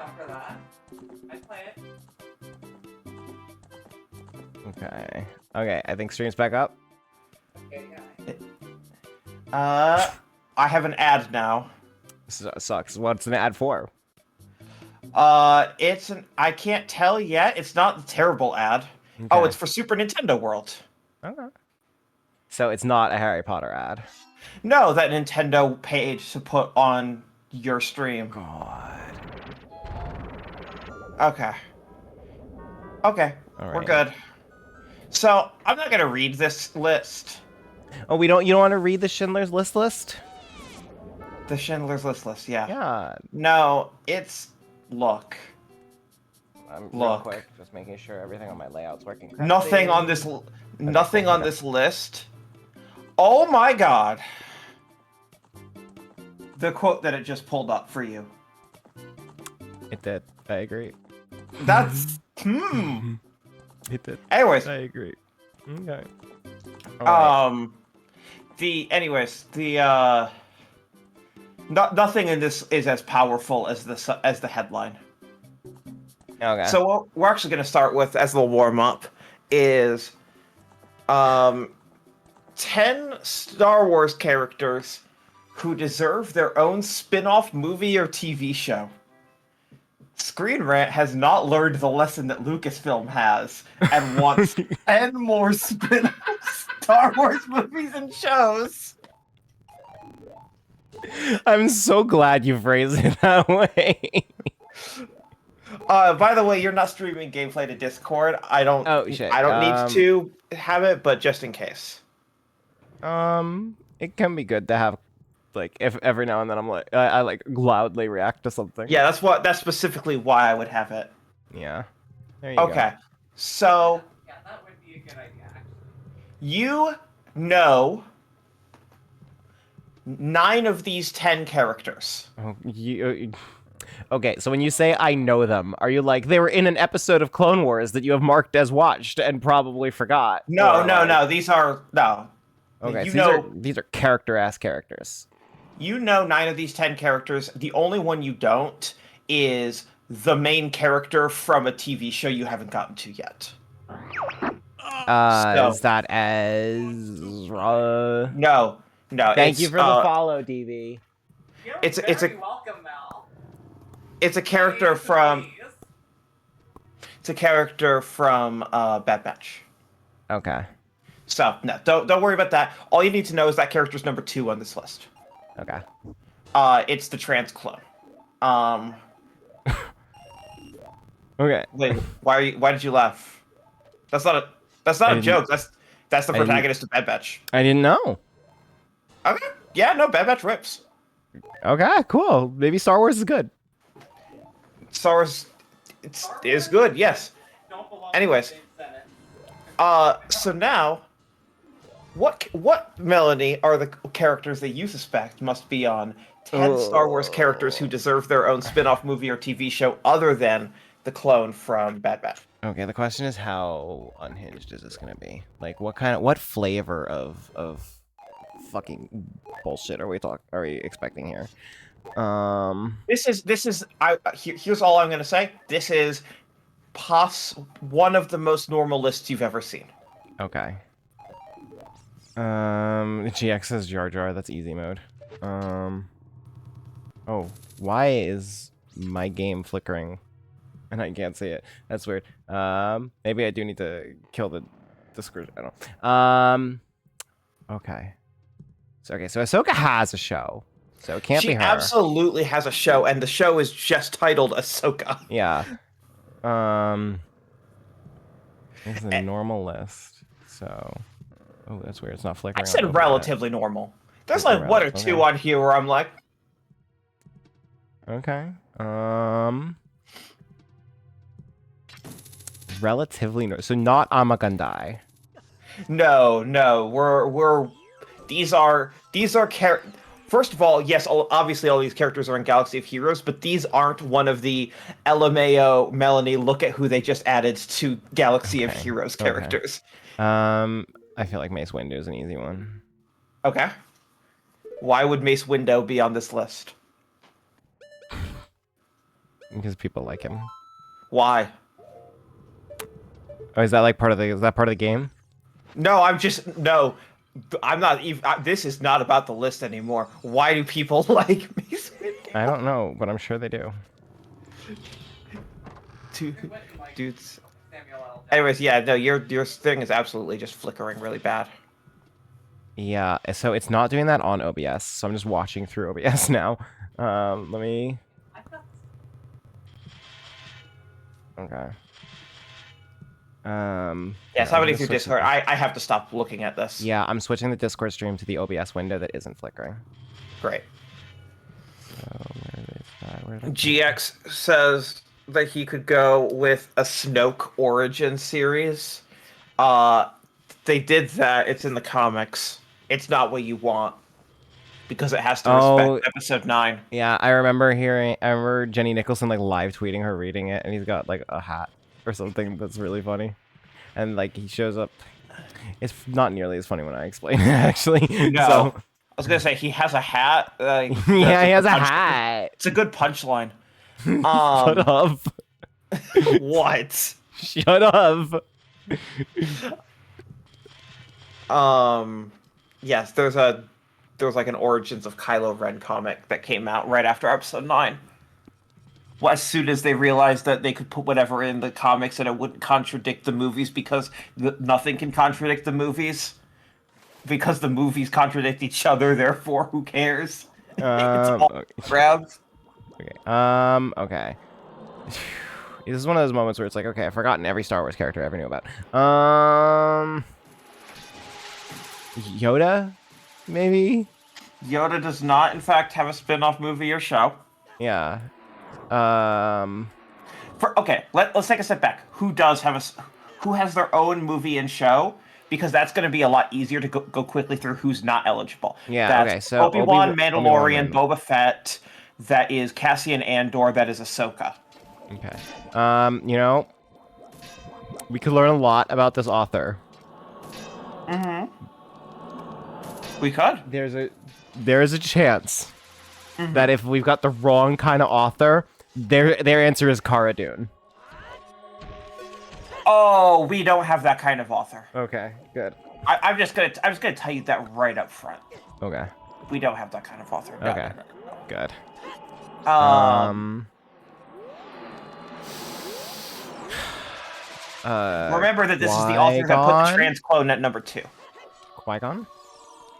down for that. I'd play it. Okay. Okay, I think stream's back up. Okay, yeah. I have an ad now. This sucks. What's an ad for? It's an... I can't tell yet. It's not a terrible ad. Okay. Oh, it's for Super Nintendo World. Okay. So it's not a Harry Potter ad. No, that Nintendo page to put on your stream. God. Okay. Okay, All we're right. good. So, I'm not gonna read this list. Oh, you don't want to read the Schindler's List? The Schindler's List, yeah. Yeah. No, it's... Look. Real Look. quick, just making sure everything on my layout's working correctly. Nothing on this... Nothing on this list. Oh my god. The quote that it just pulled up for you. It did. I agree. That's... It did. Anyways. I agree. Okay. Nothing in this is as powerful as the headline. Okay. So what we're actually going to start with as a little warm up is 10 Star Wars characters who deserve their own spin-off movie or TV show. Screen Rant has not learned the lesson that Lucasfilm has and wants 10 more spin-off Star Wars movies and shows. I'm so glad you phrased it that way. By the way, you're not streaming gameplay to Discord. I don't shit. I don't need to have it, but just in case. It can be good to have, like, if every now and then I'm like, I like loudly react to something. Yeah, that's specifically why I would have it. Yeah. There you go. Okay. So, Yeah, that would be a good idea, actually. you know 9 of these 10 characters. Oh, okay, so when you say I know them, are you like they were in an episode of Clone Wars that you have marked as watched and probably forgot? No, Or, no, like- no. These are no. Okay, You so know, these are character-ass characters. you know 9 of these 10 characters. The only one you don't is the main character from a TV show you haven't gotten to yet. So- Is that Ezra? No. Thank you for the follow, DB. You're It's very a- welcome, Mel. It's a character Please, from please. Bad Batch. Okay. So no, don't worry about that. All you need to know is that character's number 2 on this list. Okay. It's the trans clone. Okay. Wait, why did you laugh? That's not a joke. That's the didn't- protagonist of Bad Batch. I didn't know. Okay. Yeah, no, Bad Batch rips. Okay, cool. Maybe Star Wars is good. Star Wars is good, yes. Don't belong Anyways. in the Senate. So now, what Melanie are the characters that you suspect must be on 10 Star Wars characters who deserve their own spin-off movie or TV show other than the clone from Bad Batch? Okay, the question is how unhinged is this gonna be? Like, what flavor of fucking bullshit are we expecting here? Here's all I'm gonna say. This is one of the most normal lists you've ever seen. Okay. GX says Jar Jar. That's easy mode. Oh, why is my game flickering? And I can't see it. That's weird. Maybe I do need to kill the screw. I don't. Okay. So Ahsoka has a show, so it can't She be her. absolutely has a show, and the show is just titled Ahsoka. Yeah. This is a normal list. So. Oh, that's weird. It's not flickering. I said relatively normal. There's like one or two Okay. on here where I'm like, Okay. Relatively so not Amagandai. no, first of all, yes, obviously all these characters are in Galaxy of Heroes, but these aren't one of the LMAO Melanie, look at who they just added to Galaxy of Heroes Okay. characters. I feel like Mace Windu is an easy one. Okay. Why would Mace Windu be on this list? Because people like him. Why? Oh, is that like part of the? Is that part of the game? No, I'm not even. This is not about the list anymore. Why do people like Mace Windu? I don't know, but I'm sure they do. Dudes. Anyways, yeah, no, your thing is absolutely just flickering really bad. Yeah, so it's not doing that on OBS, so I'm just watching through OBS now. Let me. Okay. Yeah, somebody through Discord. I have to stop looking at this. Yeah, I'm switching the Discord stream to the OBS window that isn't flickering. Great. So where is that? GX says that he could go with a Snoke origin series. They did that. It's in the comics. It's not what you want because it has to respect episode 9. Yeah, I remember Jenny Nicholson like live tweeting her reading it, and he's got like a hat or something that's really funny. And like he shows up. It's not nearly as funny when I explain it, actually. No. So, I was gonna say he has a hat. yeah, he has a hat. It's a good punchline. Shut up. What? Shut up. Yes, there was like an Origins of Kylo Ren comic that came out right after episode 9. Well, as soon as they realized that they could put whatever in the comics and it wouldn't contradict the movies because nothing can contradict the movies. Because the movies contradict each other, therefore, who cares? It's all grabs. Okay. Okay. This is one of those moments where it's like, okay, I've forgotten every Star Wars character I ever knew about. Yoda, maybe? Yoda does not, in fact, have a spin-off movie or show. Yeah. Okay, let's take a step back. Who has their own movie and show? Because that's going to be a lot easier to go quickly through who's not eligible. Yeah, that's okay, so Obi-Wan, Mandalorian, Boba Fett, that is Cassian Andor, that is Ahsoka. Okay. You know, we could learn a lot about this author. Mm-hmm. We could. There is a chance that if we've got the wrong kind of author, their answer is Cara Dune. Oh, we don't have that kind of author. Okay, good. I'm just gonna tell you that right up front. Okay. We don't have that kind of author. No, Okay. no. Good. Remember that this is the author that put the trans clone at number 2. Qui-Gon?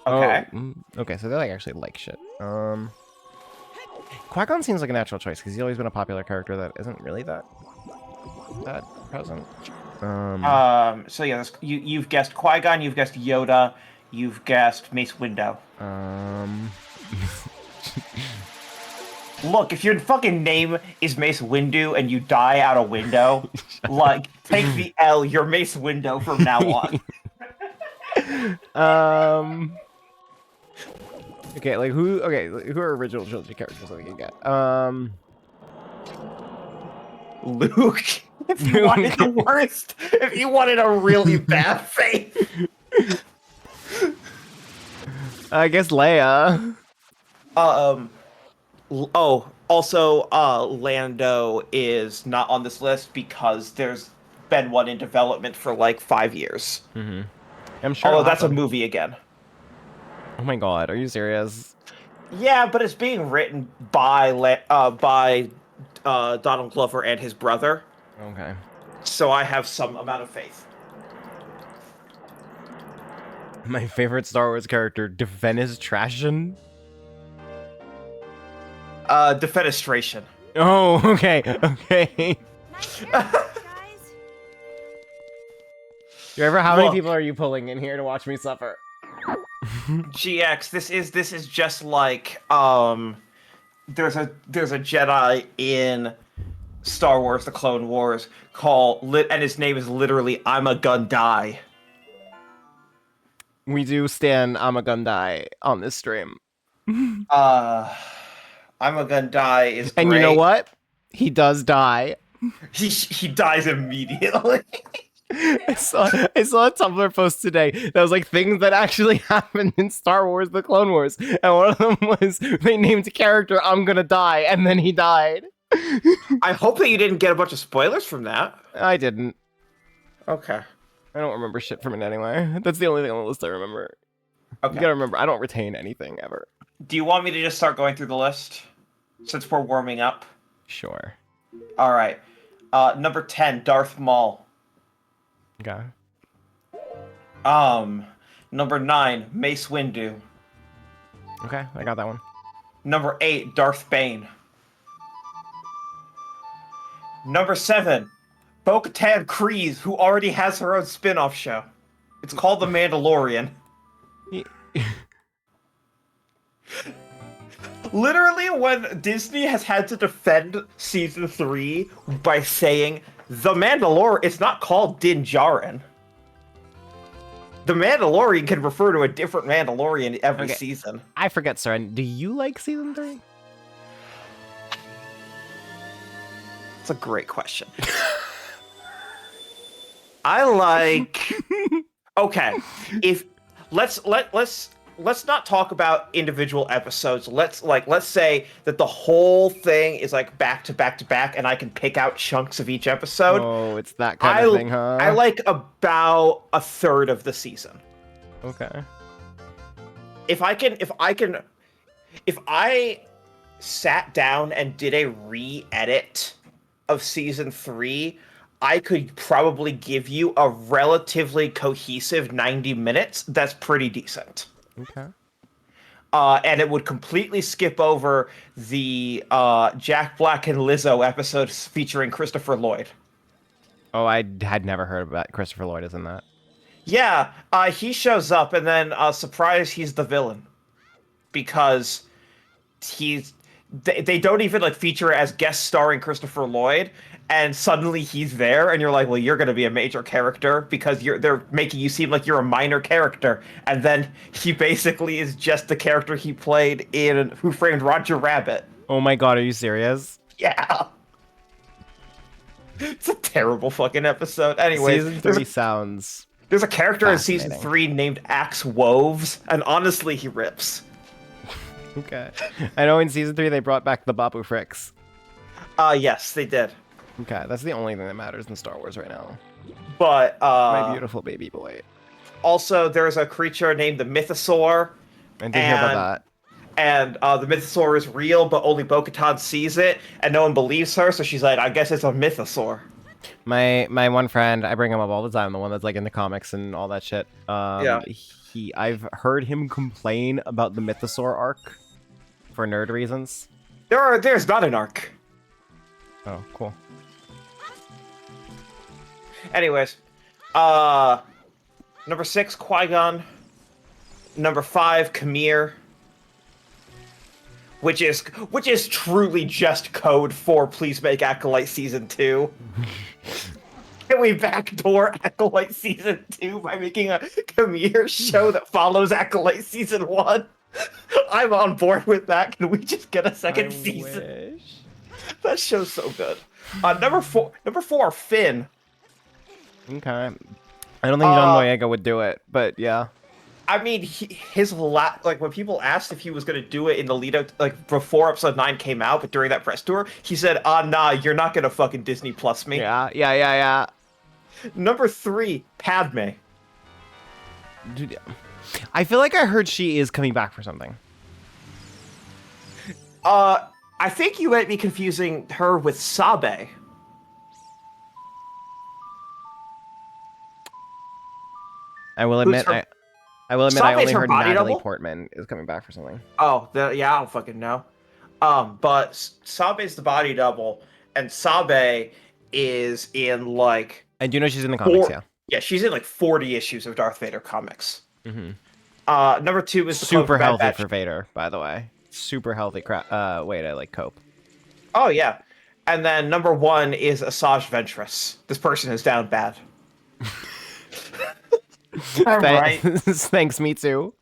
Okay. Oh, okay, so they like actually like shit. Qui-Gon seems like a natural choice because he's always been a popular character that isn't really that present. So yeah, you've guessed Qui-Gon, you've guessed Yoda, you've guessed Mace Windu. Look, if your fucking name is Mace Windu and you die out a window, like, take the L, you're Mace Windu from now on. Okay, like who are original trilogy characters that we can get? Luke. If you wanted the worst, if you wanted a really bad fate. I guess Leia. Also, Lando is not on this list because there's been one in development for like 5 years. Mm-hmm. I'm sure. Although that's a movie again. Oh my god, are you serious? Yeah, but it's being written by Donald Glover and his brother. Okay. So I have some amount of faith. My favorite Star Wars character, Defenestration. Defenestration. Oh, okay, okay. How many people are you pulling in here to watch me suffer? GX, this is just like there's a Jedi in Star Wars: The Clone Wars and his name is literally I'm a gun die. We do stand I'm a gun die on this stream. I'm a gun die is great. And you know what? He does die. He dies immediately. I saw a Tumblr post today that was like things that actually happened in Star Wars: The Clone Wars, and one of them was they named a character "I'm gonna die," and then he died. I hope that you didn't get a bunch of spoilers from that. I didn't. Okay. I don't remember shit from it anyway. That's the only thing on the list I remember. Okay. You gotta remember, I don't retain anything ever. Do you want me to just start going through the list since we're warming up? Sure. All right. Number 10, Darth Maul. Okay. Number 9, Mace Windu. Okay, I got that one. Number 8, Darth Bane. Number 7, Bo-Katan Kryze, who already has her own spin-off show. It's called The Mandalorian. Literally, when Disney has had to defend season 3 by saying The Mandalorian, it's not called Din Djarin. The Mandalorian can refer to a different Mandalorian every season. I forget, Syrenne. Do you like season 3? That's a great question. I like. Okay, if let's not talk about individual episodes. Let's say that the whole thing is like back to back to back, and I can pick out chunks of each episode. Oh, it's that kind of thing, huh? I like about a third of the season. Okay. If I sat down and did a re-edit of season 3, I could probably give you a relatively cohesive 90 minutes that's pretty decent. Okay. And it would completely skip over the Jack Black and Lizzo episodes featuring Christopher Lloyd. Oh, I had never heard about Christopher Lloyd is in that. Yeah, he shows up, and then surprise, he's the villain because they don't even like feature as guest starring Christopher Lloyd, and suddenly he's there, and you're like, well, you're going to be a major character because they're making you seem like you're a minor character, and then he basically is just the character he played in Who Framed Roger Rabbit. Oh my god, are you serious? Yeah. It's a terrible fucking episode. Anyway, season 3 sounds. There's a character in season 3 named Axe Woves, and honestly, he rips. Okay. I know in season 3 they brought back the Babu Fricks. Yes, they did. Okay, that's the only thing that matters in Star Wars right now. But, my beautiful baby boy. Also, there's a creature named the Mythosaur. I did hear about that. And the Mythosaur is real, but only Bo-Katan sees it, and no one believes her, so she's like, I guess it's a Mythosaur. My one friend, I bring him up all the time, the one that's like in the comics and all that shit. Yeah. I've heard him complain about the Mythosaur arc for nerd reasons. There's not an arc. Oh, cool. Anyways, number 6, Qui-Gon. Number 5, Kamir. Which is truly just code for please make Acolyte Season 2. Can we backdoor Acolyte Season 2 by making a Kamir show that follows Acolyte Season 1? I'm on board with that. Can we just get a second season? Wish. That show's so good. Number 4, Finn. Okay. I don't think John Boyega would do it, but yeah. I mean, like when people asked if he was going to do it in the lead up, like before episode 9 came out, but during that press tour, he said, nah, you're not going to fucking Disney Plus me. Yeah. Number 3, Padme. Dude, I feel like I heard she is coming back for something. I think you might be confusing her with Sabe. I will admit, I will admit, I only heard body Natalie double? Portman is coming back for something. Oh, yeah, I don't fucking know. But Sabe's the body double, and Sabe is in like. I do know she's in the comics, yeah. Yeah, she's in like 40 issues of Darth Vader comics. Mm-hmm. Number 2 is the super Bad healthy Batch. for Vader, by the way. Super healthy crap. Wait, I like cope. Oh yeah, and then number 1 is Asajj Ventress. This person is down bad. I'm right. Thanks, me too.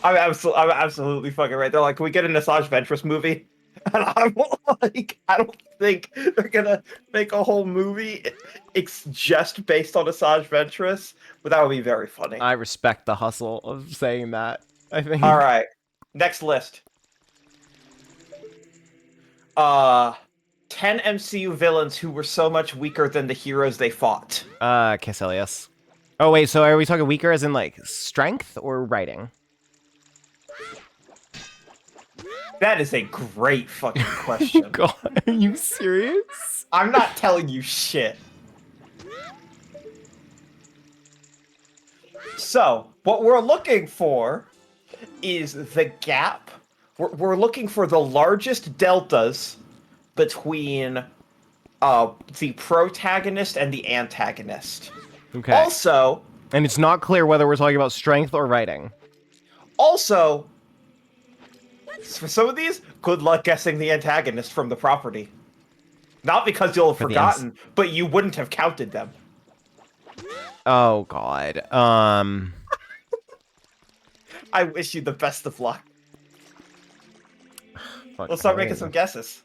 I'm absolutely fucking right. They're like, can we get an Asajj Ventress movie? And I'm like, I don't think they're gonna make a whole movie just based on Asajj Ventress, but that would be very funny. I respect the hustle of saying that. I think. All right, next list. 10 MCU villains who were so much weaker than the heroes they fought. Caecilius. Oh wait, so are we talking weaker as in like strength or writing? That is a great fucking question. God, are you serious? I'm not telling you shit. So, what we're looking for is the gap. We're looking for the largest deltas between the protagonist and the antagonist. Okay. Also, And it's not clear whether we're talking about strength or writing. also, for some of these, good luck guessing the antagonist from the property. Not because you'll have For the forgotten, but you wouldn't have counted them. Oh God. I wish you the best of luck. Fuck, Let's start I making mean, some guesses.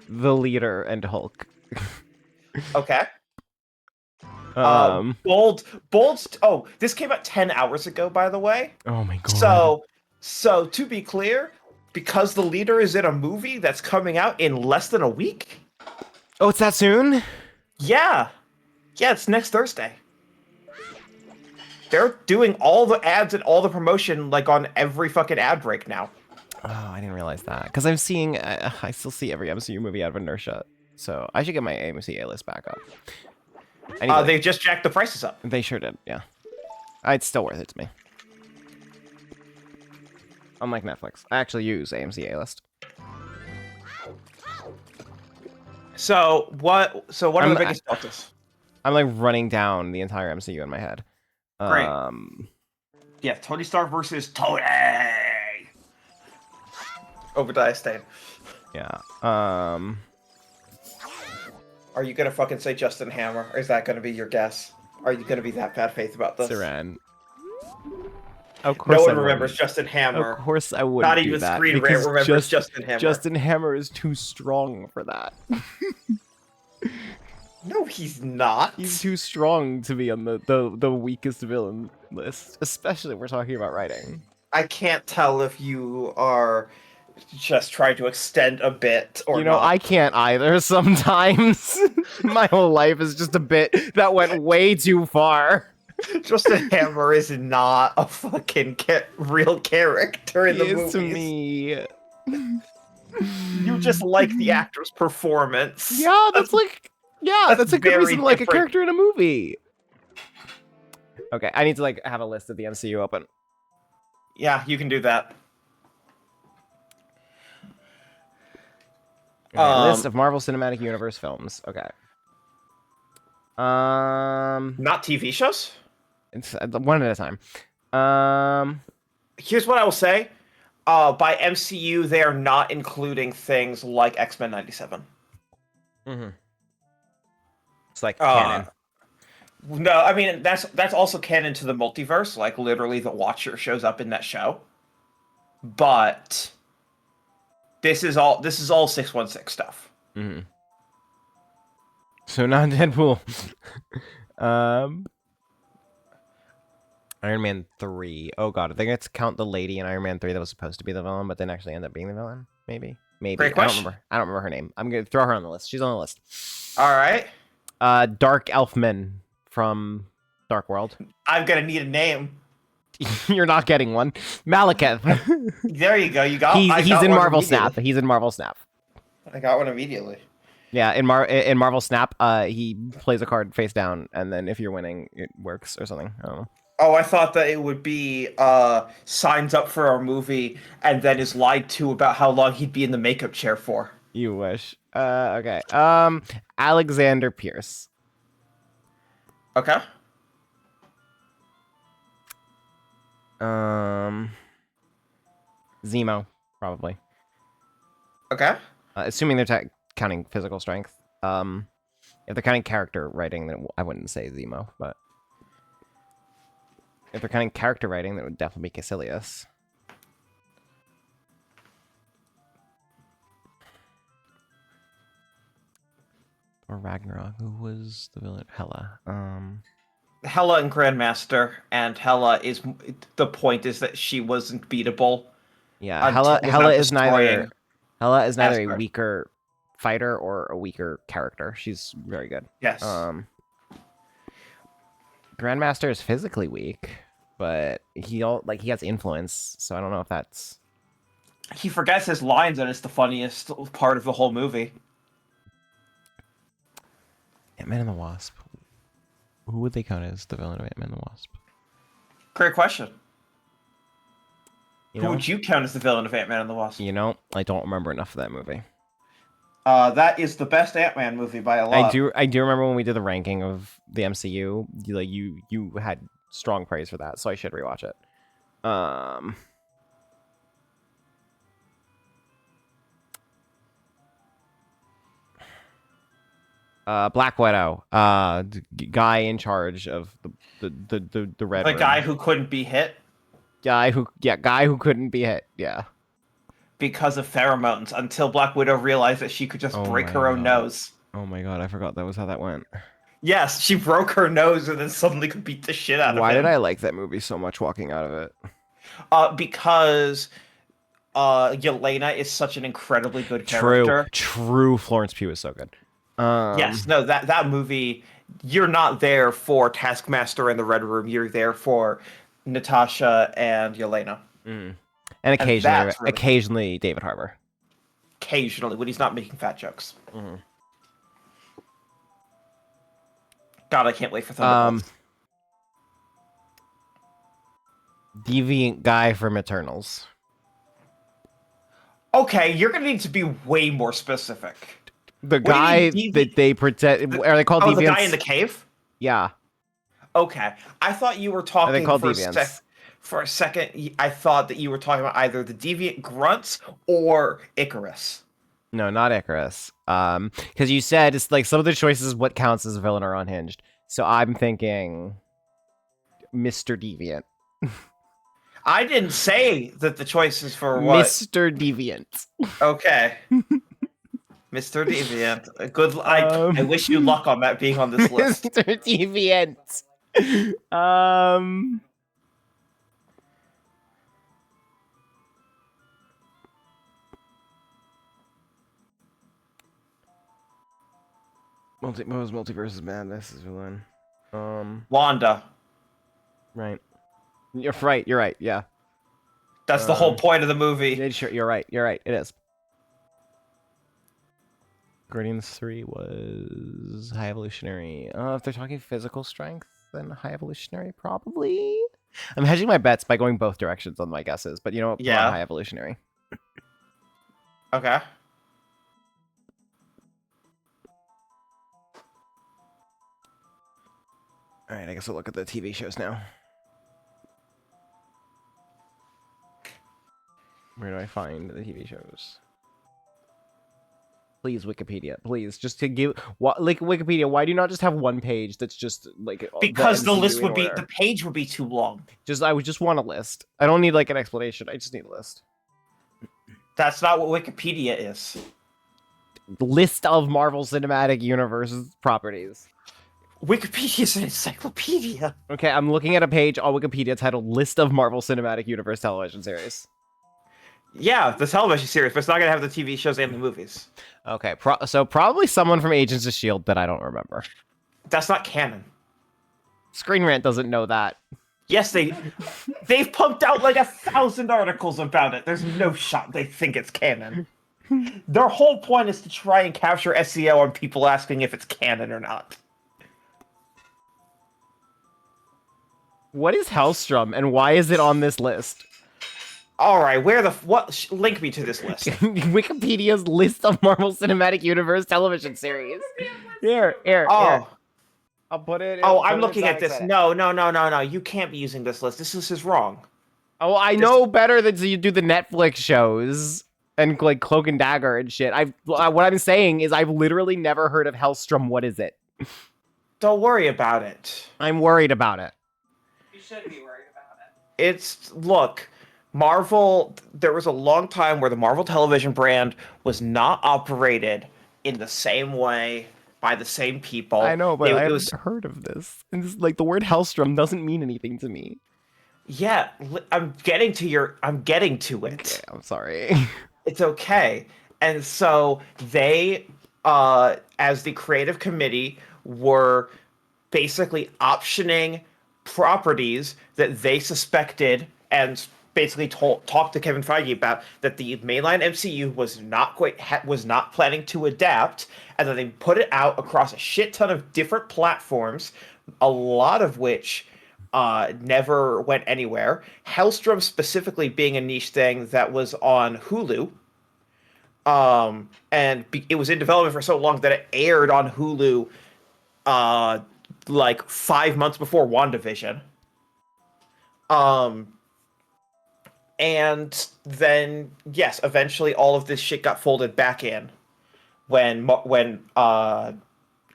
The leader and Hulk. Okay. Um. Bold. Oh, this came out 10 hours ago, by the way. Oh my God. So to be clear, because the leader is in a movie that's coming out in less than a week. Oh, it's that soon? Yeah, it's next Thursday. They're doing all the ads and all the promotion like on every fucking ad break now. Oh, I didn't realize that. Because I'm seeing, I still see every MCU movie out of inertia. So I should get my AMC A-list back up. I need to, They just jacked the prices up. They sure did, yeah. It's still worth it to me. Unlike Netflix. I actually use AMC A-list. So what are the biggest deltas? I'm like running down the entire MCU in my head. Great. Yeah, Tony Stark versus Tony. Obadiah Stane. Yeah. Are you gonna fucking say Justin Hammer? Or is that gonna be your guess? Are you gonna be that bad faith about this? Syrenne. Of course No I one remembers wouldn't. Justin Hammer. Of course I wouldn't. Not do even that, Screen Rant because remembers Justin Hammer. Justin Hammer is too strong for that. No, he's not. He's too strong to be on the weakest villain list, especially if we're talking about writing. I can't tell if you are just trying to extend a bit or not. I can't either sometimes. My whole life is just a bit that went way too far. Justin Hammer is not a fucking real character in the He movies. is to me. You just like the actor's performance. Yeah, that's a good very reason to like a different. character in a movie. Okay, I need to like have a list of the MCU open. Yeah, you can do that. Okay, list of Marvel Cinematic Universe films. Okay. Not TV shows? It's one at a time. Here's what I will say. By MCU, they are not including things like X-Men 97. Mm-hmm. It's like canon. No, I mean that's also canon to the multiverse. Like literally, the Watcher shows up in that show. But this is all 616 stuff. Mm-hmm. So not Deadpool. Iron Man 3. Oh god, I think it's count the lady in Iron Man 3 that was supposed to be the villain, but then actually ended up being the villain. Maybe. Great question. I don't remember her name. I'm gonna throw her on the list. She's on the list. All right. Dark Elfman from Dark World. I'm gonna need a name. You're not getting one. Malekith. There you go. You got. He's in Marvel Snap. He's in Marvel Snap. I got one immediately. Yeah, in Marvel Snap, he plays a card face down, and then if you're winning, it works or something. I don't know. Oh, I thought that it would be signs up for our movie and then is lied to about how long he'd be in the makeup chair for. You wish. Okay. Alexander Pierce. Okay. Zemo, probably. Okay. Assuming they're counting physical strength. If they're counting character writing, then I wouldn't say Zemo, but if they're counting character writing, then it would definitely be Caecilius. Or Ragnarok, who was the villain? Hela. Hela and Grandmaster, and Hela is the point is that she wasn't beatable. Yeah, Hela is neither. Hela is neither a Asgard. weaker fighter or a weaker character. She's very good. Yes. Grandmaster is physically weak, but he has influence, so I don't know if that's... He forgets his lines, and it's the funniest part of the whole movie. Ant-Man and the Wasp. Who would they count as the villain of Ant-Man and the Wasp? Great question. You Who know? would you count as the villain of Ant-Man and the Wasp? You know, I don't remember enough of that movie. That is the best Ant-Man movie by a lot. I do remember when we did the ranking of the MCU. You had strong praise for that, so I should rewatch it. Black Widow. Guy in charge of the red. The room. guy who couldn't be hit Guy who couldn't be hit. Yeah. because of pheromones until Black Widow realized that she could just Oh break my her own God. nose. Oh my god, I forgot that was how that went. Yes, she broke her nose and then suddenly could beat the shit out of him. Why did I like that movie so much walking out of it? Because Yelena is such an incredibly good character. True. Florence Pugh is so good. Yes, no, that movie, you're not there for Taskmaster in the Red Room. You're there for Natasha and Yelena. And that's really- occasionally David Harbour. Occasionally, when he's not making fat jokes. Mm-hmm. God, I can't wait for Thunderbolts. Deviant guy from Eternals. Okay, you're gonna need to be way more specific. The What do you guy mean that they pretend are they called Oh, deviants? the guy in the cave? Yeah. Okay, I thought you were Are talking they called for deviants? for a second. I thought that you were talking about either the deviant grunts or Icarus. No, not Icarus. Because you said it's like some of the choices what counts as a villain are unhinged. So I'm thinking Mr. Deviant. I didn't say that the choices for what. Mr. Deviant. Okay. Mr. Deviant. Good. I wish you luck on that being on this list. Mr. Deviant. Multiverse Madness is villain. Wanda. Right. You're right. You're right. Yeah. That's the whole point of the movie. Yeah, sure. You're right. You're right. It is. Guardians 3 was high evolutionary. If they're talking physical strength, then high evolutionary probably. I'm hedging my bets by going both directions on my guesses, but you know what? Yeah. High evolutionary. Okay. All right, I guess we'll look at the TV shows now. Where do I find the TV shows? Please, Wikipedia. Please, just to give like Wikipedia. Why do you not just have one page that's just like Because the MCU list in would be order? the page would be too long. I would just want a list. I don't need like an explanation. I just need a list. That's not what Wikipedia is. List of Marvel Cinematic Universe properties. Wikipedia is an encyclopedia. Okay, I'm looking at a page on Wikipedia titled "List of Marvel Cinematic Universe television series." Yeah, the television series, but it's not gonna have the TV shows and the movies. Okay, so probably someone from Agents of S.H.I.E.L.D. that I don't remember. That's not canon. Screen Rant doesn't know that. Yes, they've pumped out like 1,000 articles about it. There's no shot they think it's canon. Their whole point is to try and capture SEO on people asking if it's canon or not. What is Hellstrom, and why is it on this list? All right, link me to this list. Wikipedia's list of Marvel Cinematic Universe television series. Here. Oh, I'll put it. I'm looking at this. No. You can't be using this list. This list is wrong. Oh, I know better than you do the Netflix shows and like Cloak and Dagger and shit. What I'm saying is I've literally never heard of Hellstrom. What is it? Don't worry about it. I'm worried about it. You should be worried about it. Look, Marvel, there was a long time where the Marvel television brand was not operated in the same way by the same people. I know, but I haven't heard of this. And this, like, the word Hellstrom doesn't mean anything to me. Yeah, I'm getting to it. Okay, I'm sorry. It's okay. And so they, as the creative committee, were basically optioning properties that they suspected and basically talked to Kevin Feige about that the mainline MCU was not planning to adapt, and then they put it out across a shit ton of different platforms, a lot of which never went anywhere. Hellstrom specifically being a niche thing that was on Hulu. It was in development for so long that it aired on Hulu like 5 months before WandaVision. And then yes, eventually all of this shit got folded back in when Kevin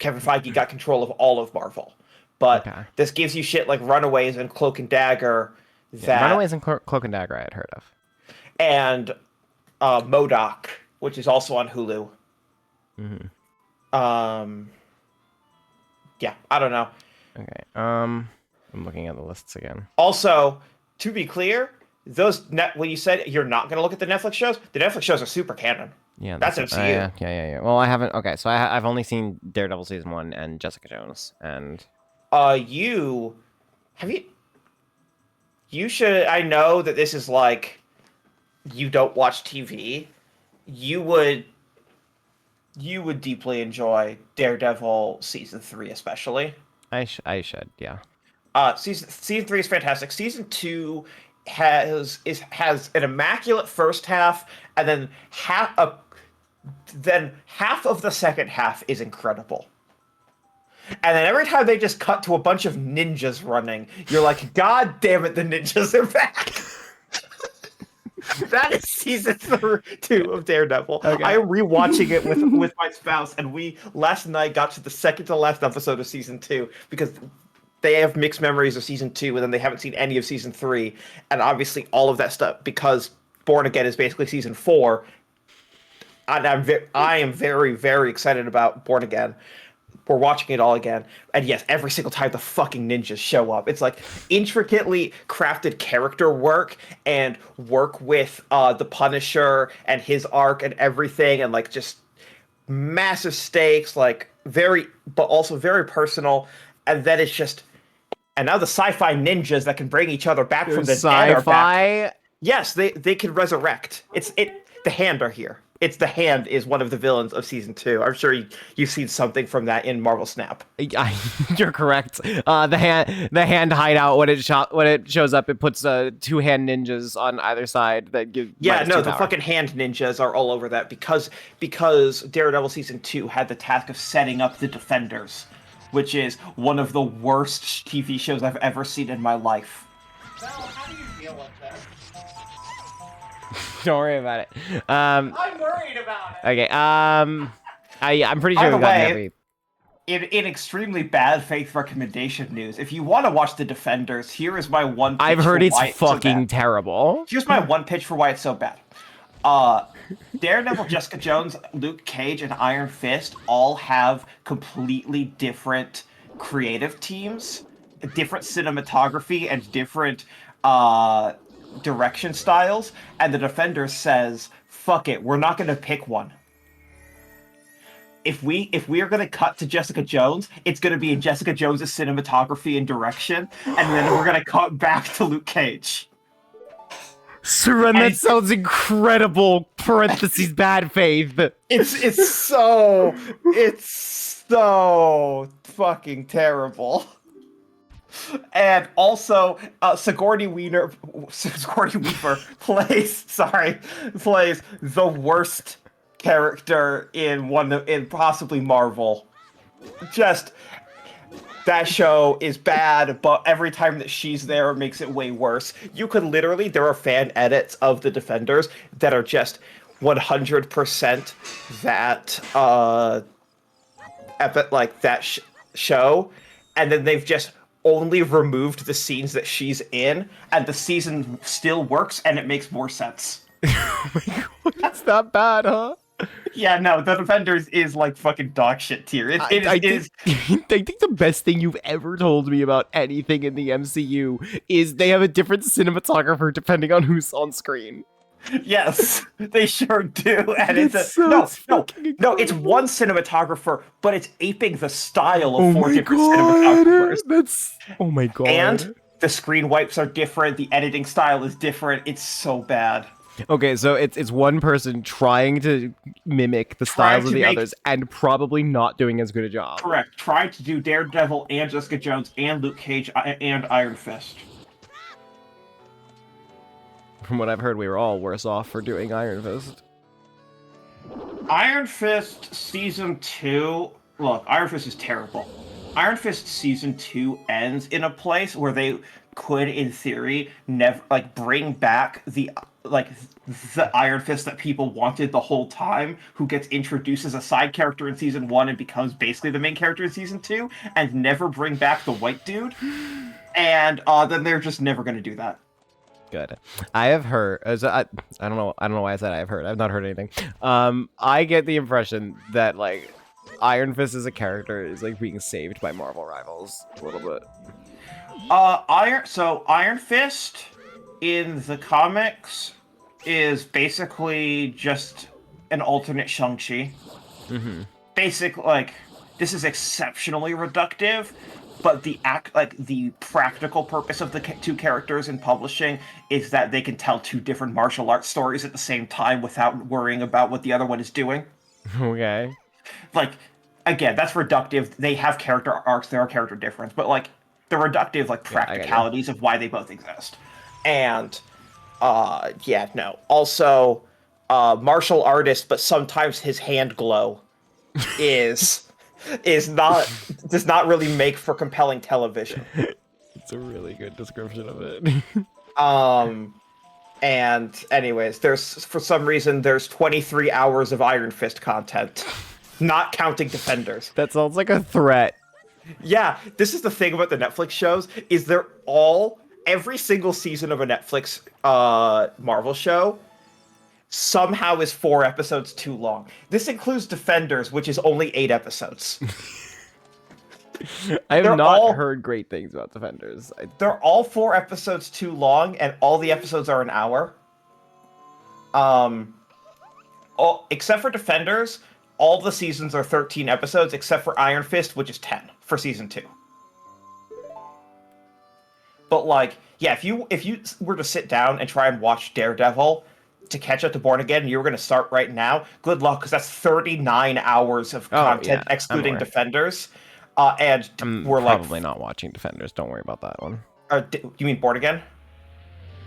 Feige got control of all of Marvel. But this gives you shit like Runaways and Cloak and Dagger. Runaways and Cloak and Dagger I had heard of. And MODOK, which is also on Hulu. Yeah, I don't know. Okay. I'm looking at the lists again. Also, to be clear, when you said you're not going to look at the Netflix shows, the Netflix shows are super canon. Yeah, that's MCU. Yeah. Well, I haven't. Okay, so I've only seen Daredevil season 1 and Jessica Jones, and you should. I know that this is like you don't watch TV. You would deeply enjoy Daredevil season 3, especially. I should, yeah. Season 3 is fantastic. Season 2 has an immaculate first half, and then half of the second half is incredible. And then every time they just cut to a bunch of ninjas running, you're like, God damn it, the ninjas are back. That is season 2 of Daredevil. Okay. I am rewatching it with my spouse, and we last night got to the second to last episode of season 2 because they have mixed memories of season 2, and then they haven't seen any of season 3, and obviously all of that stuff because Born Again is basically season 4. And I am very, very excited about Born Again. We're watching it all again, and yes, every single time the fucking ninjas show up, it's like intricately crafted character work and work with the Punisher and his arc and everything, and like just massive stakes, like but also very personal. And then it's just, and now the sci-fi ninjas that can bring each other back from the dead are back. Yes, they can resurrect. The Hand are here. It's the Hand is one of the villains of season 2. I'm sure you've seen something from that in Marvel Snap. You're correct. The hand hideout when it shows up, it puts 2 hand ninjas on either side that give. Yeah, no, the fucking hand ninjas are all over that because Daredevil season 2 had the task of setting up the Defenders, which is one of the worst TV shows I've ever seen in my life. Well, how do you deal with this? Don't worry about it. I'm worried about it. Okay. I'm pretty sure we got every. In extremely bad faith recommendation news, if you want to watch The Defenders, here is my one. I've heard it's fucking terrible. Here's my one pitch for why it's so bad. Daredevil, Jessica Jones, Luke Cage, and Iron Fist all have completely different creative teams, different cinematography, and different direction styles, and the Defender says, fuck it, we're not going to pick one. If we are going to cut to Jessica Jones, it's going to be in Jessica Jones' cinematography and direction, and then we're going to cut back to Luke Cage. Syrenne, that sounds incredible. Parentheses, bad faith. It's so fucking terrible. And also, Sigourney Weaver plays the worst character in possibly Marvel. Just that show is bad, but every time that she's there, it makes it way worse. You could literally, there are fan edits of the Defenders that are just 100% that show, and then they've just only removed the scenes that she's in, and the season still works, and it makes more sense. Oh my god, it's that bad, huh? Yeah, no, The Defenders is like fucking dog shit tier. I think the best thing you've ever told me about anything in the MCU is they have a different cinematographer depending on who's on screen. Yes, they sure do. And it's That's a so no, fucking no. It's incredible. one cinematographer, but it's aping the style of Oh four my different god, cinematographers. oh my And god. the screen wipes are different. The editing style is different. It's so bad. Okay, so it's one person trying to mimic the Trying styles of to the make others and probably not doing as good a job. correct. Trying to do Daredevil and Jessica Jones and Luke Cage and Iron Fist. From what I've heard, we were all worse off for doing Iron Fist. Iron Fist season 2. Look, Iron Fist is terrible. Iron Fist season 2 ends in a place where they could, in theory, never bring back the Iron Fist that people wanted the whole time, who gets introduced as a side character in season 1 and becomes basically the main character in season 2, and never bring back the white dude. And then they're just never going to do that. Good. I have heard. I don't know. I don't know why I said I have heard. I've not heard anything. I get the impression that like Iron Fist as a character is like being saved by Marvel rivals a little bit. Iron Fist in the comics is basically just an alternate Shang-Chi. Mm-hmm. This is exceptionally reductive, but the practical purpose of the two characters in publishing is that they can tell two different martial arts stories at the same time without worrying about what the other one is doing. Okay. Like, again, that's reductive. They have character arcs, there are character difference, but like the reductive practicalities of why they both exist. And also martial artist, but sometimes his hand glow does not really make for compelling television. It's a really good description of it. And anyways, for some reason there's 23 hours of Iron Fist content, not counting Defenders. That sounds like a threat. Yeah, this is the thing about the Netflix shows, is every single season of a Netflix Marvel show somehow is 4 episodes too long. This includes Defenders, which is only 8 episodes. I have not heard great things about Defenders. They're all 4 episodes too long, and all the episodes are an hour. Except for Defenders, all the seasons are 13 episodes, except for Iron Fist, which is 10 for season 2. But like, yeah, if you were to sit down and try and watch Daredevil to catch up to Born Again, and you were going to start right now, good luck, because that's 39 hours of content, excluding Defenders. And we're probably not watching Defenders. Don't worry about that one. You mean Born Again?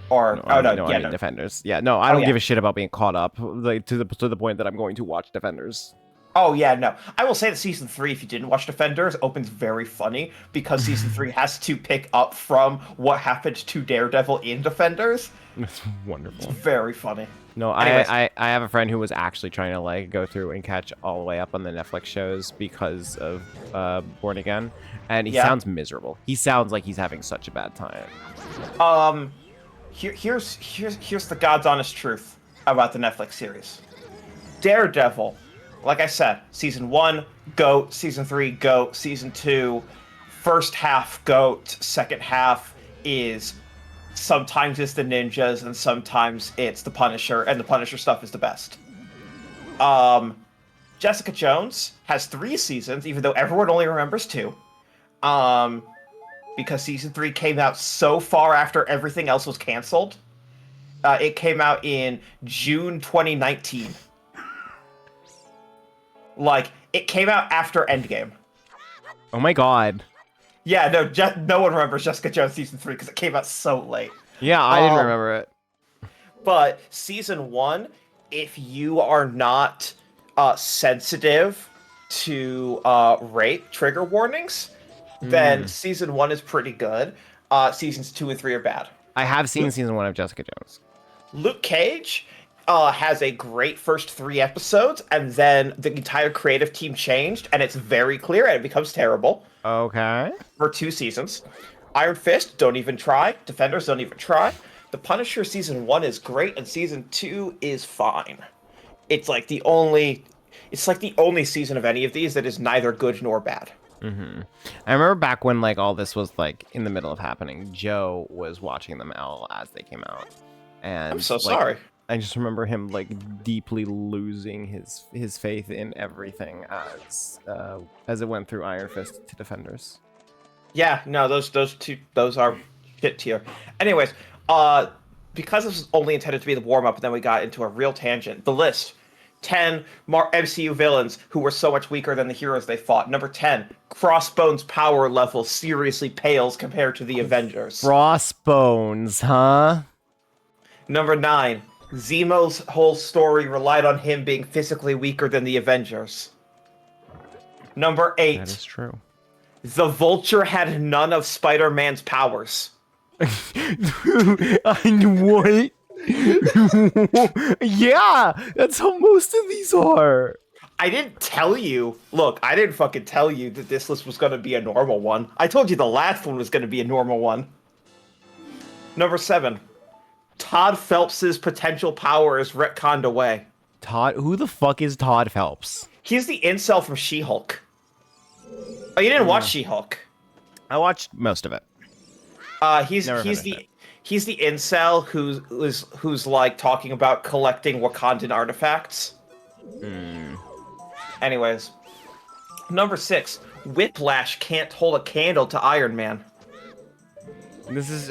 Or I mean Defenders. Yeah, no, I don't give a shit about being caught up, like to the point that I'm going to watch Defenders. Oh yeah, no. I will say that season 3, if you didn't watch Defenders, opens very funny because season 3 has to pick up from what happened to Daredevil in Defenders. It's wonderful. It's very funny. No, I have a friend who was actually trying to like go through and catch all the way up on the Netflix shows because of Born Again, and he sounds miserable. He sounds like he's having such a bad time. Here's the God's honest truth about the Netflix series. Daredevil, like I said, season 1, GOAT, season 3, GOAT, season 2, first half, GOAT, second half is sometimes it's the ninjas and sometimes it's the Punisher, and the Punisher stuff is the best. Jessica Jones has 3 seasons, even though everyone only remembers 2. Because season 3 came out so far after everything else was canceled. It came out in June 2019. Like, it came out after Endgame. Oh my god. Yeah, no one remembers Jessica Jones season 3 because it came out so late. Yeah, I didn't remember it. But season 1, if you are not sensitive to rape trigger warnings, then season 1 is pretty good. Seasons 2 and 3 are bad. I have seen season 1 of Jessica Jones. Luke Cage has a great first 3 episodes, and then the entire creative team changed, and it's very clear, and it becomes terrible. Okay. For 2 seasons. Iron Fist, don't even try. Defenders, don't even try. The Punisher season 1 is great, and season 2 is fine. It's like the only season of any of these that is neither good nor bad. Mm-hmm. I remember back when like all this was like in the middle of happening, Joe was watching them all as they came out. And I'm so sorry. I just remember him like deeply losing his faith in everything as it went through Iron Fist to Defenders. Yeah, no, those are shit tier. Anyways, because this was only intended to be the warm up, and then we got into a real tangent. The list: 10 more MCU villains who were so much weaker than the heroes they fought. Number 10, Crossbones' power level seriously pales compared to the Avengers. Crossbones, huh? Number 9, Zemo's whole story relied on him being physically weaker than the Avengers. Number 8, That is true. the Vulture had none of Spider-Man's powers. What? Yeah, that's how most of these are. I didn't tell you. Look, I didn't fucking tell you that this list was going to be a normal one. I told you the last one was going to be a normal one. Number 7, Todd Phelps's potential power is retconned away. Todd, who the fuck is Todd Phelps? He's the incel from She-Hulk. Oh, you didn't watch She-Hulk? I watched most of it. He's the incel who's like talking about collecting Wakandan artifacts. Anyways, number 6, Whiplash can't hold a candle to Iron Man. This is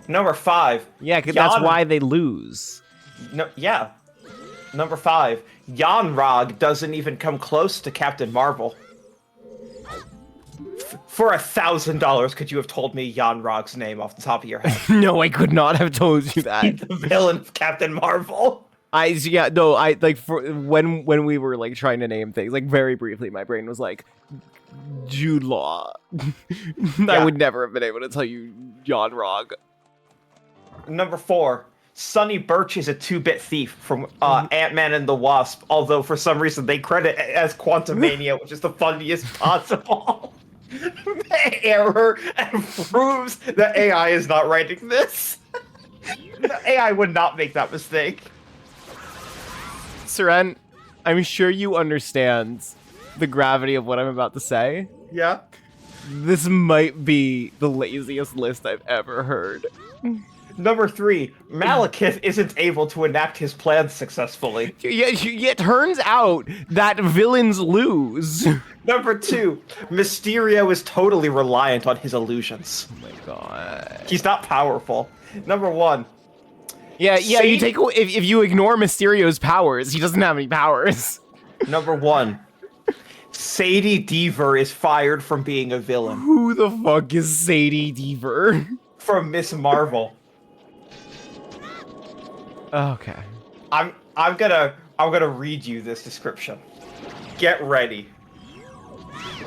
Number 5, yeah, 'cause that's why they lose. No, yeah. Number 5, Jan-Rog doesn't even come close to Captain Marvel. For $1,000, could you have told me Jan-Rog's name off the top of your head? No, I could not have told you that. He's the villain of Captain Marvel. I like for when we were like trying to name things, like very briefly, my brain was like Jude Law. I would never have been able to tell you Jan Rog. Number 4, Sonny Birch is a 2-bit thief from Ant-Man and the Wasp, although for some reason they credit it as Quantumania, which is the funniest possible. Error and proves that AI is not writing this. The AI would not make that mistake. Syrenne, I'm sure you understand the gravity of what I'm about to say. Yeah. This might be the laziest list I've ever heard. Number 3, Malekith isn't able to enact his plans successfully. It turns out that villains lose. Number 2, Mysterio is totally reliant on his illusions. Oh my god. He's not powerful. Number 1. Yeah, you take if you ignore Mysterio's powers, he doesn't have any powers. Number 1. Sadie Deaver is fired from being a villain. Who the fuck is Sadie Deaver? From Miss Marvel. Okay. I'm gonna read you this description. Get ready.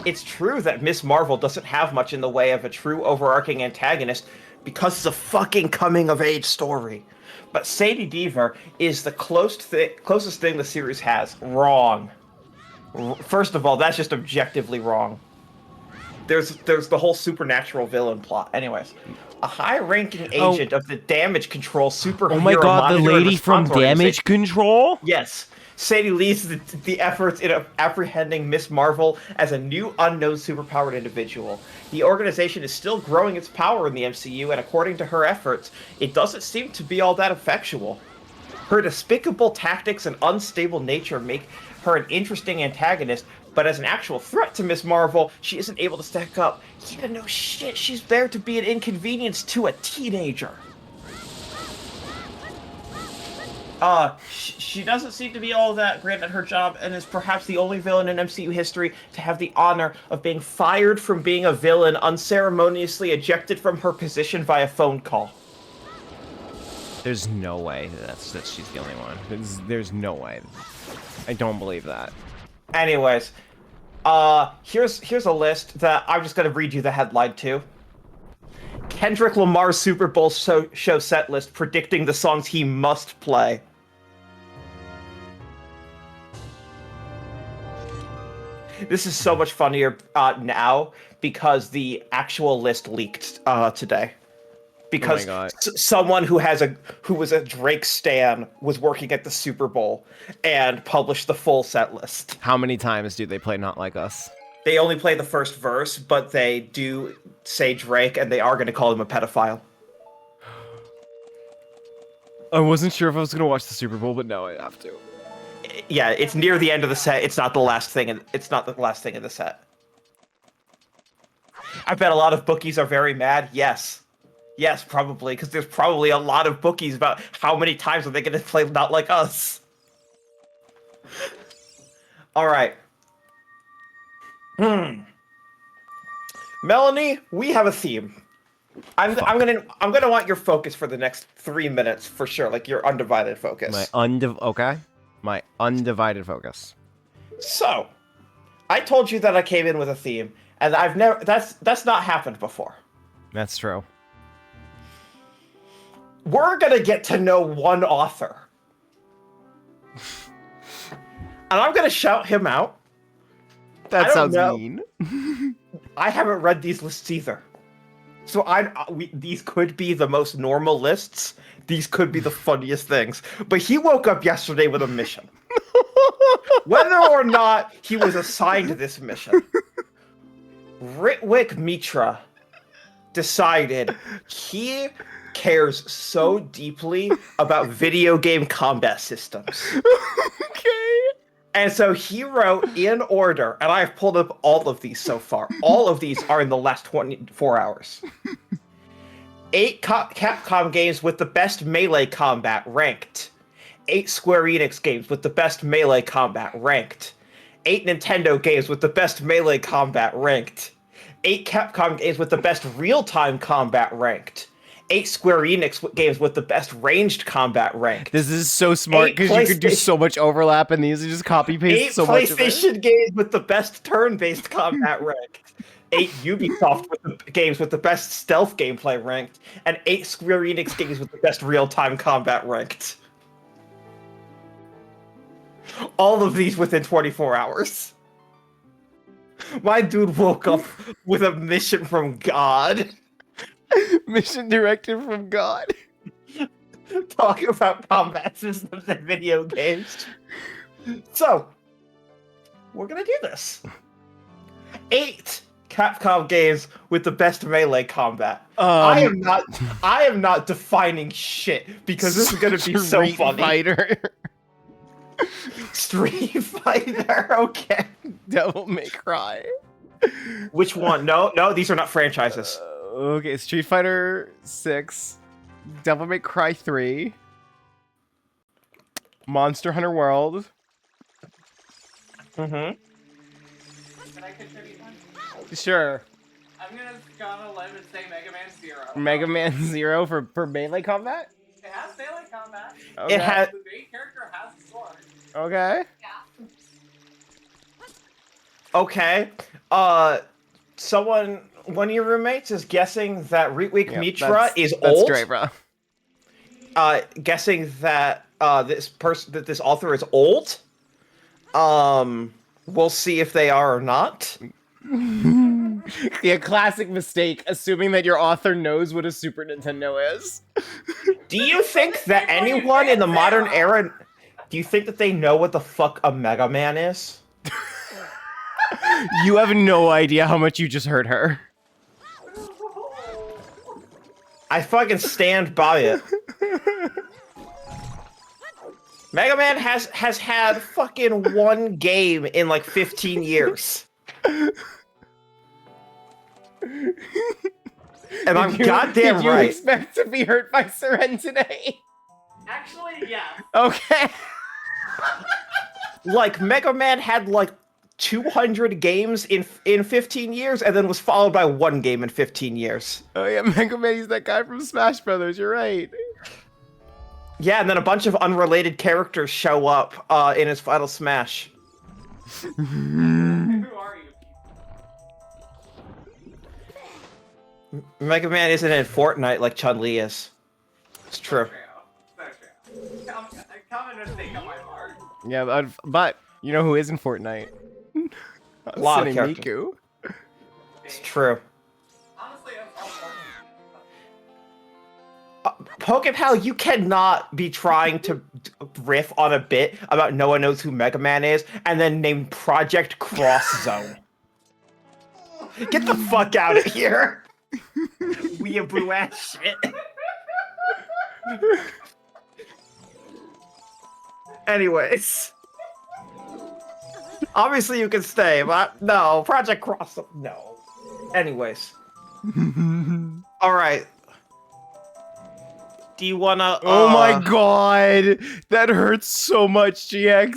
It's true that Miss Marvel doesn't have much in the way of a true overarching antagonist because it's a fucking coming-of-age story. But Sadie Deaver is the closest thing the series has. Wrong. First of all, that's just objectively wrong. There's the whole supernatural villain plot. Anyways, a high-ranking agent of the Damage Control superhero. Oh my god, the lady from Damage Control? Yes. Sadie leads the efforts in apprehending Miss Marvel as a new unknown superpowered individual. The organization is still growing its power in the MCU, and according to her efforts, it doesn't seem to be all that effectual. Her despicable tactics and unstable nature make her an interesting antagonist, but as an actual threat to Miss Marvel, she isn't able to stack up. Yeah, no shit, she's there to be an inconvenience to a teenager. She doesn't seem to be all that great at her job, and is perhaps the only villain in MCU history to have the honor of being fired from being a villain, unceremoniously ejected from her position via phone call. There's no way that she's the only one. There's no way. I don't believe that. Anyways, here's a list that I'm just gonna read you the headline to. Kendrick Lamar's Super Bowl show set list predicting the songs he must play. This is so much funnier now because the actual list leaked today. Because someone who was a Drake stan was working at the Super Bowl and published the full set list. How many times do they play Not Like Us? They only play the first verse, but they do say Drake, and they are going to call him a pedophile. I wasn't sure if I was gonna watch the Super Bowl, but now I have to. Yeah, it's near the end of the set. It's not the last thing, and it's not the last thing in the set. I bet a lot of bookies are very mad. Yes. Yes, probably, because there's probably a lot of bookies about how many times are they going to play Not Like Us. All right. Melanie, we have a theme. I'm gonna want your focus for the next 3 minutes for sure, like your undivided focus. My undivided focus. So, I told you that I came in with a theme, and I've never that's not happened before. That's true. We're gonna get to know one author. And I'm gonna shout him out. That sounds mean. I haven't read these lists either. So these could be the most normal lists. These could be the funniest things. But he woke up yesterday with a mission. Whether or not he was assigned this mission, Ritwik Mitra decided he cares so deeply about video game combat systems. Okay. And so he wrote in order, and I've pulled up all of these so far. All of these are in the last 24 hours. 8 Capcom games with the best melee combat ranked. 8 Square Enix games with the best melee combat ranked. 8 Nintendo games with the best melee combat ranked. 8 Capcom games with the best real-time combat ranked. 8 Square Enix games with the best ranged combat ranked. This is so smart because you could do so much overlap in these and just copy paste so much of it. 8 PlayStation games with the best turn-based combat ranked. 8 Ubisoft games with the best stealth gameplay ranked. And 8 Square Enix games with the best real-time combat ranked. All of these within 24 hours. My dude woke up with a mission from God. Mission directed from God. Talking about combat systems and video games. So, we're gonna do this. 8 Capcom games with the best melee combat. I am not defining shit because this is gonna be so funny. Fighter. Street Fighter, okay. Devil May Cry. Which one? No, these are not franchises. Okay, Street Fighter 6, Devil May Cry 3, Monster Hunter World. Mm-hmm. Can I contribute one? Sure. I'm gonna live and say Mega Man 0. Mega Man 0 for melee combat? It has melee combat. Okay. It has. The main character has a sword. Okay. Yeah. Okay. One of your roommates is guessing that Ritwik Mitra is old. That's great, bro. Guessing that this author is old. We'll see if they are or not. Yeah, classic mistake, assuming that your author knows what a Super Nintendo is. Do you think that anyone in the modern era, do you think that they know what the fuck a Mega Man is? You have no idea how much you just hurt her. I fucking stand by it. Mega Man has had fucking one game in like 15 years. And I'm goddamn right. Did you expect to be hurt by Syrenne today? Actually, yeah. Okay. Like, Mega Man had like 200 games in 15 years, and then was followed by one game in 15 years. Oh yeah, Mega Man, he's that guy from Smash Brothers, you're right. Yeah, and then a bunch of unrelated characters show up in his final Smash. Who are you? Mega Man isn't in Fortnite like Chun-Li is. It's true. Common mistake on my part. Yeah, but you know who is in Fortnite? A lot of characters. Miku. It's true. Honestly, that's all Pokepal, you cannot be trying to riff on a bit about no one knows who Mega Man is and then name Project Cross Zone. Get the fuck out of here. Weeaboo ass shit. Anyways. Obviously you can stay, but no, Project Cross, no. Anyways. Alright. Do you wanna, Oh my god! That hurts so much, GX.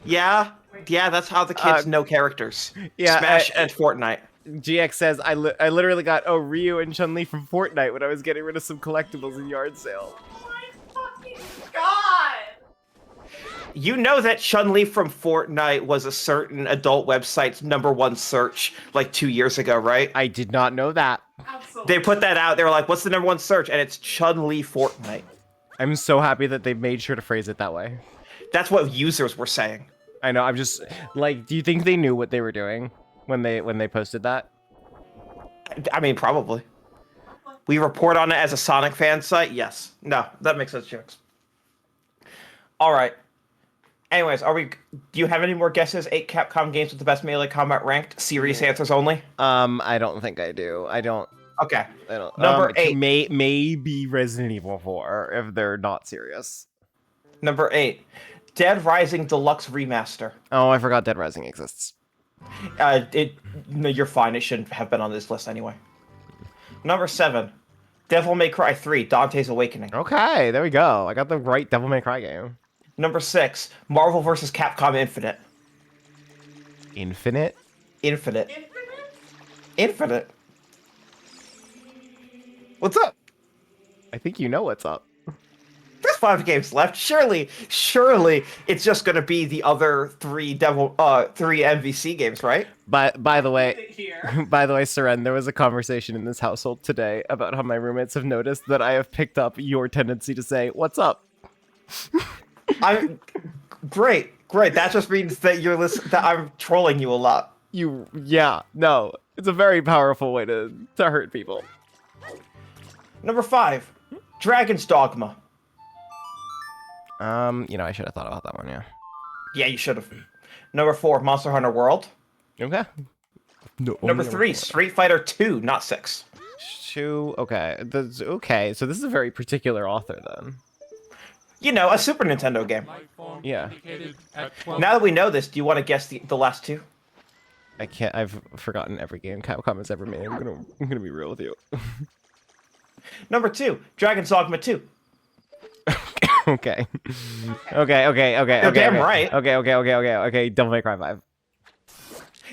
Yeah? Yeah, that's how the kids know characters. Yeah, Smash and Fortnite. GX says, I literally got, Ryu and Chun-Li from Fortnite when I was getting rid of some collectibles in yard sale. Oh my fucking god! You know that Chun-Li from Fortnite was a certain adult website's #1 search like 2 years ago, right? I did not know that. Absolutely. They put that out. They were like, what's the #1 search? And it's Chun-Li Fortnite. I'm so happy that they made sure to phrase it that way. That's what users were saying. I know, I'm just, like, do you think they knew what they were doing when they posted that? I mean, probably. We report on it as a Sonic fan site? Yes. No, that makes sense, jokes. Alright. Anyways, do you have any more guesses? 8 Capcom games with the best melee combat ranked? Serious answers only? I don't think I do. I don't. Okay. Number 8. Maybe Resident Evil 4 if they're not serious. Number 8. Dead Rising Deluxe Remaster. Oh, I forgot Dead Rising exists. No, you're fine. It shouldn't have been on this list anyway. Number 7. Devil May Cry 3, Dante's Awakening. Okay, there we go. I got the right Devil May Cry game. Number 6. Marvel vs. Capcom Infinite. Infinite? Infinite. Infinite. What's up? I think you know what's up. There's 5 games left. Surely it's just gonna be the other 3 MVC games, right? But by the way, Here. Syrenne, there was a conversation in this household today about how my roommates have noticed that I have picked up your tendency to say, "What's up?" Great. That just means that that I'm trolling you a lot. Yeah, no. It's a very powerful way to hurt people. Number 5. Dragon's Dogma. I should have thought about that one, yeah. Yeah, you should have. Number 4, Monster Hunter World. Okay. No, Number 3, Street Fighter 2, not 6. 2, okay. Okay, so this is a very particular author then. You know, a Super Nintendo game. Yeah. Now that we know this, do you want to guess the last 2? I can't. I've forgotten every game Capcom has ever made. I'm gonna be real with you. Number 2, Dragon's Dogma 2. Okay. You're damn right. Okay. Devil May Cry 5.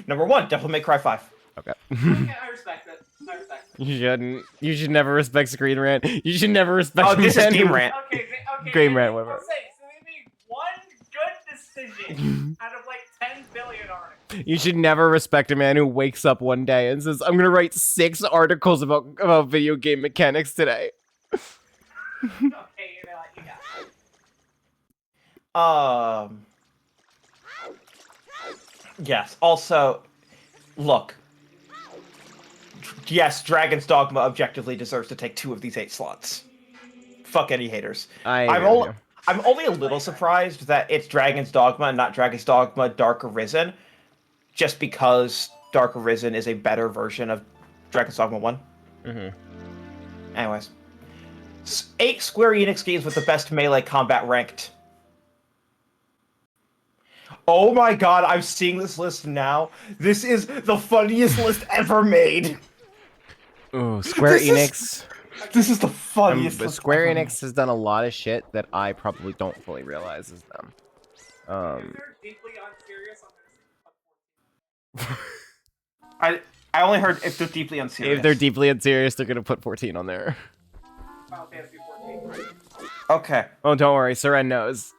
Number 1, Devil May Cry 5. Okay. Okay, I respect it. I respect it. You shouldn't. You should never respect Screen Rant. You should never respect. Oh, this is men Game who- Rant. Okay, Game rant, I'll whatever. say, so they made one good decision out of like 10 billion articles. You should never respect a man who wakes up one day and says, "I'm gonna write 6 articles about video game mechanics today." Okay, you got it. Yes. Also, look. Yes, Dragon's Dogma objectively deserves to take 2 of these 8 slots. Fuck any haters. I'm only a little surprised that it's Dragon's Dogma and not Dragon's Dogma Dark Arisen, just because Dark Arisen is a better version of Dragon's Dogma 1. Anyways. 8 Square Enix games with the best melee combat ranked. Oh my god, I'm seeing this list now. This is the funniest list ever made. Ooh, Square Enix. This is the funniest But list Square ever Enix has done a lot of shit that I probably don't fully realize is them. If they're deeply unserious, I'm gonna made. I only heard if they're deeply unserious. If they're deeply unserious, they're gonna put 14 on there. Final Fantasy 14. Okay. Oh, don't worry, Syrenne knows.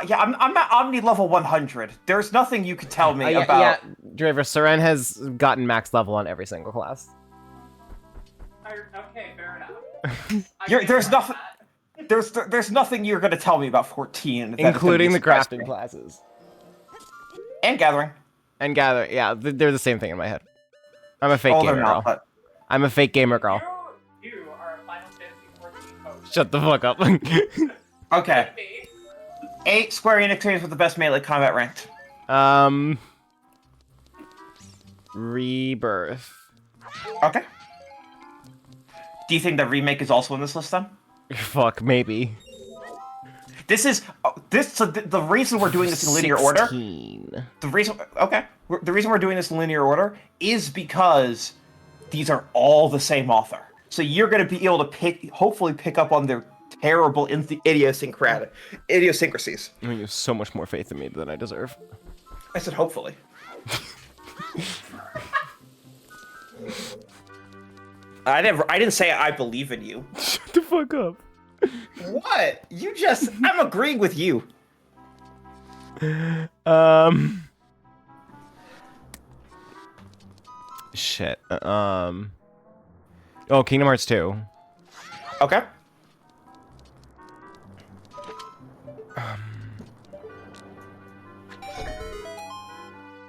Yeah, I'm at Omni level 100. There's nothing you could tell me Yeah, about. Draver, Syrenne has gotten max level on every single class. Okay, fair enough. There's nothing. There's nothing you're gonna tell me about 14, that Including the surprise crafting me. classes. And gathering. And gather, yeah, they're the same thing in my head. I'm a fake Oh, they're gamer not, girl. but I'm a fake gamer girl. You are a Final Fantasy 14 coach. Shut the fuck up. okay. Me? 8 Square Enix games with the best melee combat ranked. Rebirth. Okay. Do you think the remake is also on this list then? Fuck, maybe. This is the reason we're doing this in linear order. 16. The reason we're doing this in linear order is because these are all the same author. So you're going to be able to hopefully pick up on their terrible idiosyncrasies. I mean, you have so much more faith in me than I deserve. I said hopefully. I didn't say I believe in you. Shut the fuck up. What? I'm agreeing with you. Shit. Oh, Kingdom Hearts 2. Okay.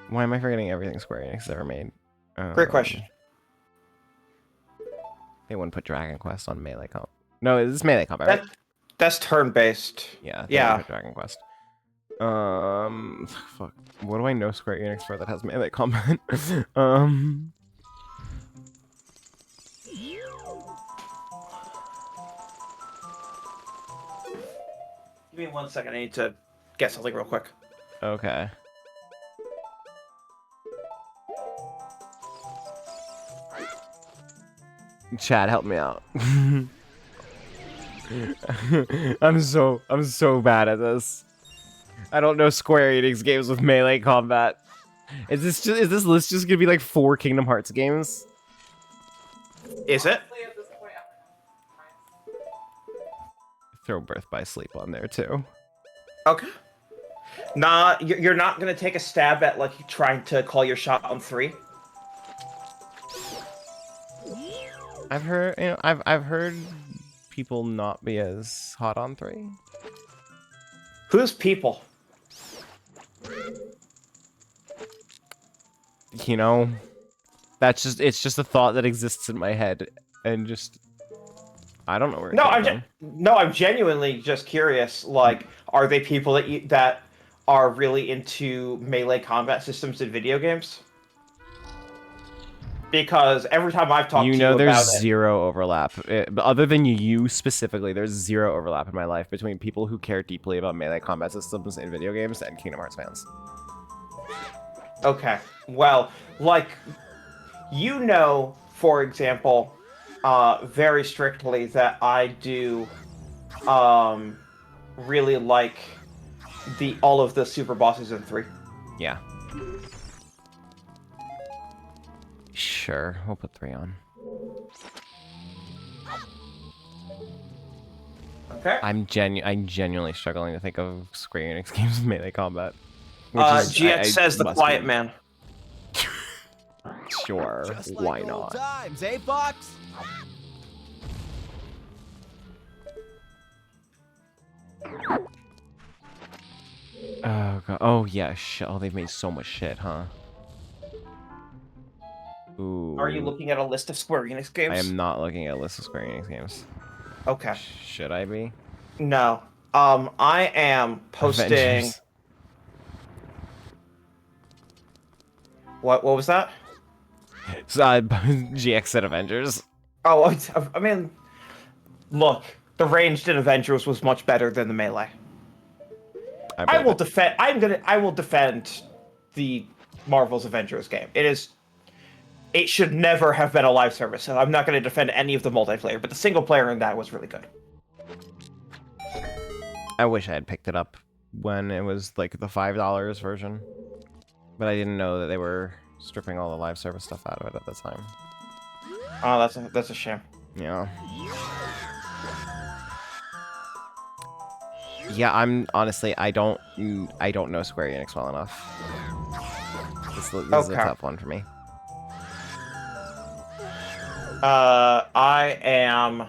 Why am I forgetting everything Square Enix has ever made? Great question. They wouldn't put Dragon Quest on Melee Combat. No, this is Melee Combat, right? That's turn-based. Yeah. Yeah. Dragon Quest. Fuck. What do I know Square Enix for that has Melee Combat? Give me 1 second. I need to get something real quick. Okay. Chad, help me out. I'm so bad at this. I don't know Square Enix games with melee combat. Is this list just gonna be like 4 Kingdom Hearts games? Is it? Honestly, at this point, Throw Birth by Sleep on there too. Okay. Nah, you're not gonna take a stab at like trying to call your shot on 3. I've heard people not be as hot on 3. Who's people? You know, it's just a thought that exists in my head, and just I don't know where. I'm genuinely just curious. Like, are they people that are really into melee combat systems in video games? Because every time I've talked to you about there's it, zero overlap. But other than you specifically, there's zero overlap in my life between people who care deeply about melee combat systems in video games and Kingdom Hearts fans. Okay, well, like, for example, very strictly that I do, really like all of the super bosses in 3. Yeah. Sure, we'll put 3 on. Okay. I'm genuinely struggling to think of Square Enix games with melee combat. GX says the Quiet Man. Sure, Just like why old not? Times, eh, Fox? Oh god. Oh yeah. Oh, they've made so much shit, huh? Ooh. Are you looking at a list of Square Enix games? I am not looking at a list of Square Enix games. Okay. Should I be? No. I am posting. Avengers. What was that? So, GX said Avengers. Oh, I mean, look, the ranged in Avengers was much better than the melee. I will defend. I will defend the Marvel's Avengers game. It should never have been a live service. So I'm not going to defend any of the multiplayer, but the single player in that was really good. I wish I had picked it up when it was like the $5 version, but I didn't know that they were stripping all the live service stuff out of it at the time. Oh, that's a shame. Yeah. Yeah, I'm honestly I don't know Square Enix well enough. This is a tough one for me. I am.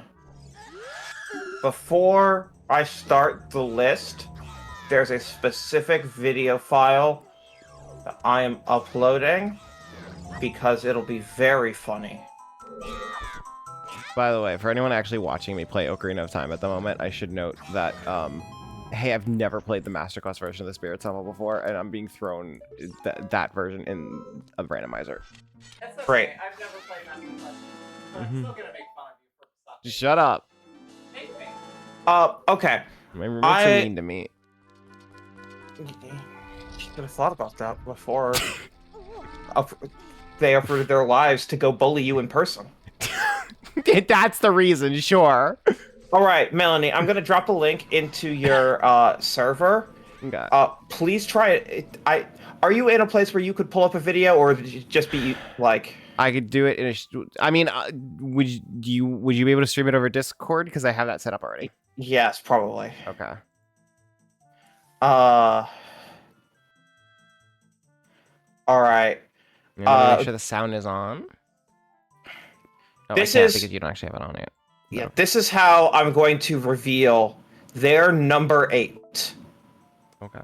Before I start the list, there's a specific video file that I am uploading because it'll be very funny. By the way, for anyone actually watching me play Ocarina of Time at the moment, I should note that hey, I've never played the Master Quest version of the Spirit Temple before, and I'm being thrown that version in a randomizer. That's okay. Great. I've never played Master Quest, but I'm still gonna make fun of you for such. Just shut up. Make me. Okay. My roommates are mean to me. Should have thought about that before they offered their lives to go bully you in person. That's the reason, sure. All right, Melanie, I'm gonna drop a link into your server. Okay. Please try it. Are you in a place where you could pull up a video, or would it just be like? I could do it in a. I mean, would you be able to stream it over Discord? Because I have that set up already. Yes, probably. Okay. All right. I'm gonna make sure the sound is on. Oh, this I can't is because you don't actually have it on yet. Yeah, No. this is how I'm going to reveal their number 8. Okay.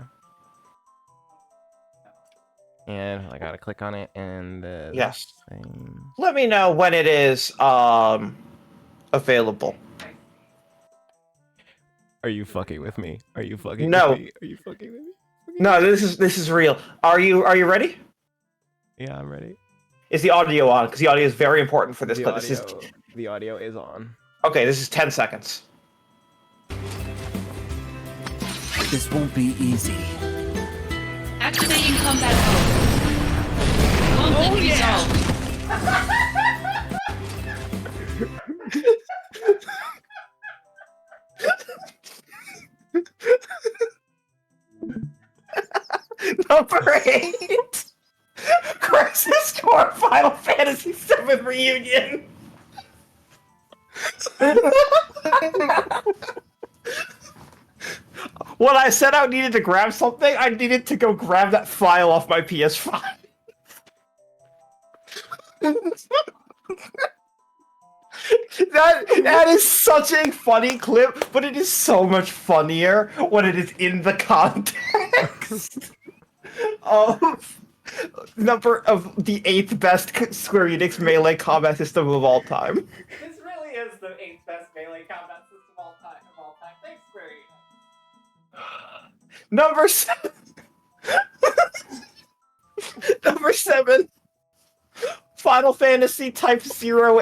And I gotta click on it and Yes. thing. Let me know when it is available. Are you fucking with me? Are you fucking No. with me? Are you fucking with me? No, this is real. Are you ready? Yeah, I'm ready. Is the audio on? Because the audio is very important for this clip. The audio is on. Okay, this is 10 seconds. This won't be easy. Activating combat mode. Conflict resolved. Number 8. Crisis Core Final Fantasy VII Reunion. When I said I needed to grab something, I needed to go grab that file off my PS5. That is such a funny clip, but it is so much funnier when it is in the context of the 8th best Square Enix melee combat system of all time. This really is the 8th best melee combat system of all time. Thanks, Square Enix. Number 7. Number 7. Final Fantasy Type 0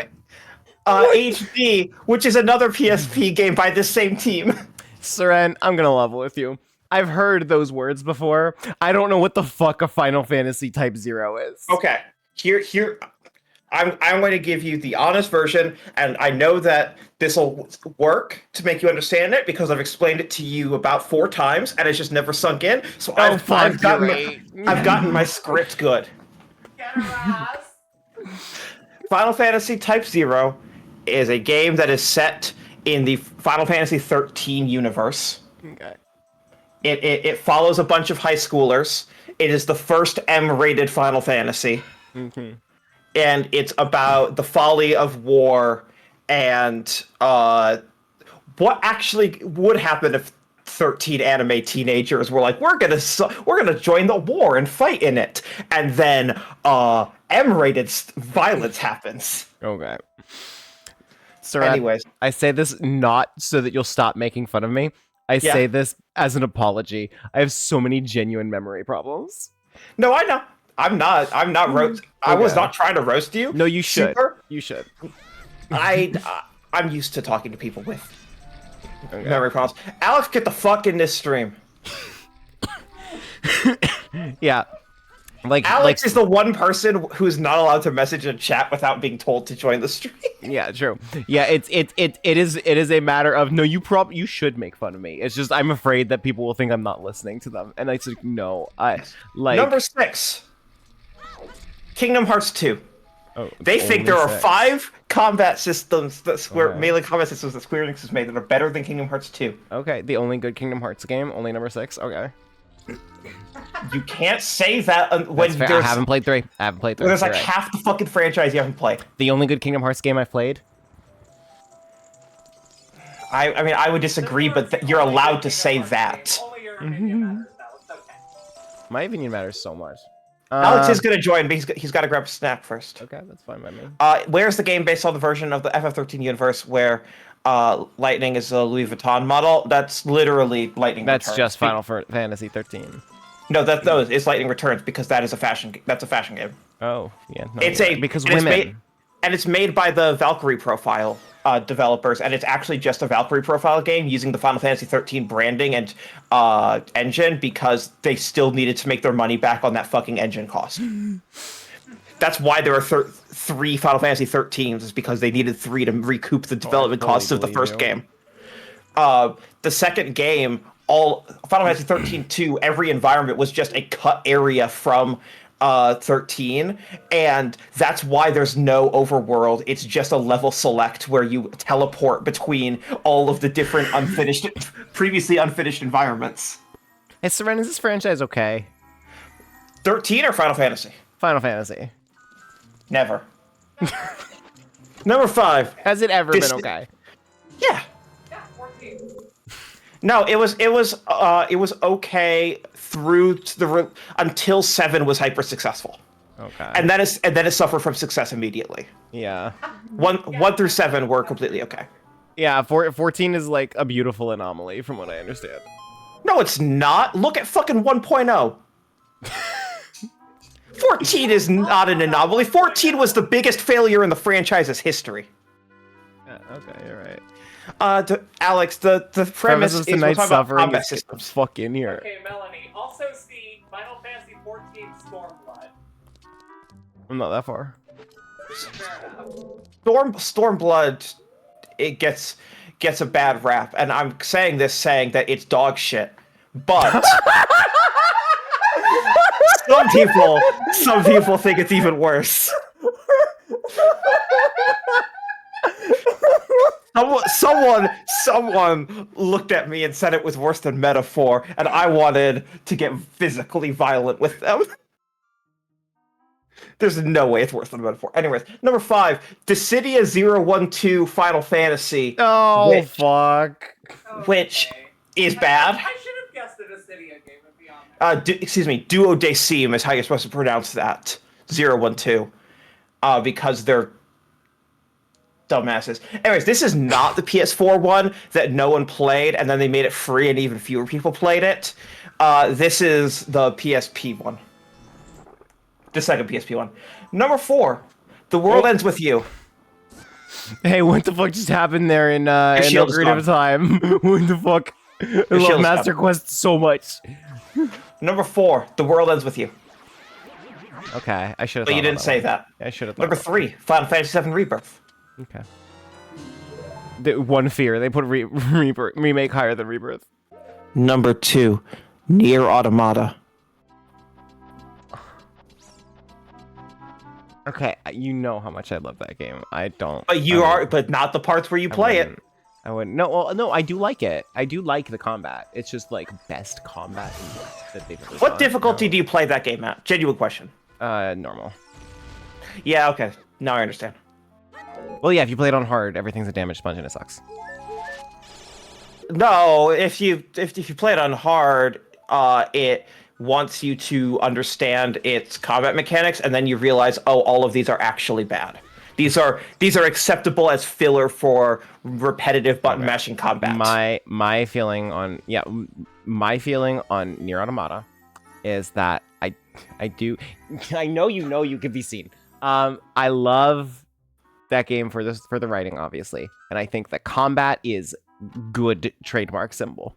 HD, which is another PSP game by the same team. Syrenne, I'm gonna level with you. I've heard those words before. I don't know what the fuck a Final Fantasy Type 0 is. Okay, here, I'm going to give you the honest version, and I know that this will work to make you understand it because I've explained it to you about 4 times, and it's just never sunk in. So I've gotten my script good. Get her ass. Final Fantasy Type 0 is a game that is set in the Final Fantasy 13 universe. Okay. It follows a bunch of high schoolers. It is the first M-rated Final Fantasy. Mm-hmm. And it's about the folly of war and what actually would happen if 13 anime teenagers were like, we're gonna join the war and fight in it, and then M-rated violence happens. Okay. Syrenne, Anyways, I say this not so that you'll stop making fun of me. I say this as an apology. I have so many genuine memory problems. no, I know. I'm not roast. I was not trying to roast you. No, you should. Super. You should. I'm used to talking to people with Okay. memory problems. Alex, get the fuck in this stream. Yeah. Alex is the one person who's not allowed to message in chat without being told to join the stream. Yeah, true. Yeah, it is a matter of no, you should make fun of me. It's just I'm afraid that people will think I'm not listening to them, and it's like no, I like Number 6, Kingdom Hearts 2. Oh, They think there are 6. 5 combat systems that Okay. melee combat systems that Square Enix has made that are better than Kingdom Hearts 2. Okay, the only good Kingdom Hearts game, only number 6. Okay, You can't say that when that's fair. I there's haven't played 3. there's like You're right. half the fucking franchise you haven't played. The only good Kingdom Hearts game I've played. I mean, I would disagree, but you're allowed to say that. Only your opinion matters now. It's okay. My opinion matters so much. Alex is gonna join, but he's got to grab a snack first. Okay, that's fine by me. Where's the game based on the version of the FF13 universe where Lightning is a Louis Vuitton model? That's literally Lightning That's Returns. just Final Fantasy 13. No, it's Lightning Returns because that is a fashion. That's a fashion game. Oh, yeah. No, It's because and women. it's made by the Valkyrie profile developers, and it's actually just a Valkyrie profile game using the Final Fantasy 13 branding and engine because they still needed to make their money back on that fucking engine cost. That's why there are 3 Final Fantasy 13s, is because they needed 3 to recoup the development costs of the first game. The second game, all Final Fantasy 13-2, every environment was just a cut area from 13, and that's why there's no overworld. It's just a level select where you teleport between all of the different previously unfinished environments. Hey, Syrenne, is this franchise okay? 13 or Final Fantasy? Final Fantasy. Never. Number 5. Has it ever been okay? Yeah. Yeah, 14. No, it was okay through to until 7 was hyper successful. Okay. And then it suffered from success immediately. Yeah. 1 through 7 were completely okay. Yeah, 14 is like a beautiful anomaly from what I understand. No, it's not. Look at fucking 1.0. 14 is not an anomaly. 14 was the biggest failure in the franchise's history. Yeah, okay, you're right. Alex, the premise is tonight's we're talking about suffering combat is systems. fuck in here. Okay, Melanie. Also see Final Fantasy 14 Stormblood. I'm not that far. Fair enough. Stormblood, it gets a bad rap, and I'm saying that it's dog shit. But some people think it's even worse. Someone looked at me and said it was worse than Metaphor, and I wanted to get physically violent with them. There's no way it's worse than Metaphor. Anyways, number 5, Dissidia 012 Final Fantasy. Oh, fuck. Which Okay. is bad. I should have guessed it a Cydia game, to be honest. Excuse me, Duodecim is how you're supposed to pronounce that. 012. Because they're dumbasses. Anyways, this is not the PS4 one that no one played, and then they made it free and even fewer people played it. This is the PSP one. The second PSP one. Number 4, The World Ends With You. Hey, what the fuck just happened there in shield is Ocarina of Time? What the fuck? I shield love is Master Quest so much. Number 4, The World Ends With You. Okay, I should have. But you didn't say that. Yeah, I should have. Number 3, Final Fantasy VII Rebirth. Okay. One fear, they put remake higher than Rebirth. Number 2, Nier Automata. Okay, you know how much I love that game. I don't. But not the parts where you play it. I wouldn't. No, well, no, I do like it. I do like the combat. It's just like best combat that they've ever What done, difficulty you do you play that game at? Genuine question. know? Normal. Yeah, okay. Now I understand. Well, yeah, if you play it on hard, everything's a damage sponge and it sucks. No, if you play it on hard, it wants you to understand its combat mechanics, and then you realize, oh, all of these are actually bad. These are acceptable as filler for repetitive button mashing combat. My feeling on Nier Automata is that I do I know you can be seen. I love that game for the writing, obviously, and I think that combat is good trademark symbol.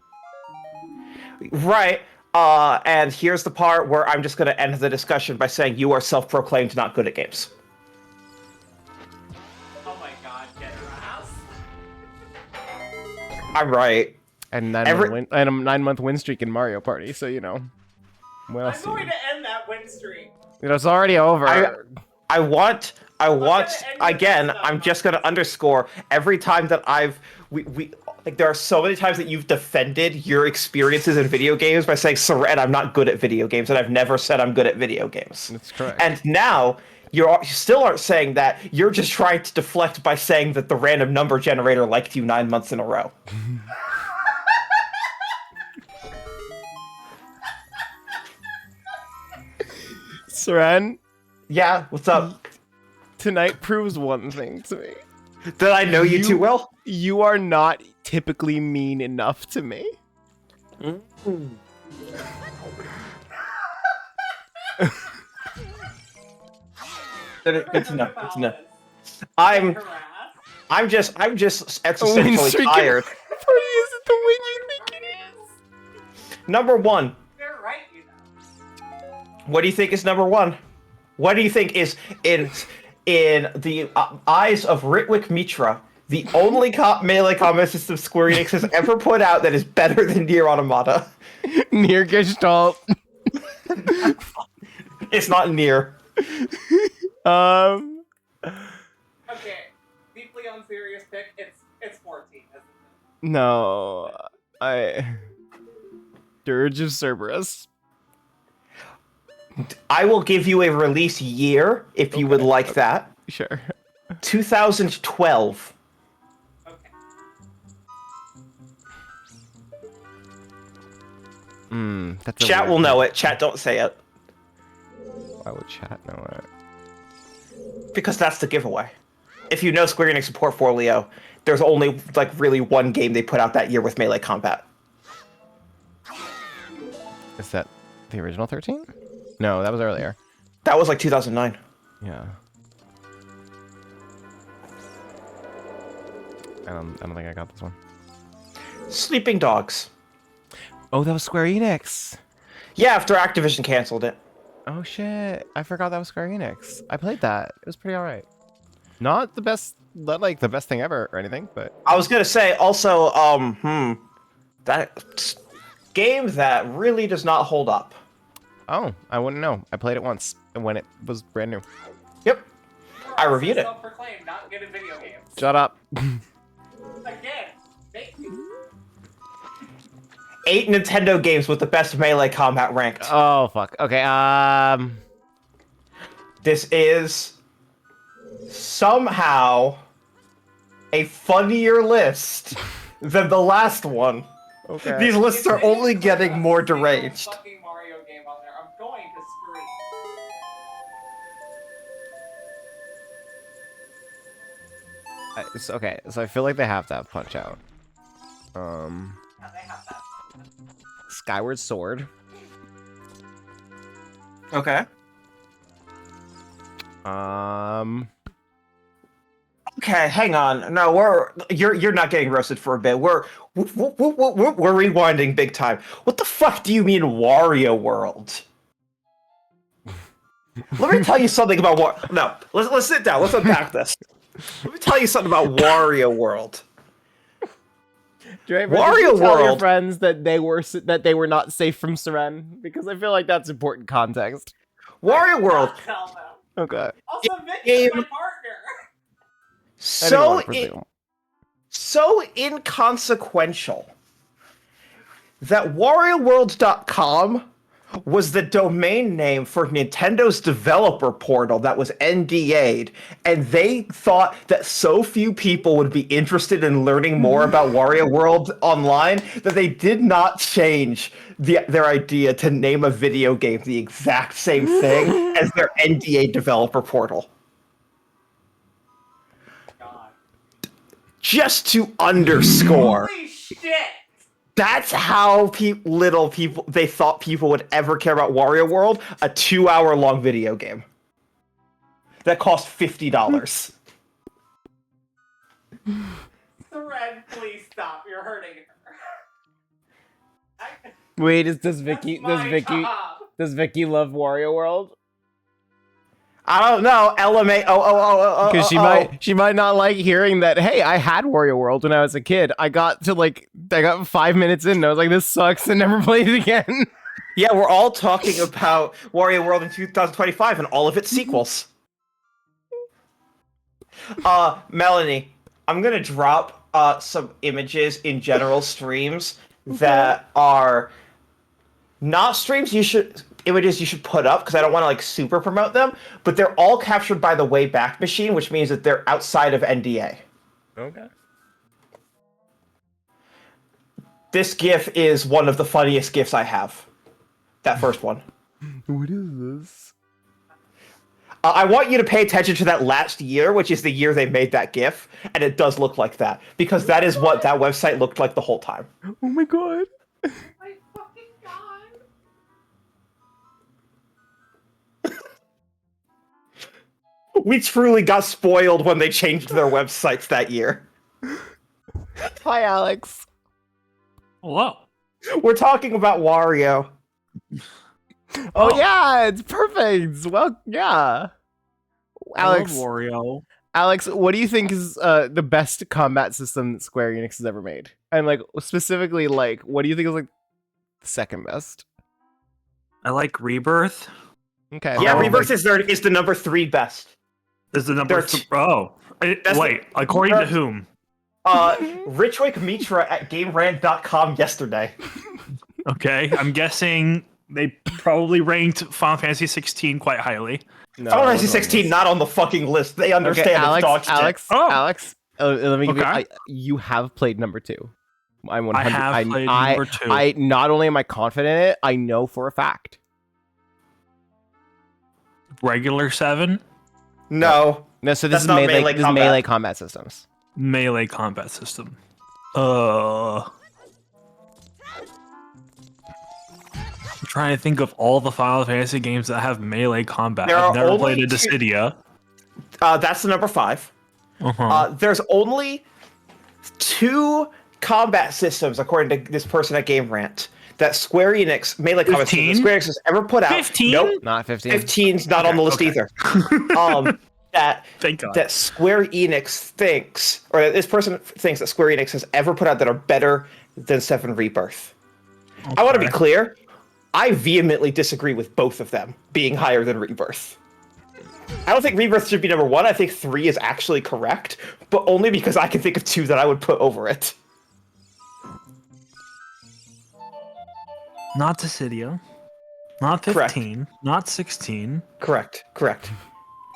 Right. And here's the part where I'm just going to end the discussion by saying you are self-proclaimed not good at games. Oh my god, get her ass. I'm right. And a 9-month win streak in Mario Party, so you know. What I'm else? going to end that win streak. It's already over. I want end again, this I'm just gonna underscore every time that we there are so many times that you've defended your experiences in video games by saying, Syrenne, I'm not good at video games, and I've never said I'm good at video games. That's correct. And now you still aren't saying that, you're just trying to deflect by saying that the random number generator liked you 9 months in a row. Syrenne, Yeah, what's up? tonight proves one thing to me. Did I know you too well? You are not typically mean enough to me. Good to know. Good to know. Get I'm her ass. I'm just Win existentially streak. tired. Party isn't the win you think it is. Number one. They're right, you know. What do you think is number one? What do you think is in the eyes of Ritwik Mitra, the only melee combat system Square Enix has ever put out that is better than Nier Automata? Near Gestalt. It's not Nier. Um. Okay, deeply unserious pick. It's 14, isn't it? No. Dirge of Cerberus. I will give you a release year if you would like that. Sure. 2012. Okay. That's a Chat weird will know one. it. Chat don't say it. Why would chat know it? Because that's the giveaway. If you know Square Enix support for Leo, there's only like really one game they put out that year with melee combat. Is that the original 13? No, that was earlier. That was like 2009. Yeah. I don't think I got this one. Sleeping Dogs. Oh, that was Square Enix. Yeah, after Activision canceled it. Oh shit! I forgot that was Square Enix. I played that. It was pretty alright. Not the best, not like the best thing ever or anything, but I was gonna say also, that game that really does not hold up. oh, I wouldn't know. I played it once when it was brand new. Yep. I reviewed it. Self-proclaimed, not good at video games. Shut up. Again, thank you. 8 Nintendo games with the best melee combat ranked. Oh fuck. Okay. This is somehow a funnier list than the last one. Okay. These lists are only getting more deranged. Fucking Mario game on there. I'm going to scream. It's okay. So I feel like they have to have Punch Out. Yeah, they have that. Skyward Sword. Okay. Okay, hang on. No, you're not getting roasted for a bit. We're rewinding big time. What the fuck do you mean Wario World? Let me tell you something about No, let's sit down. Let's unpack this. Let me tell you something about Wario World. Wario tell your World. friends that they were not safe from Syrenne, because I feel like that's important context. Wario World. Not tell them. Okay. Also, Vic Game- is my partner. I didn't wanna So presume. so inconsequential that WarioWorld.com was the domain name for Nintendo's developer portal that was NDA'd, and they thought that so few people would be interested in learning more about Wario World online that they did not change their idea to name a video game the exact same thing as their NDA developer portal. God. Just to underscore. Holy shit! That's how little people they thought people would ever care about Wario World, a 2-hour-long video game that cost $50. Syrenne, please stop. You're hurting her. Wait, does That's Vicky my job. does Vicky love Wario World? I don't know. LMA. Because she might not like hearing that. Hey, I had Wario World when I was a kid. I got 5 minutes in, and I was like, this sucks, and never played it again. Yeah, we're all talking about Wario World in 2025 and all of its sequels. Melanie, I'm gonna drop some images in general streams that are not streams images you should put up, because I don't want to like super promote them, but they're all captured by the Wayback Machine, which means that they're outside of NDA. Okay. This GIF is one of the funniest GIFs I have. That first one. What is this? I want you to pay attention to that last year, which is the year they made that GIF, and it does look like that, because that is what that website looked like the whole time. Oh my god. My fucking god. We truly got spoiled when they changed their websites that year. Hi, Alex. Hello. We're talking about Wario. Oh yeah, it's perfect. Well, yeah. Alex, I love Wario. Alex, what do you think is the best combat system that Square Enix has ever made? And like specifically, like, what do you think is like the second best? I like Rebirth. Okay. Yeah, well, Rebirth is the number 3 best. Is the number There are oh. That's Wait, according to whom? Richwick Mitra at GameRant.com yesterday. Okay, I'm guessing they probably ranked Final Fantasy 16 quite highly. no, Final it Fantasy wasn't on 16 this. not on the fucking list. They understand Okay, it's Alex, dog shit. Alex, Oh. Alex. Let me give Okay. you. You have played number 2. I'm 100. I have played number 2. I not only am I confident in it, I know for a fact. Regular 7, No. No, so That's this is not melee. melee This is combat. melee combat systems. melee combat system. I'm trying to think of all the Final Fantasy games that have melee combat. There I've are never played only a Dissidia. That's the number 5. Uh-huh. There's only 2 combat systems, according to this person at Game Rant, that Square Enix melee combat system 15? Square Enix has ever put out. 15? Nope. Not 15. 15's not on the list okay. either. Thank God. That Square Enix thinks, or that this person thinks that Square Enix has ever put out that are better than 7 Rebirth. I want to be Okay. clear. I vehemently disagree with both of them being higher than Rebirth. I don't think Rebirth should be number 1. I think 3 is actually correct, but only because I can think of 2 that I would put over it. Not Dissidia. Not Correct. 15. Not 16. Correct.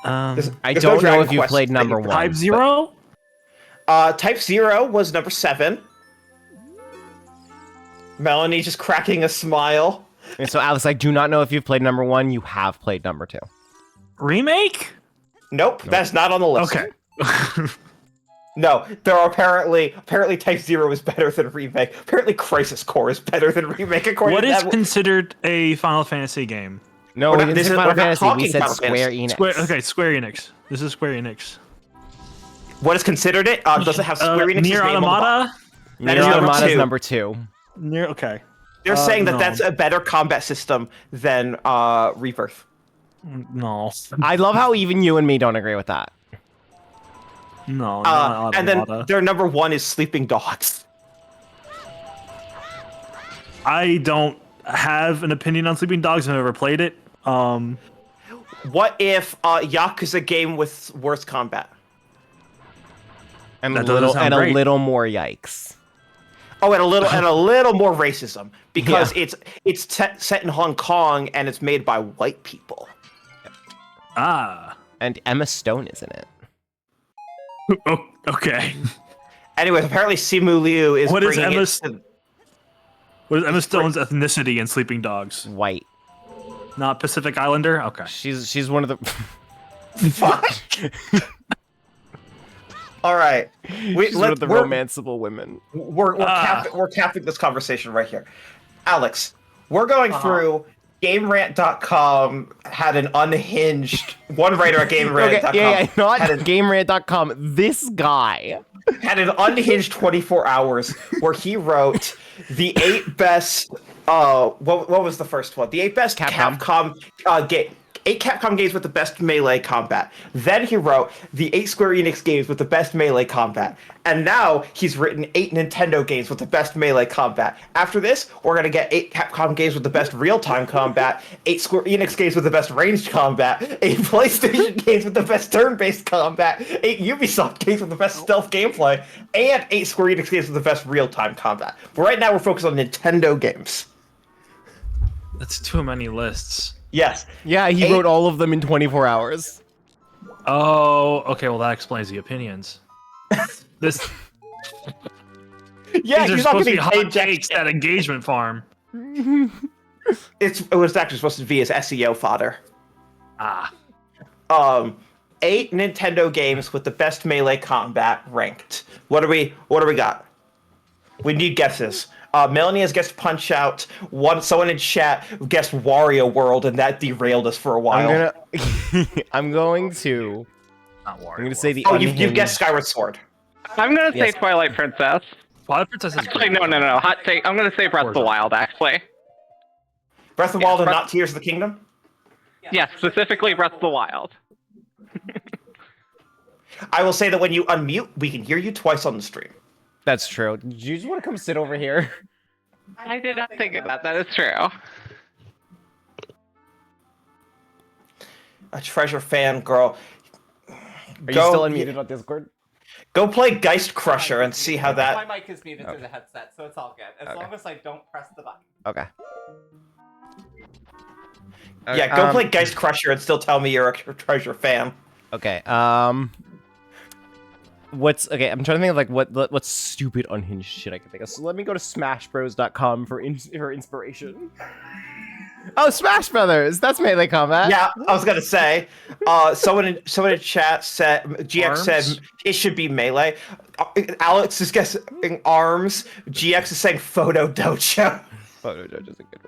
I There's no don't know Dragon if you Quest played thing. number 1. Type 0? Type 0 was number 7. Melanie just cracking a smile. And so, Alex, I do not know if you've played number 1. You have played number 2. Remake? Nope, that's not on the list. Okay. No, there are apparently Type 0 is better than Remake. Apparently Crisis Core is better than Remake according What to is that. considered a Final Fantasy game? No, We're we not- didn't this say is- Final we're not Fantasy. We talking said Final Square Fantasy. Enix. Square Enix. This is Square Enix. What is considered it? Does it have Square Enix's Nier name on the box? Automata? That Nier is number Automata's 2. number 2. Okay. They're saying that no. that's a better combat system than Rebirth. No. I love how even you and me don't agree with that. No, not And then Automata. their number 1 is Sleeping Dogs. I don't have an opinion on Sleeping Dogs. I've never played it. What if Yakuza game with worse combat? And That a doesn't little sound and a great. little more yikes. Oh, and a little more racism because it's set in Hong Kong and it's made by white people. Ah. And Emma Stone is in it. Oh, okay. Anyways, apparently Simu Liu is What is bringing Emma it St- to- What is Emma Stone's ethnicity in Sleeping Dogs? White. Not Pacific Islander? Okay. She's one of the. Fuck. All right, She's one of the romanceable women. we're capping this conversation right here. Alex, we're going through GameRant.com had an unhinged one writer at GameRant.com Okay, yeah, not had, GameRant.com. This guy. had an unhinged 24 hours where he wrote the 8 best. What was the first one? The 8 best Capcom game. 8 Capcom games with the best melee combat. Then he wrote the 8 Square Enix games with the best melee combat. And now he's written 8 Nintendo games with the best melee combat. After this, we're going to get 8 Capcom games with the best real-time combat, 8 Square Enix games with the best ranged combat, 8 PlayStation games with the best turn-based combat, 8 Ubisoft games with the best stealth gameplay, and 8 Square Enix games with the best real-time combat. But right now we're focused on Nintendo games. That's too many lists. Yes. Yeah, he 8 wrote all of them in 24 hours. Oh, okay. Well, that explains the opinions. This Yeah, these are he's not supposed to be getting hot paid jack takes at Engagement Farm. It was actually supposed to be his SEO fodder. Ah, 8 Nintendo games with the best melee combat ranked. What do we got? We need guesses. Melanie has guessed Punch Out. Someone in chat guessed Wario World, and that derailed us for a while. I'm going to say the you've guessed Skyward Sword. I'm gonna say Yes. Twilight Princess. Twilight Princess is Actually, great. no. Hot take. I'm gonna say Breath of the Wild. Actually, Breath of the Wild and not Tears of the Kingdom? yeah, specifically Breath of the Wild. I will say that when you unmute, we can hear you twice on the stream. That's true. Do you just want to come sit over here? I did not think of that. That is true. A treasure fan girl. Are you still unmuted on Discord? Go play Geist Crusher and see how that. My mic is muted through the headset, so it's all good. As long as I don't press the button. Okay. Yeah, go play Geist Crusher and still tell me you're a treasure fan. Okay. Okay? I'm trying to think of like what stupid unhinged shit I can think of. So let me go to SmashBros.com for inspiration. Oh, Smash Brothers! That's melee combat. Yeah, I was gonna say. Someone in chat said GX said it should be melee. Alex is guessing arms. GX is saying photo dojo. Photo Dojo's a good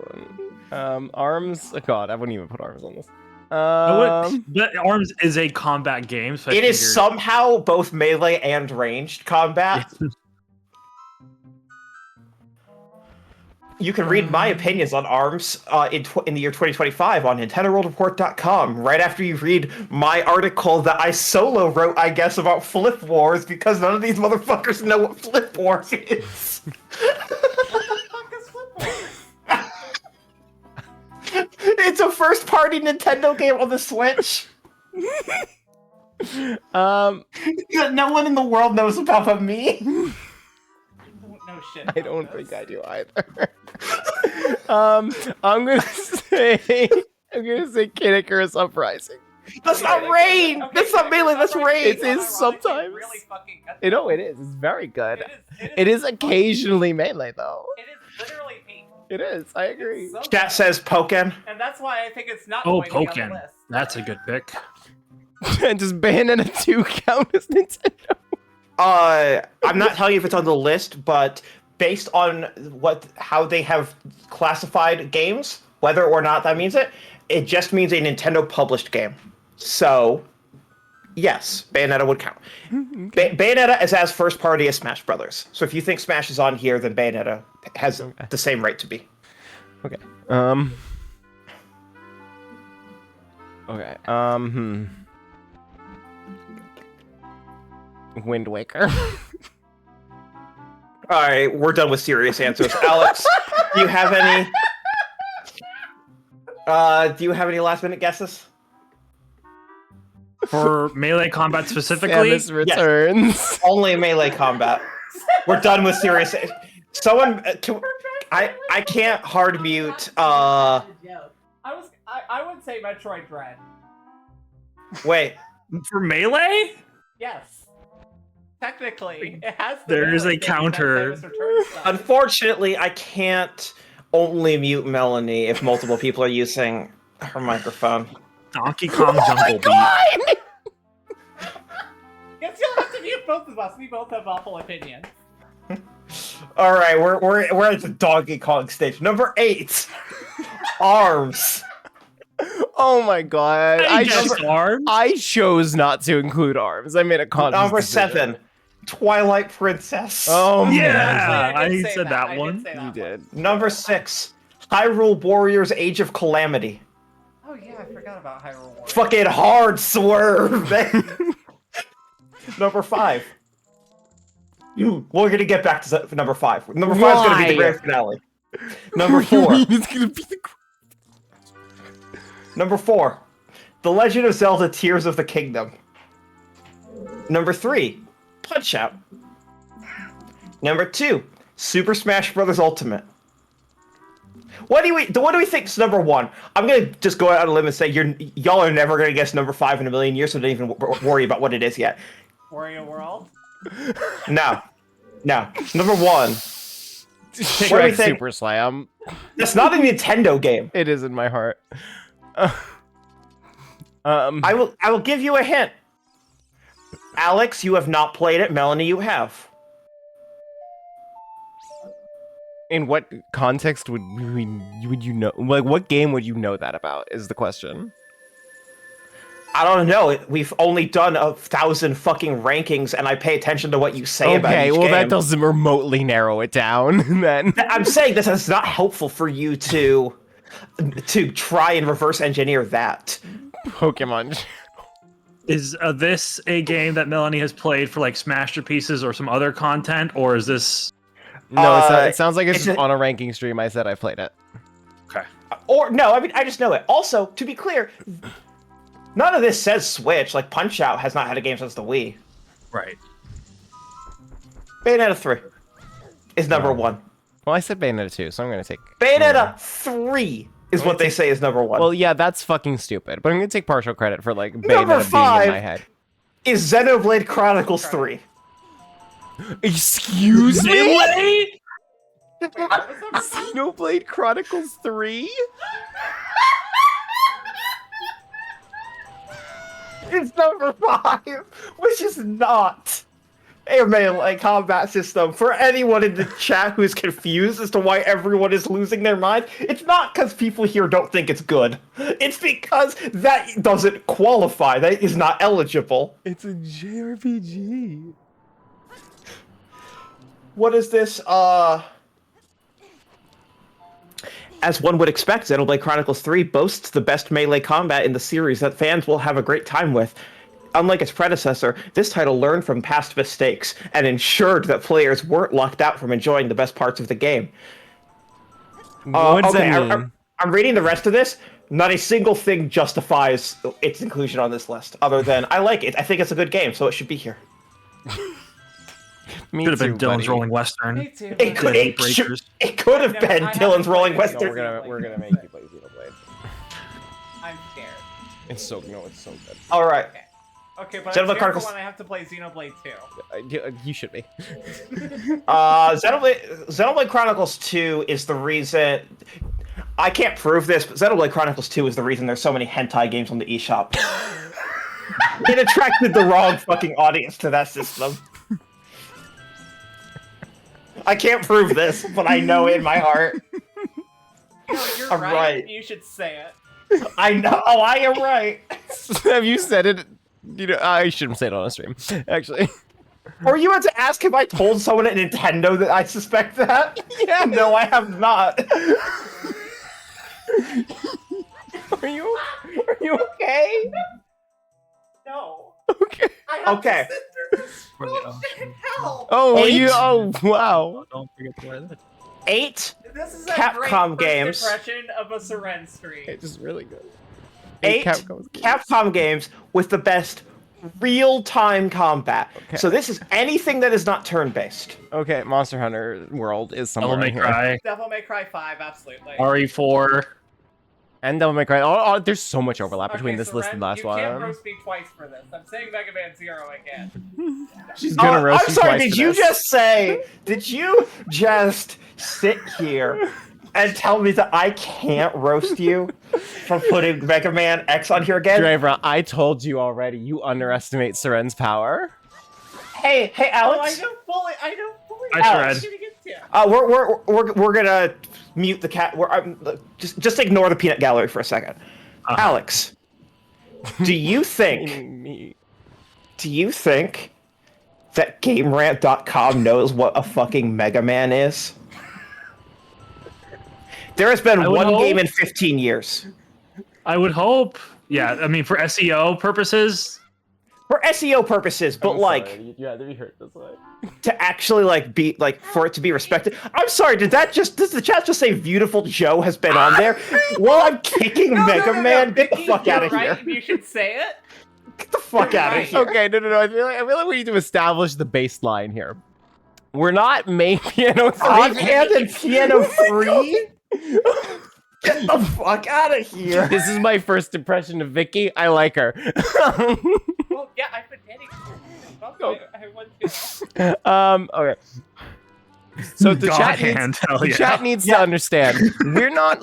one. Arms. Oh God, I wouldn't even put arms on this. But Arms is a combat game, so It is somehow both melee and ranged combat. You can read my opinions on ARMS in the year 2025 on NintendoWorldReport.com, right after you read my article that I solo wrote, I guess, about Flip Wars, because none of these motherfuckers know what Flip Wars is. It's a first-party Nintendo game on the Switch. No one in the world knows about but me. No shit. I don't think I do either. I'm gonna say Kid Icarus Uprising. That's not rain. That's not melee. That's rain. It is sometimes. Really fucking good. You know it is. It's very good. It It is occasionally melee though. It is literally pink. It is. I agree. So Chat good. says Pokken. And that's why I think it's not Oh, going to be on the Pokken. list. That's a good pick. And just Bayonetta 2 count as Nintendo. I'm not telling you if it's on the list, but based on how they have classified games, whether or not that means it just means a Nintendo published game. So, yes, Bayonetta would count. Bayonetta is as first party as Smash Brothers. So if you think Smash is on here, then Bayonetta has the same right to be. Okay. Okay. Wind Waker. All right, we're done with serious answers. Alex, do you have any? Do you have any last minute guesses? For melee combat specifically, Samus Returns. Only melee combat. We're done with serious. Someone, I can't hard mute. I would say Metroid Dread. Wait. for melee, Yes. Technically, it has. There is a melee thing that counter. Samus Returns does. Unfortunately, I can't only mute Melanie if multiple people are using her microphone. Donkey Kong Jungle Beat. Guess you'll have to mute both of us. We both have awful opinions. All right, we're at the Donkey Kong stage. Number 8, Arms. Oh my God! Arms. I chose not to include arms. I made a conscious Number decision. 7, Twilight Princess. Oh Yeah, I did I say said that I one. did say that you one. did. Number 6, Hyrule Warriors: Age of Calamity. Oh yeah, I forgot about Hyrule Warriors. Fucking hard swerve, man. Number 5. We're gonna get back to number 5. Number 5 is gonna be the grand finale. Number 4. It's gonna be the. Number 4, The Legend of Zelda: Tears of the Kingdom. Number 3, Punch Out. Number 2, Super Smash Bros. Ultimate. What do we think is number 1? I'm gonna just go out on a limb and say y'all are never gonna guess number 5 in a million years, so don't even worry about what it is yet. Wario World. No. Number 1. Shrek Super Slam. That's not a Nintendo game. It is in my heart. I will give you a hint. Alex, you have not played it. Melanie, you have. In what context would you know? Like, what game would you know that about? Is the question. I don't know. We've only done 1,000 fucking rankings, and I pay attention to what you say about Okay, each well game. that doesn't remotely narrow it down. Then I'm saying this is not helpful for you to try and reverse engineer that. Pokemon. Is this a game that Melanie has played for like Smasher Pieces or some other content, or is this? No, it sounds like it's it's on a ranking stream. I said I played it. Okay. Or no, I mean I just know it. Also, to be clear, none of this says Switch. Like Punch Out has not had a game since the Wii. Right. Bayonetta 3 is number 1. Well, I said Bayonetta 2, so I'm gonna take Bayonetta 3 is what they say is number 1. Well, yeah, that's fucking stupid. But I'm gonna take partial credit for like Number Bayonetta 5 being in my head. is Xenoblade Chronicles 3. Excuse me? Wait! Xenoblade Chronicles 3? It's number 5, which is not a melee combat system. For anyone in the chat who's confused as to why everyone is losing their mind, it's not because people here don't think it's good. It's because that doesn't qualify. That is not eligible. It's a JRPG. What is this? As one would expect, Xenoblade Chronicles 3 boasts the best melee combat in the series that fans will have a great time with. Unlike its predecessor, this title learned from past mistakes and ensured that players weren't locked out from enjoying the best parts of the game. What does that mean? I'm reading the rest of this. Not a single thing justifies its inclusion on this list, other than I like it. I think it's a good game, so it should be here. Me Could have been too, Dylan's buddy. Rolling Western. Me too. It could have been Dylan's Rolling No, Western. we're gonna make you play Xenoblade. I'm scared. It's so it's so good. All right. Okay, but Xenoblade I'm scared Chronicles- for when I have to play Xenoblade 2. You should be. Xenoblade Chronicles 2 is the reason. I can't prove this, but Xenoblade Chronicles 2 is the reason there's so many hentai games on the eShop. It attracted the wrong fucking audience to that system. I can't prove this, but I know in my heart. No, you're I'm right. right. You should say it. I know I am right. Have you said it? You know, I shouldn't say it on a stream, actually. Or you had to ask if I told someone at Nintendo that I suspect that? Yeah. No, I have not. Are you okay? No. Okay. I have Okay. to sit through this bullshit hell. Oh, Eight. wow. Don't forget to wear that. 8 This is a Capcom great games. first impression of a Syrenne stream. It's just really good. 8 Capcom games with the best real-time combat. Okay. So this is anything that is not turn-based. Okay, Monster Hunter World is somewhere Devil May in here. Cry. Devil May Cry 5, absolutely. RE4. And Devil May Cry. Oh, there's so much overlap between Okay, this list and the Syrenne, last you can't one. roast me twice for this. I'm saying Mega Man 0 again. She's gonna roast I'm you sorry, twice did for you this. just say, did you just sit here and tell me that I can't roast you for putting Mega Man X on here again? Draver, I told you already. You underestimate Syrenne's power. Hey, Oh, I Alex. don't fully. I don't fully. I know tried. what you're gonna get to. We're gonna mute the cat. Just ignore the peanut gallery for a second. Alex, do you think that GameRant.com knows what a fucking Mega Man is? There has been I would one hope. game in 15 years. I would hope. Yeah, I mean, for SEO purposes. For SEO purposes, but Yeah, to be hurt this way. to actually be for it to be respected. I'm sorry, does the chat just say beautiful Joe has been on there? While I'm kicking Mega Man, get the fuck out of Right? here. You should say it. Get the fuck out of Right. here. Okay, no. I feel like we need to establish the baseline here. We're not main piano 3. Offhand and Piano 3? Get the fuck out of here. This is my first impression of Vicky. I like her. Well, yeah, I've been getting. I want to. Okay. So the God chat hand, needs, hell the yeah. chat needs to understand we're not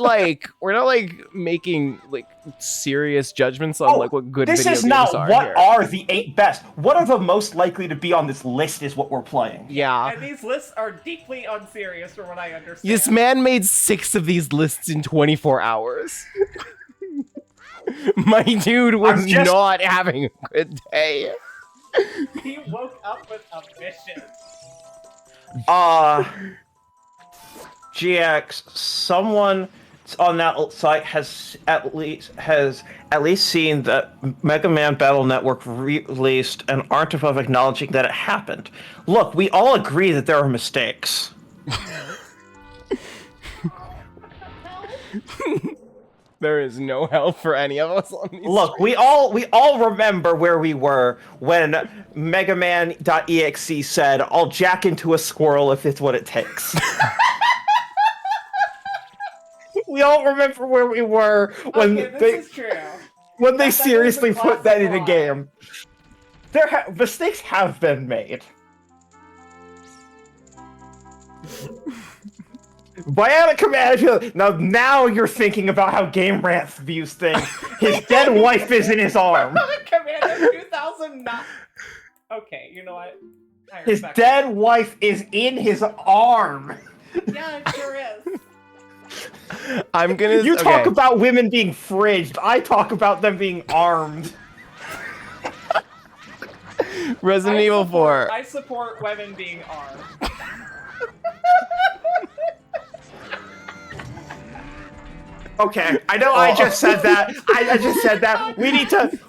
making like serious judgments on like what good this video is games not are what here. are the 8 best. What are the most likely to be on this list is what we're playing. Yeah. And these lists are deeply unserious from what I understand. This man made 6 of these lists in 24 hours. My dude was not having a good day. He woke up with a mission. GX, someone on that site has at least seen that Mega Man Battle Network released and aren't above acknowledging that it happened. Look, we all agree that there are mistakes. There is no help for any of us on these. Look, we all remember where we were when Mega Man.exe said, "I'll jack into a squirrel if it's what it takes." We all remember where we were when This is true. when they That seriously is a put that in a classic game. Mistakes have been made. Bionic Command. Now you're thinking about how Game Rant views things. His dead wife is in his arm. Commander 2009. Okay, you know what? I His respect dead wife is in his arm. it. Yeah, it sure is. I'm gonna. You talk about women being fridged. I talk about them being armed. Resident Evil 4. I support women being armed. Okay, I know I just said that. I just said that. We need to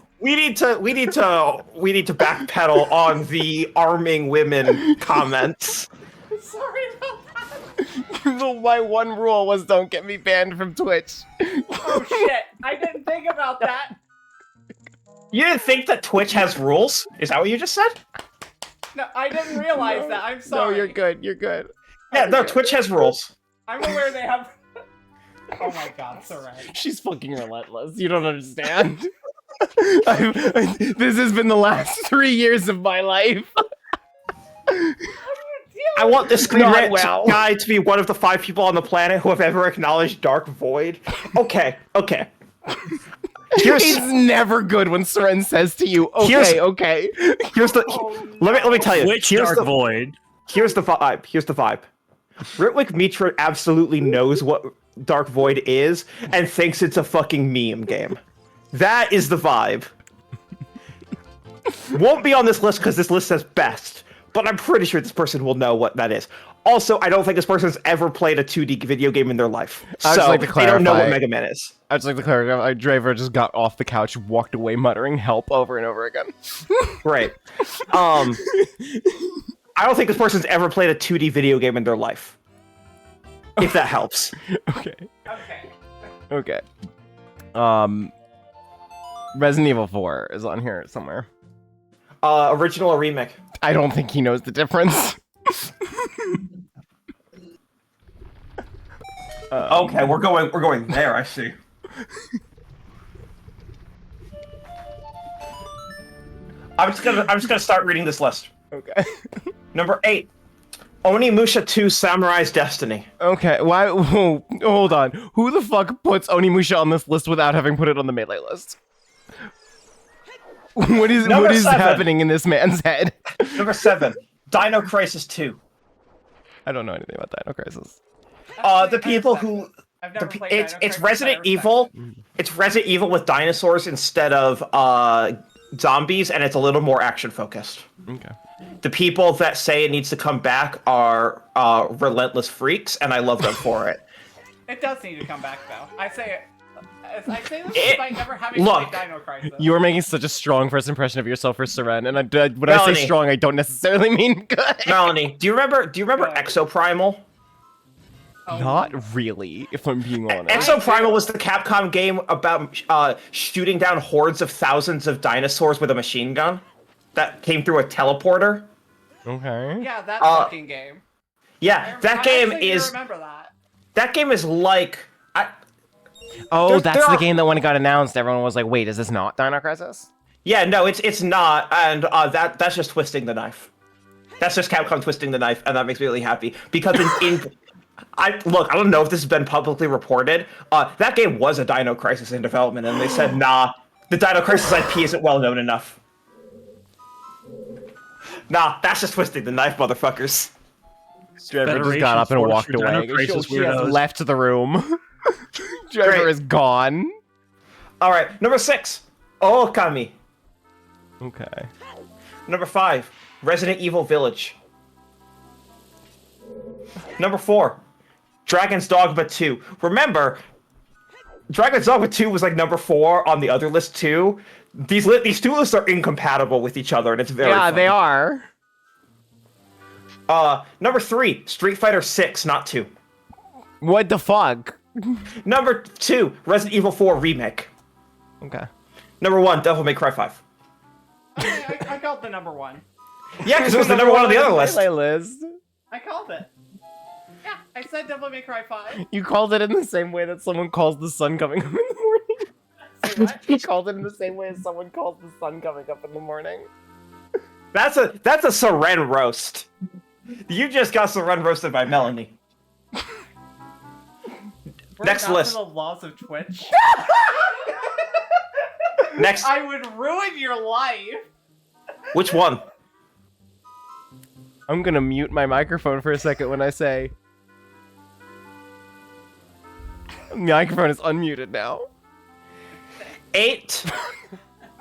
backpedal on the arming women comments. Sorry about that. My one rule was don't get me banned from Twitch. Oh shit, I didn't think about that. You didn't think that Twitch has rules? Is that what you just said? No, I didn't realize that. I'm sorry. No, you're good. You're good. Yeah, no, Twitch has rules. I'm aware they have. Oh my god, Syrenne. She's fucking relentless. You don't understand. This has been the last 3 years of my life. I want this Screen Not Rant well. guy to be one of the 5 people on the planet who have ever acknowledged Dark Void. Okay. It's never good when Syrenne says to you, okay. Here's the. Let me tell you. Which here's Dark the, Void? Here's the vibe. Ritwik Mitra absolutely knows what Dark Void is and thinks it's a fucking meme game. That is the vibe. Won't be on this list because this list says best, but I'm pretty sure this person will know what that is. Also, I don't think this person's ever played a 2D video game in their life, I'd just so like to they don't know what clarify- Mega Man is. I'd just like to clarify, Draver just got off the couch, walked away muttering help over and over again. Right. I don't think this person's ever played a 2D video game in their life. If that helps. Okay. Resident Evil 4 is on here somewhere. Original or remake? I don't think he knows the difference. Okay, we're going there, I see. I'm just gonna start reading this list. Okay. Number 8. Onimusha 2 Samurai's Destiny. Okay, why? Whoa, hold on. Who the fuck puts Onimusha on this list without having put it on the Melee list? What is Number 7. happening in this man's head? Number 7. Dino Crisis 2. I don't know anything about Dino Crisis. The people who I've never played it's Dino Crisis, Resident but I respect Evil. it. It's Resident Evil with dinosaurs instead of zombies, and it's a little more action focused. Okay. The people that say it needs to come back are relentless freaks, and I love them for it. It does need to come back though. I say this It- despite never having look, played Dino Crisis. You are making such a strong first impression of yourself for Syrenne, and when I Melanie. say strong, I don't necessarily mean good. Melanie, do you remember What? Exoprimal? Not really, if I'm being honest. Exoprimal was the Capcom game about shooting down hordes of thousands of dinosaurs with a machine gun that came through a teleporter. Okay. Yeah, that fucking game. Yeah, that game I is remember that. that game is like Oh, There's- that's there the are- game that when it got announced, everyone was like, "Wait, is this not Dino Crisis?" yeah, no, it's not, and that's just twisting the knife. That's just Capcom twisting the knife, and that makes me really happy. Because I don't know if this has been publicly reported. That game was a Dino Crisis in development, and they said, nah, the Dino Crisis IP isn't well known enough. Nah, that's just twisting the knife, motherfuckers. Trevor just got up and walked away. She has left the room. Trevor is gone. All right, number 6, Okami. Okay. Number 5, Resident Evil Village. Number 4, Dragon's Dogma 2. Remember, Dragon's Dogma 2 was like number 4 on the other list too. These two lists are incompatible with each other, and it's very funny. They are. Number 3, Street Fighter 6, not 2. What the fuck? Number 2, Resident Evil 4 Remake. Okay. Number 1, Devil May Cry 5. Okay, I called the number 1. Yeah, because it was the number 1 on the other list. I called it. Yeah, I said Devil May Cry 5. You called it in the same way that someone calls the sun coming up in the morning. Say what? You called it in the same way as someone calls the sun coming up in the morning. That's a Syrenne roast. You just got Syrenne roasted by Melanie. Next We're not list. to the laws of Twitch. Next. I would ruin your life. Which one? I'm gonna mute my microphone for a second when I say... The microphone is unmuted now. 8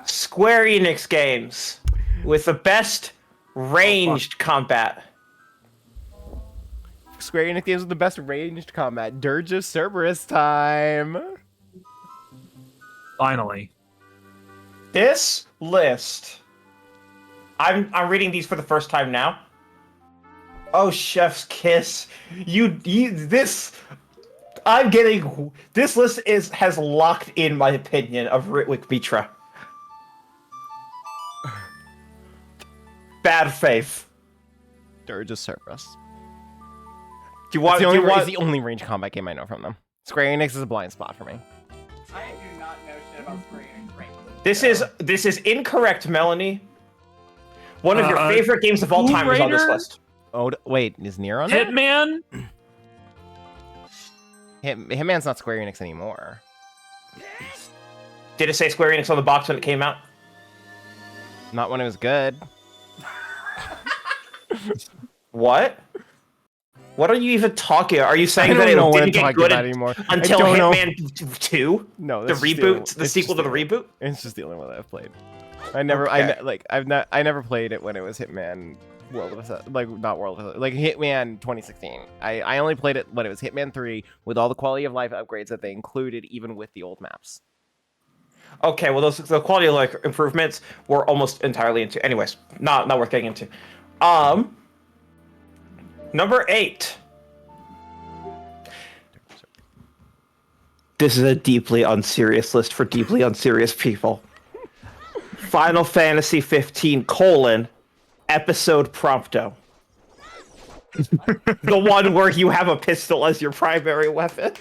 Square Enix games with the best ranged combat. Square Enix games with the best ranged combat. Dirge of Cerberus time. Finally. This list, I'm reading these for the first time now. Oh, Chef's Kiss. This list has locked in my opinion of Ritwik Mitra. Bad faith. Dirge of Cerberus. Do you want? It's the only range combat game I know from them. Square Enix is a blind spot for me. I do not know shit about Square Enix right now. This is incorrect, Melanie. One of your favorite games of all Tomb time is on this Raider? list. Oh, wait, is Nier on there? Hitman? Hitman's not Square Enix anymore. Did it say Square Enix on the box when it came out? Not when it was good. What? What are you even talking? Are you saying I that don't it know what didn't I'm get talking good about anymore. until I don't know. Hitman 2? No, The that's just reboot, the it's sequel just to the reboot? It's just the only one that I've played. I never, Okay. I never played it when it was Hitman World of not World of Hitman 2016. I only played it when it was Hitman 3 with all the quality of life upgrades that they included, even with the old maps. Okay, well, the quality of life improvements were almost entirely into. Anyways, not worth getting into. Number 8. This is a deeply unserious list for deeply unserious people. Final Fantasy 15 : Episode Prompto. The one where you have a pistol as your primary weapon.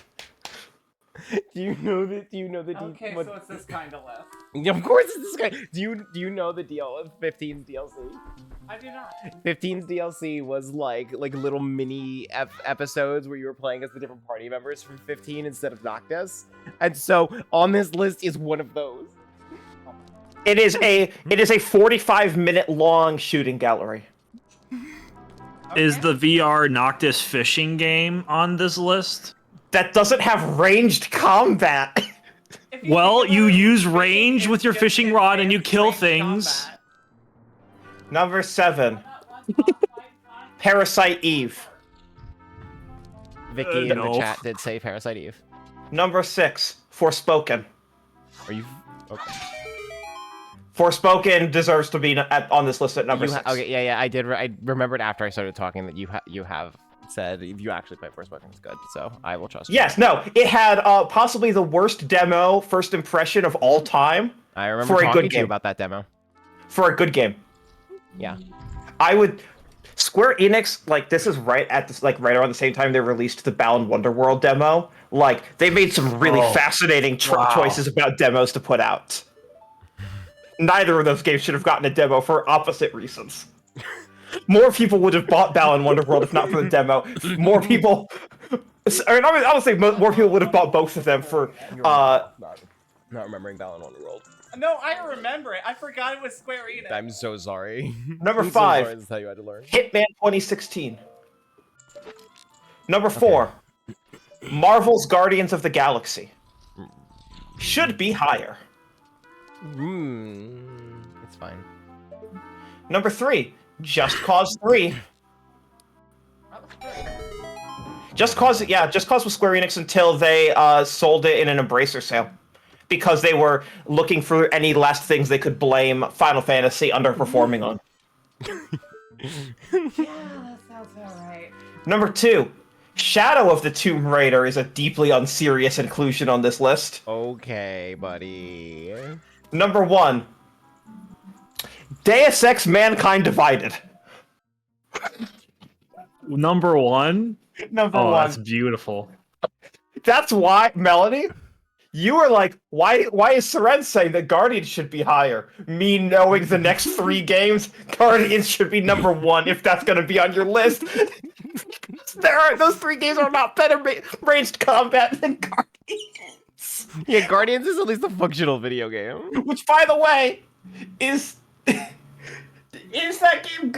Do you know the? Okay, so it's this kind of list. Yeah, of course it's this guy. Do you know the deal with 15's DLC? I do not. 15's DLC was like little mini episodes where you were playing as the different party members from 15 instead of Noctis. And so on this list is one of those. It is a 45-minute long shooting gallery. Is the VR Noctis fishing game on this list? That doesn't have ranged combat. Well, you use range with your fishing rod and you kill things. Number 7. Parasite Eve. Vicky in no. the chat did say Parasite Eve. Number 6. Forspoken. Are you okay? Forspoken deserves to be on this list at number 6. Okay, yeah, I did. I remembered after I started talking that you have said if you actually play Forspoken, it's good. So I will trust you. Yes, no, it had possibly the worst demo first impression of all time. I remember for a talking good to you game. about that demo. For a good game. Yeah. I would. Square Enix, this is right at this, right around the same time they released the Balan Wonderworld demo. They made some really fascinating choices about demos to put out. Neither of those games should have gotten a demo for opposite reasons. More people would have bought Balan Wonderworld if not for the demo. More people. I mean, I would say more people would have bought both of them for. Not remembering Balan Wonderworld. No, I remember it. I forgot it was Square Enix. I'm so sorry. Number I'm 5. So sorry, this is how you had to learn. Hitman 2016. Number 4. Marvel's Guardians of the Galaxy. Should be higher. It's fine. Number 3. Just Cause 3. Just Cause was Square Enix until they sold it in an Embracer sale. Because they were looking for any last things they could blame Final Fantasy underperforming on. Yeah, that sounds alright. Number 2. Shadow of the Tomb Raider is a deeply unserious inclusion on this list. Okay, buddy. Number 1. Deus Ex Mankind Divided. Number 1? Number Oh, 1. that's beautiful. That's why, Melanie, you were like, why is Syrenne saying that Guardians should be higher? Me knowing the next 3 games, Guardians should be number 1 if that's going to be on your list. Those 3 games are not better ranged combat than Guardians. Yeah, Guardians is at least a functional video game. Which, by the way, is that game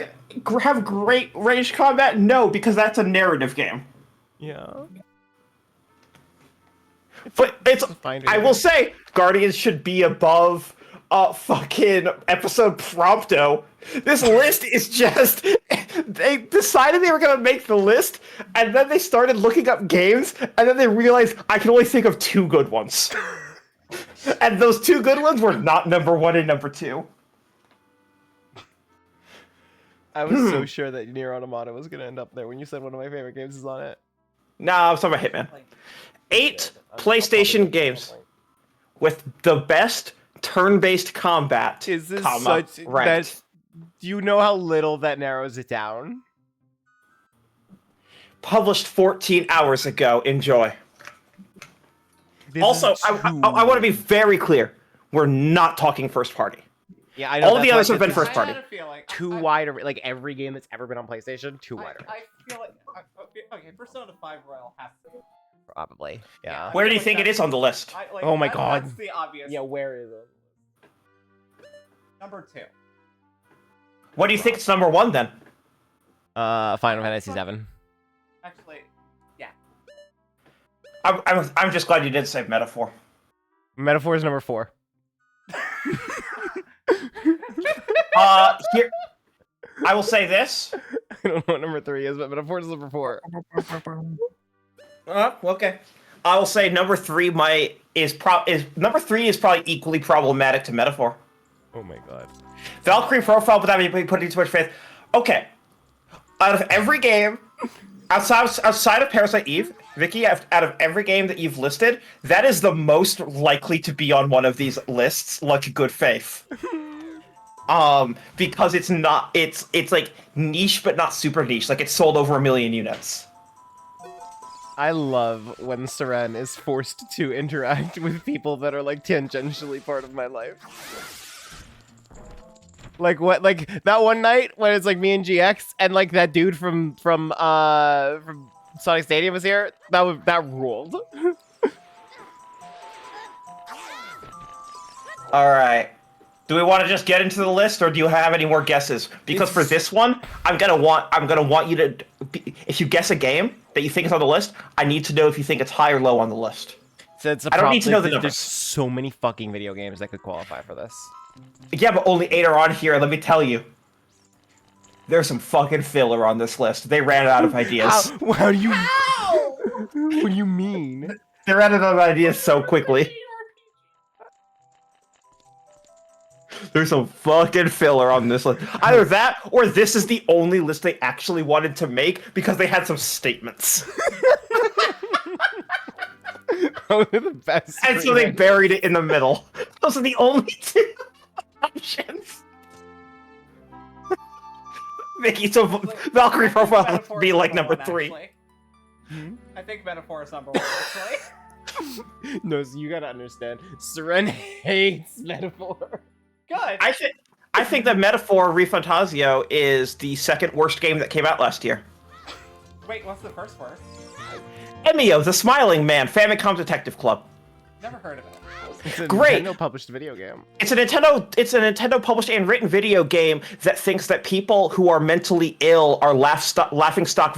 have great ranged combat? No, because that's a narrative game. Yeah. But it's fine I will say Guardians should be above fucking episode Prompto. This list is just they decided they were gonna make the list and then they started looking up games and then they realized I can only think of 2 good ones. And those 2 good ones were not number 1 and number 2. I was so sure that Nier Automata was gonna end up there when you said one of my favorite games is on it. No, I was talking about Hitman. 8 PlayStation games with the best turn-based combat. Is this comma, such ranked. that? Do you know how little that narrows it down? Published 14 hours ago. Enjoy. This Also, is I want to be very clear. We're not talking first party. Yeah, I know. All of the that's others why have been this first is party. I had a feeling. Too wide, like every game that's ever been on PlayStation, too wide. I feel like okay, Persona 5 Royal has to. Probably. Yeah. Where do you think it is on the list? Oh my God. That's the obvious. Yeah, where is it? Number 2. What do you think it's number 1 then? Final Fantasy VII. Actually, yeah. I'm just glad you did say Metaphor. Metaphor is number 4. Here, I will say this. I don't know what number 3 is, but Metaphor is number 4. Okay. I will say number 3 is probably equally problematic to Metaphor. Oh my God. Valkyrie Profile without me putting too much faith. Okay. Out of every game, outside of Parasite Eve, Vicky, out of every game that you've listed, that is the most likely to be on one of these lists, like good faith. Because it's like niche but not super niche. Like it's sold over 1 million units. I love when Syrenne is forced to interact with people that are like tangentially part of my life. Like what? Like that one night when it's like me and GX and like that dude from Sonic Stadium was here. That ruled. All right. Do we want to just get into the list, or do you have any more guesses? Because for this one, I'm gonna want you to, if you guess a game that you think is on the list, I need to know if you think it's high or low on the list. So it's I don't need to know the There's numbers. so many fucking video games that could qualify for this. Yeah, but only 8 are on here. Let me tell you, there's some fucking filler on this list. They ran out of ideas. How do you? What do you mean? They ran out of ideas so quickly. There's some fucking filler on this list. Either that, or this is the only list they actually wanted to make because they had some statements. Those are the best. And so they buried it in the middle. Those are the only 2 options. Mickey, so Valkyrie Profile would be like number 3. I think Metaphor is number 1, actually. No, so you gotta understand. Syrenne hates Metaphor. Good. I I think that Metaphor Refantasio is the second worst game that came out last year. Wait, what's the first word? Emio, the Smiling Man, Famicom Detective Club. Never heard of it. It's a Great. Nintendo published video game. It's a Nintendo published and written video game that thinks that people who are mentally ill are laughing stock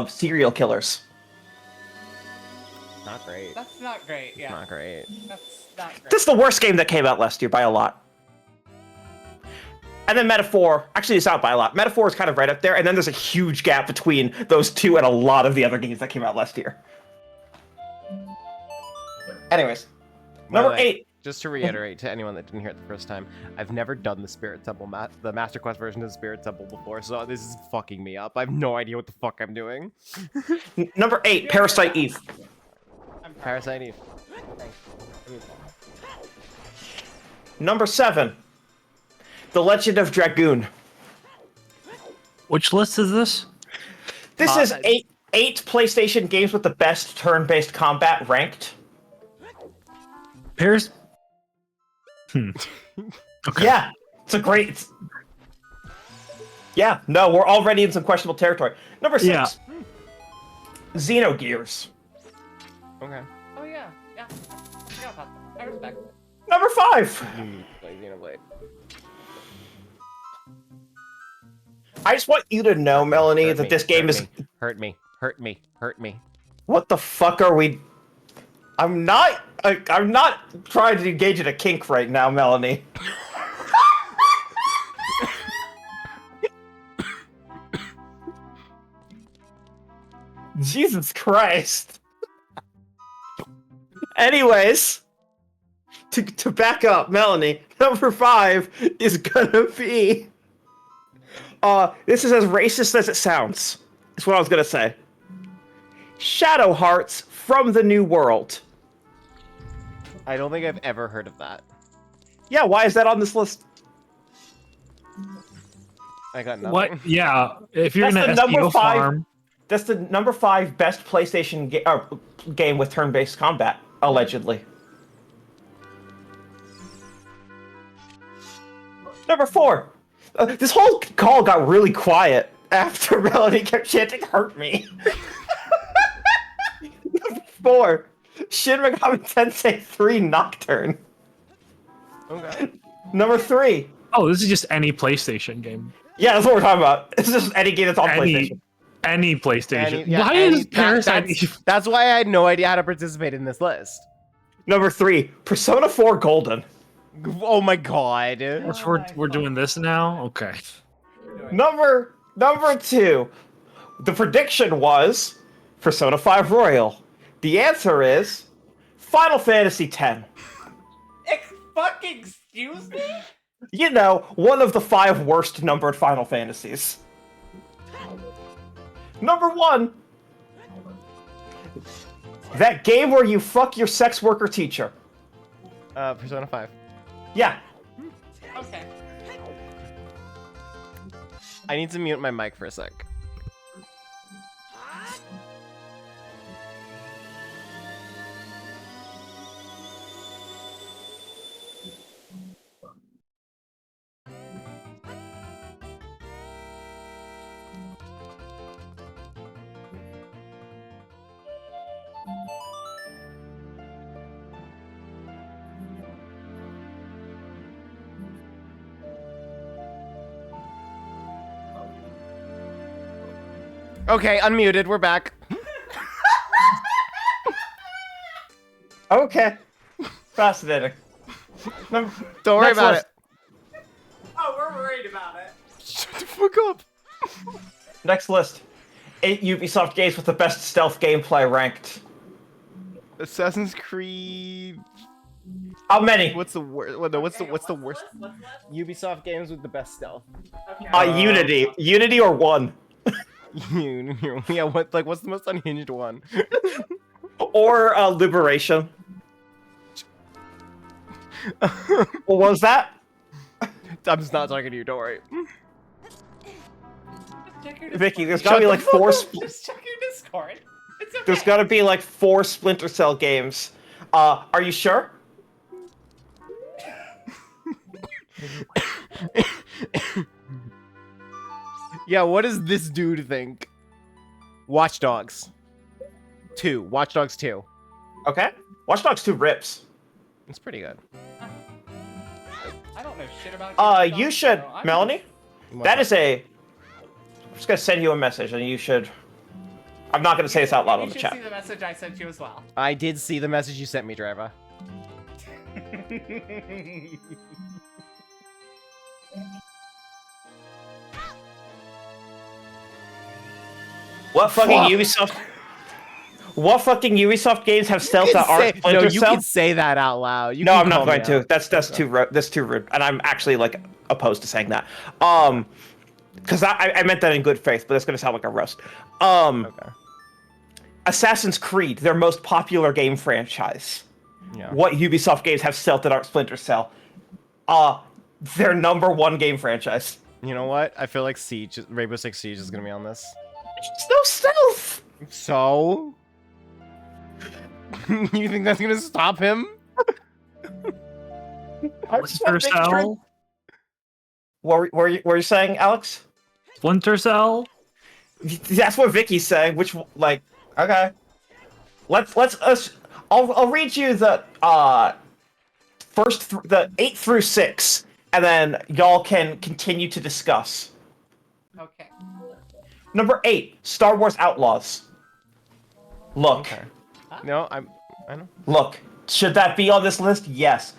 serial killers. Not great. That's not great. Yeah. Not great. That's not great. This is the worst game that came out last year by a lot. And then Metaphor, actually it's out by a lot. Metaphor is kind of right up there, and then there's a huge gap between those two and a lot of the other games that came out last year. Anyways, number 8. Just to reiterate to anyone that didn't hear it the first time, I've never done the Spirit Temple, the Master Quest version of the Spirit Temple before, so this is fucking me up. I have no idea what the fuck I'm doing. Number 8, Parasite Eve. Parasite Eve. Number 7, The Legend of Dragoon. Which list is this? This is eight PlayStation games with the best turn-based combat ranked. Pairs. Okay. Yeah, it's a great. Yeah, no, we're already in some questionable territory. Number 6, Yeah. Xenogears. Okay. Oh yeah. Yeah. Yeah. About that. I respect. Number 5, Play Xenoblade. I just want you to know, Melanie, that this game is. Hurt me. Hurt me. Hurt me. What the fuck are we? I'm not trying to engage in a kink right now, Melanie. Jesus Christ. Anyways, to back up, Melanie, number 5 is gonna be. This is as racist as it sounds. That's what I was gonna say. Shadow Hearts from the New World. I don't think I've ever heard of that. Yeah, why is that on this list? I got nothing. What? Yeah. If you're That's gonna the number SEO 5. farm, That's the number 5 best PlayStation game with turn-based combat, allegedly. Number 4. This whole call got really quiet after Melanie kept chanting "Hurt me." Number 4. Shin Megami Tensei 3 Nocturne. Okay. Number 3. oh, this is just any PlayStation game. Yeah, that's what we're talking about. It's just any game that's on PlayStation. Any PlayStation. Yeah, Why is Parasite that's, Eve? that's why I had no idea how to participate in this list. Number 3. Persona 4 Golden. Oh my god. We're doing this now? Okay. Number 2. The prediction was Persona 5 Royal. The answer is Final Fantasy X. Fucking excuse me? You know, one of the 5 worst numbered Final Fantasies. Number 1. That game where you fuck your sex worker teacher. Persona 5. Yeah. Okay. I need to mute my mic for a sec. Okay, unmuted. We're back. Okay. Fascinating. Don't worry Next about list. it. Oh, we're worried about it. Shut the fuck up. Next list. 8 Ubisoft games with the best stealth gameplay ranked. Assassin's Creed. How many? What's the worst? What's the worst? What's left? Ubisoft games with the best stealth. Okay. Unity. Unity or 1. Yeah, what's the most unhinged one? Or Liberation. What was that? I'm just not talking to you. Don't worry. Check your Vicky, there's Shut gotta be the like fuck 4. up. Just check your Discord. It's okay. There's gotta be like 4 Splinter Cell games. Are you sure? Yeah, what does this dude think? Watch Dogs 2. Watch Dogs 2. Okay. Watch Dogs 2 rips. It's pretty good. I don't know shit about You should, Melanie. What's That up? is a. I'm just gonna send you a message, and you should. I'm not gonna say this out loud on You the should chat. see the message I sent you as well. I did see the message you sent me, Driver. What fucking Fuck. Ubisoft? What fucking Ubisoft games have stealth that aren't no, Splinter you Cell? can say that out loud. You No, can I'm not call me going to. out. That's too rude, and I'm actually like opposed to saying that. Because I meant that in good faith, but it's gonna sound like a roast. Okay. Assassin's Creed, their most popular game franchise. Yeah. What Ubisoft games have stealth that aren't Splinter Cell? Their #1 game franchise. You know what? I feel like Rainbow Six Siege is gonna be on this. There's no stealth. So? You think that's gonna stop him? Splinter Cell. What were you saying, Alex? Splinter Cell. That's what Vicky's saying. Which, like, okay. I'll read you the the 8 through 6, and then y'all can continue to discuss. Okay. Number 8, Star Wars Outlaws. Look, Okay. No, I know. look. Should that be on this list? Yes.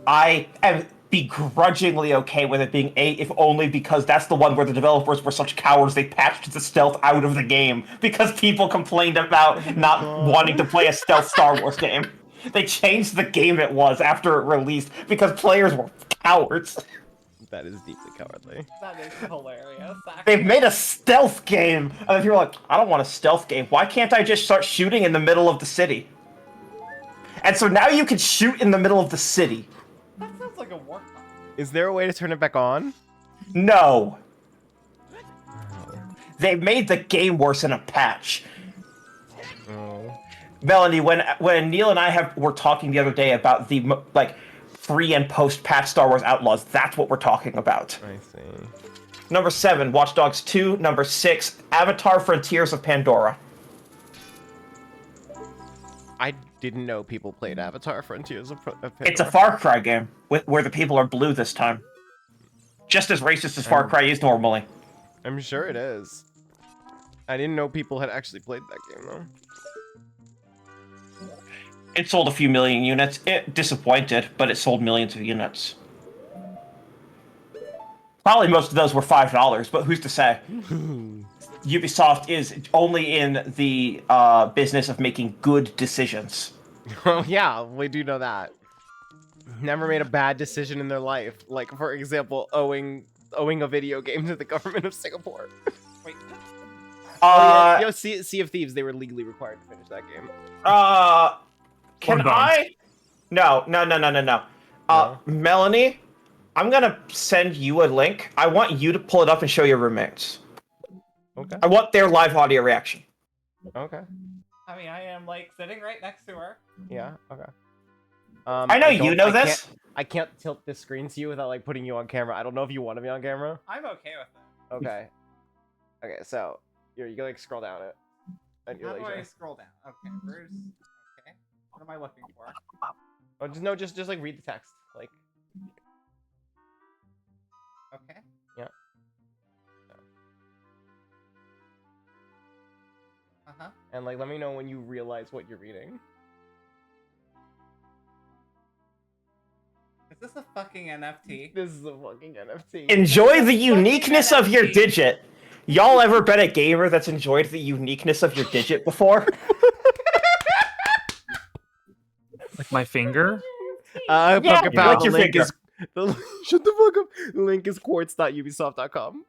I am begrudgingly okay with it being 8, if only because that's the one where the developers were such cowards they patched the stealth out of the game because people complained about not wanting to play a stealth Star Wars game. They changed the game it was after it released because players were cowards. That is deeply cowardly. That is hilarious. They've made a stealth game, and if you're like, I don't want a stealth game, why can't I just start shooting in the middle of the city? And so now you can shoot in the middle of the city. That sounds like a work. Is there a way to turn it back on? No. They made the game worse in a patch. Oh. Melanie, when Neil and I were talking the other day about the pre and post patch Star Wars Outlaws, that's what we're talking about. I see. Number 7, Watch Dogs 2. Number 6, Avatar: Frontiers of Pandora. I didn't know people played Avatar: Frontiers of Pandora. It's a Far Cry game where the people are blue this time. Just as racist as Far Cry is normally. I'm sure it is. I didn't know people had actually played that game though. It sold a few million units. It disappointed, but it sold millions of units. Probably most of those were $5, but who's to say? Ubisoft is only in the business of making good decisions. Oh yeah, we do know that. Never made a bad decision in their life. Like, for example, owing a video game to the government of Singapore. Wait. Yo, Sea of Thieves, they were legally required to finish that game. Can Or I? No. No? Melanie, I'm gonna send you a link. I want you to pull it up and show your roommates. Okay. I want their live audio reaction. Okay. I mean, I am like sitting right next to her. Yeah. Okay. I know you know this. I can't tilt this screen to you without like putting you on camera. I don't know if you want to be on camera. I'm okay with it. Okay. Okay. So you can like scroll down it. And How you're do like, I scroll down? Okay, where's... Okay. What am I looking for? oh, just like read the text. Like. Okay. Yeah. Uh-huh. And like, let me know when you realize what you're reading. Is this a fucking NFT? This is a fucking NFT. Enjoy the uniqueness of your digit. Y'all ever been a gamer that's enjoyed the uniqueness of your digit before? Like my finger. Yeah, Pokepow, like the your link finger. is shut the fuck up. The link is quartz.ubisoft.com.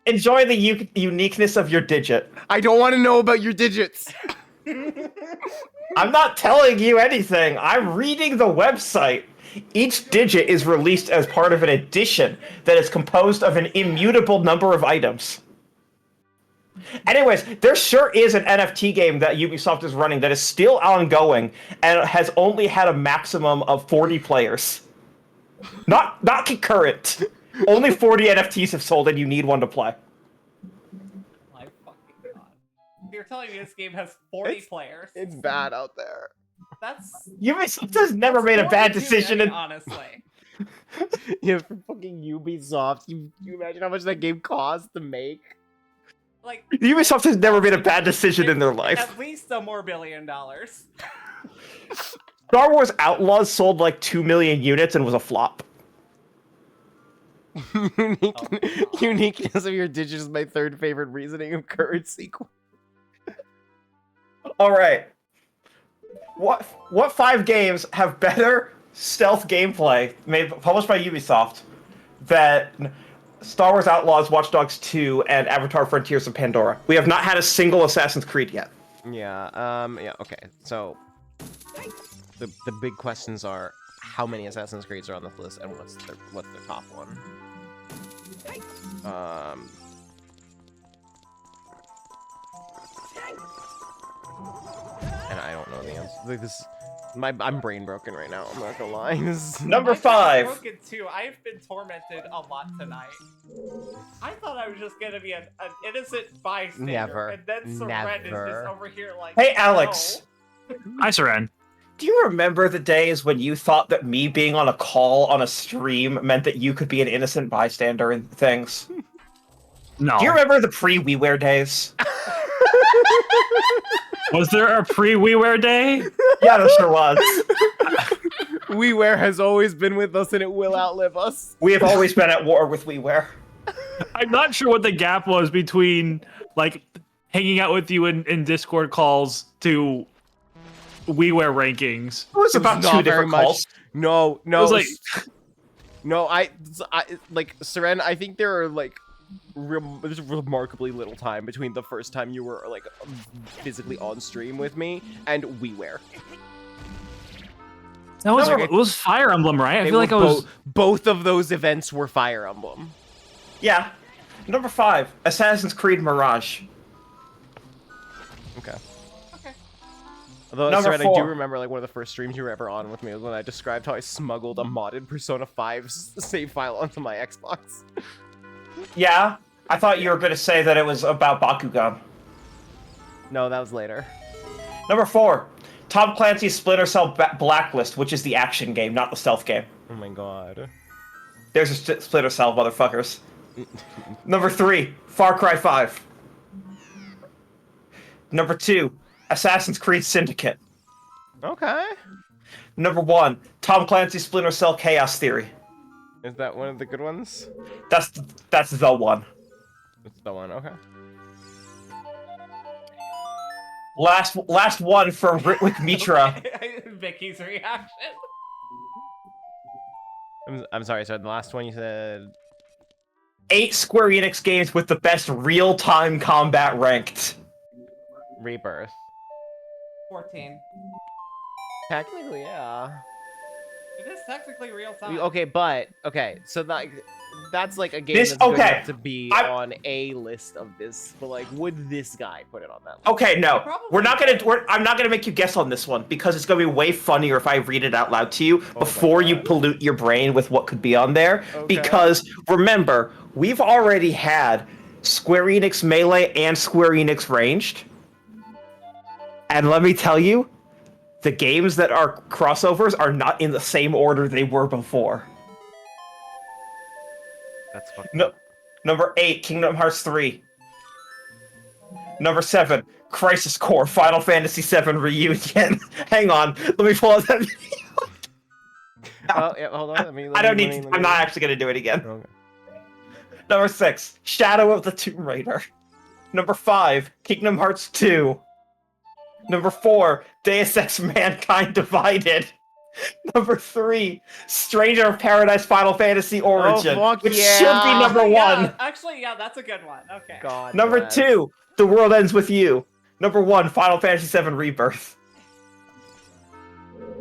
Enjoy the uniqueness of your digit. I don't want to know about your digits. I'm not telling you anything. I'm reading the website. Each digit is released as part of an edition that is composed of an immutable number of items. Anyways, there sure is an NFT game that Ubisoft is running that is still ongoing and has only had a maximum of 40 players. Not concurrent, Only 40 NFTs have sold, and you need one to play. My fucking god. You're telling me this game has 40 players? It's bad out there. That's Ubisoft has never made a bad 42 decision. many, honestly. Yeah, for fucking Ubisoft. You imagine how much that game cost to make? Like, Ubisoft has never made a bad decision in their life. at least a more $1 billion. Star Wars Outlaws sold like 2 million units and was a flop. Uniqueness of your digits is my third favorite reasoning of current sequel. All right. What 5 games have better stealth gameplay published by Ubisoft than Star Wars Outlaws, Watch Dogs 2, and Avatar: Frontiers of Pandora? We have not had a single Assassin's Creed yet. Yeah, okay. So the big questions are how many Assassin's Creeds are on this list and what's their top one? And I don't know the answer. Like this, I'm brain broken right now. I'm not gonna lie. Number 5. Broken too. I've been tormented a lot tonight. I thought I was just gonna be an innocent bystander, Never. and then Syrenne is Never. just over here like. Hey, Alex. Hi, Syrenne. Do you remember the days when you thought that me being on a call on a stream meant that you could be an innocent bystander in things? No. Do you remember the pre-WiiWare days? Was there a pre-WiiWare day? Yeah, there sure was. WiiWare has always been with us and it will outlive us. We have always been at war with WiiWare. I'm not sure what the gap was between like hanging out with you in Discord calls to WiiWare rankings. It was about not 2 very different much. calls. No, It was like no, I like Syrenne, I think there are like there's remarkably little time between the first time you were like physically on stream with me and WiiWare. that was No, it was Fire Emblem, right? I They feel like I were was. both of those events were Fire Emblem. Yeah. Number 5, Assassin's Creed Mirage. Okay. Although, Number Syrenne, I 4. do remember like one of the first streams you were ever on with me was when I described how I smuggled a modded Persona 5 save file onto my Xbox. Yeah, I thought you were going to say that it was about Bakugan. No, that was later. Number 4, Tom Clancy's Splinter Cell Blacklist, which is the action game, not the stealth game. Oh my god. There's a Splinter Cell, motherfuckers. Number 3, Far Cry 5. Number 2, Assassin's Creed Syndicate. Okay. Number 1, Tom Clancy's Splinter Cell Chaos Theory. Is that one of the good ones? That's the one. That's the one, okay. Last one for Ritwik Mitra. Vicky's reaction. I'm sorry, so the last one you said... 8 Square Enix games with the best real-time combat ranked. Rebirth. 14. Technically, yeah. It is technically real time. Okay, so that's like a game This- that's good okay, enough to be I- on a list of this, but like, would this guy put it on that list? Okay, no. Probably. I'm not gonna make you guess on this one because it's gonna be way funnier if I read it out loud to you before you pollute your brain with what could be on there. Okay. Because remember, we've already had Square Enix Melee and Square Enix Ranged. And let me tell you, the games that are crossovers are not in the same order they were before. That's fucking... No, number 8, Kingdom Hearts 3. Number 7, Crisis Core, Final Fantasy VII Reunion. Hang on, let me pull up that video. Oh, yeah, hold on. I don't need. I'm not actually gonna do it again. Okay. Number 6, Shadow of the Tomb Raider. Number 5, Kingdom Hearts 2. Number 4, Deus Ex Mankind Divided. Number 3, Stranger of Paradise Final Fantasy Origin, fuck which yeah. should be number 1. Yeah, actually, yeah, that's a good one. Okay. God Number bless. 2, The World Ends With You. Number 1, Final Fantasy VII Rebirth.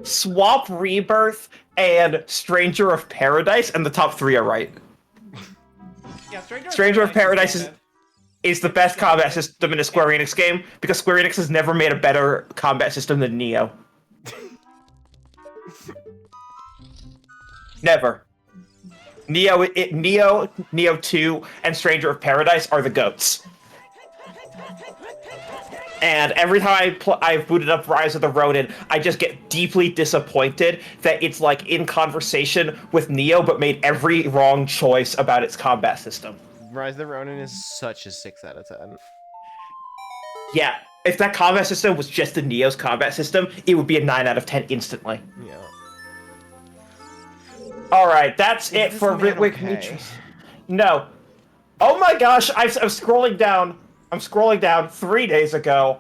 Swap Rebirth and Stranger of Paradise, and the top 3 are right. Yeah, Stranger of Paradise is is the best combat system in a Square Enix game, because Square Enix has never made a better combat system than Neo. Never. Neo 2, and Stranger of Paradise are the GOATs. And every time I've booted up Rise of the Ronin, I just get deeply disappointed that it's like in conversation with Neo, but made every wrong choice about its combat system. Rise of the Ronin is such a 6 out of 10. Yeah, if that combat system was just the Neo's combat system, it would be a 9 out of 10 instantly. Yeah. Alright, that's it for Ritwick No. Oh my gosh, I'm scrolling down. I'm scrolling down 3 days ago.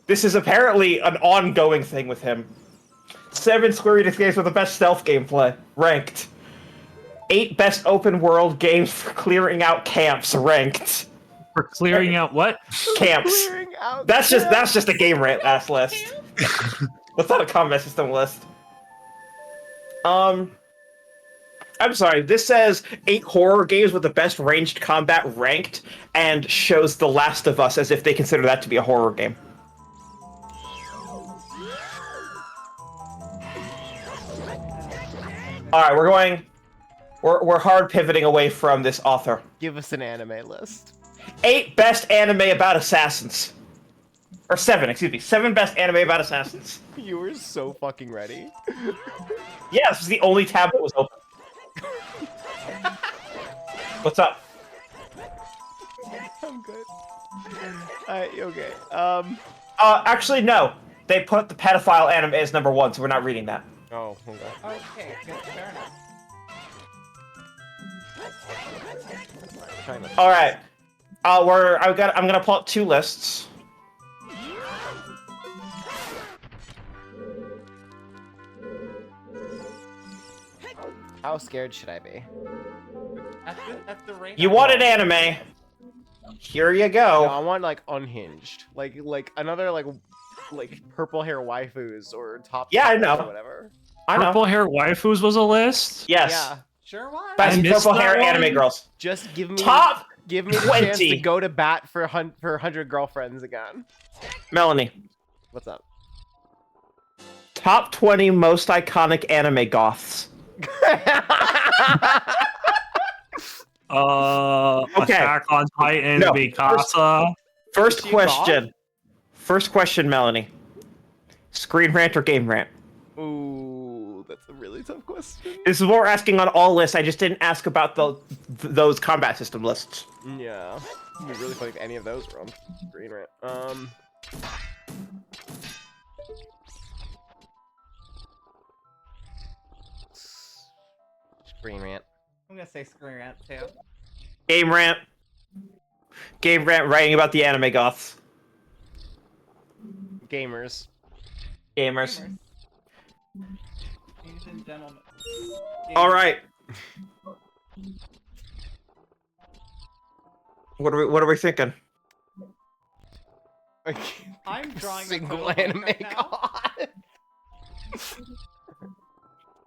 This is apparently an ongoing thing with him. 7 Square Enix games with the best stealth gameplay, ranked. 8 best open world games for clearing out camps, ranked. For clearing out what? Camps. Clearing out That's just a game rant ass list. That's not a combat system list. I'm sorry, this says 8 horror games with the best ranged combat ranked, and shows The Last of Us as if they consider that to be a horror game. Alright, we're hard pivoting away from this author. Give us an anime list. 8 best anime about assassins. Or 7, excuse me. 7 best anime about assassins. You were so fucking ready. Yeah, this was the only tab that was open. What's up? I'm good. Okay. Actually, no. They put the pedophile anime as number 1, so we're not reading that. Oh, okay. Okay, good, fair enough. All right. I'm gonna pull up 2 lists. How scared should I be? At the rate You want an anime? Here you No, go. I want like unhinged, like another like purple hair waifus or top. Yeah, I tops know. Or whatever. I know. Purple hair waifus was a list? Yes. Yeah. Sure was. Best I missed purple hair that one. anime girls. Just give me Top the chance to 20. go to bat for 100 girlfriends again. Melanie. What's up? Top 20 most iconic anime goths. Okay. Attack on Titan, No, Mikasa. First Is she question. First question, Melanie. Screen rant or game rant? Ooh, that's a really tough question. This is what we're asking on all lists. I just didn't ask about those combat system lists. Yeah. It'd be really funny if any of those were on Green Rant. Green Rant. I'm gonna say Screen Rant too. Game rant. Game rant writing about the anime goths. Gamers. Gamers. Ladies and gentlemen. All right. What are we thinking? I'm drawing a Single total anime right now.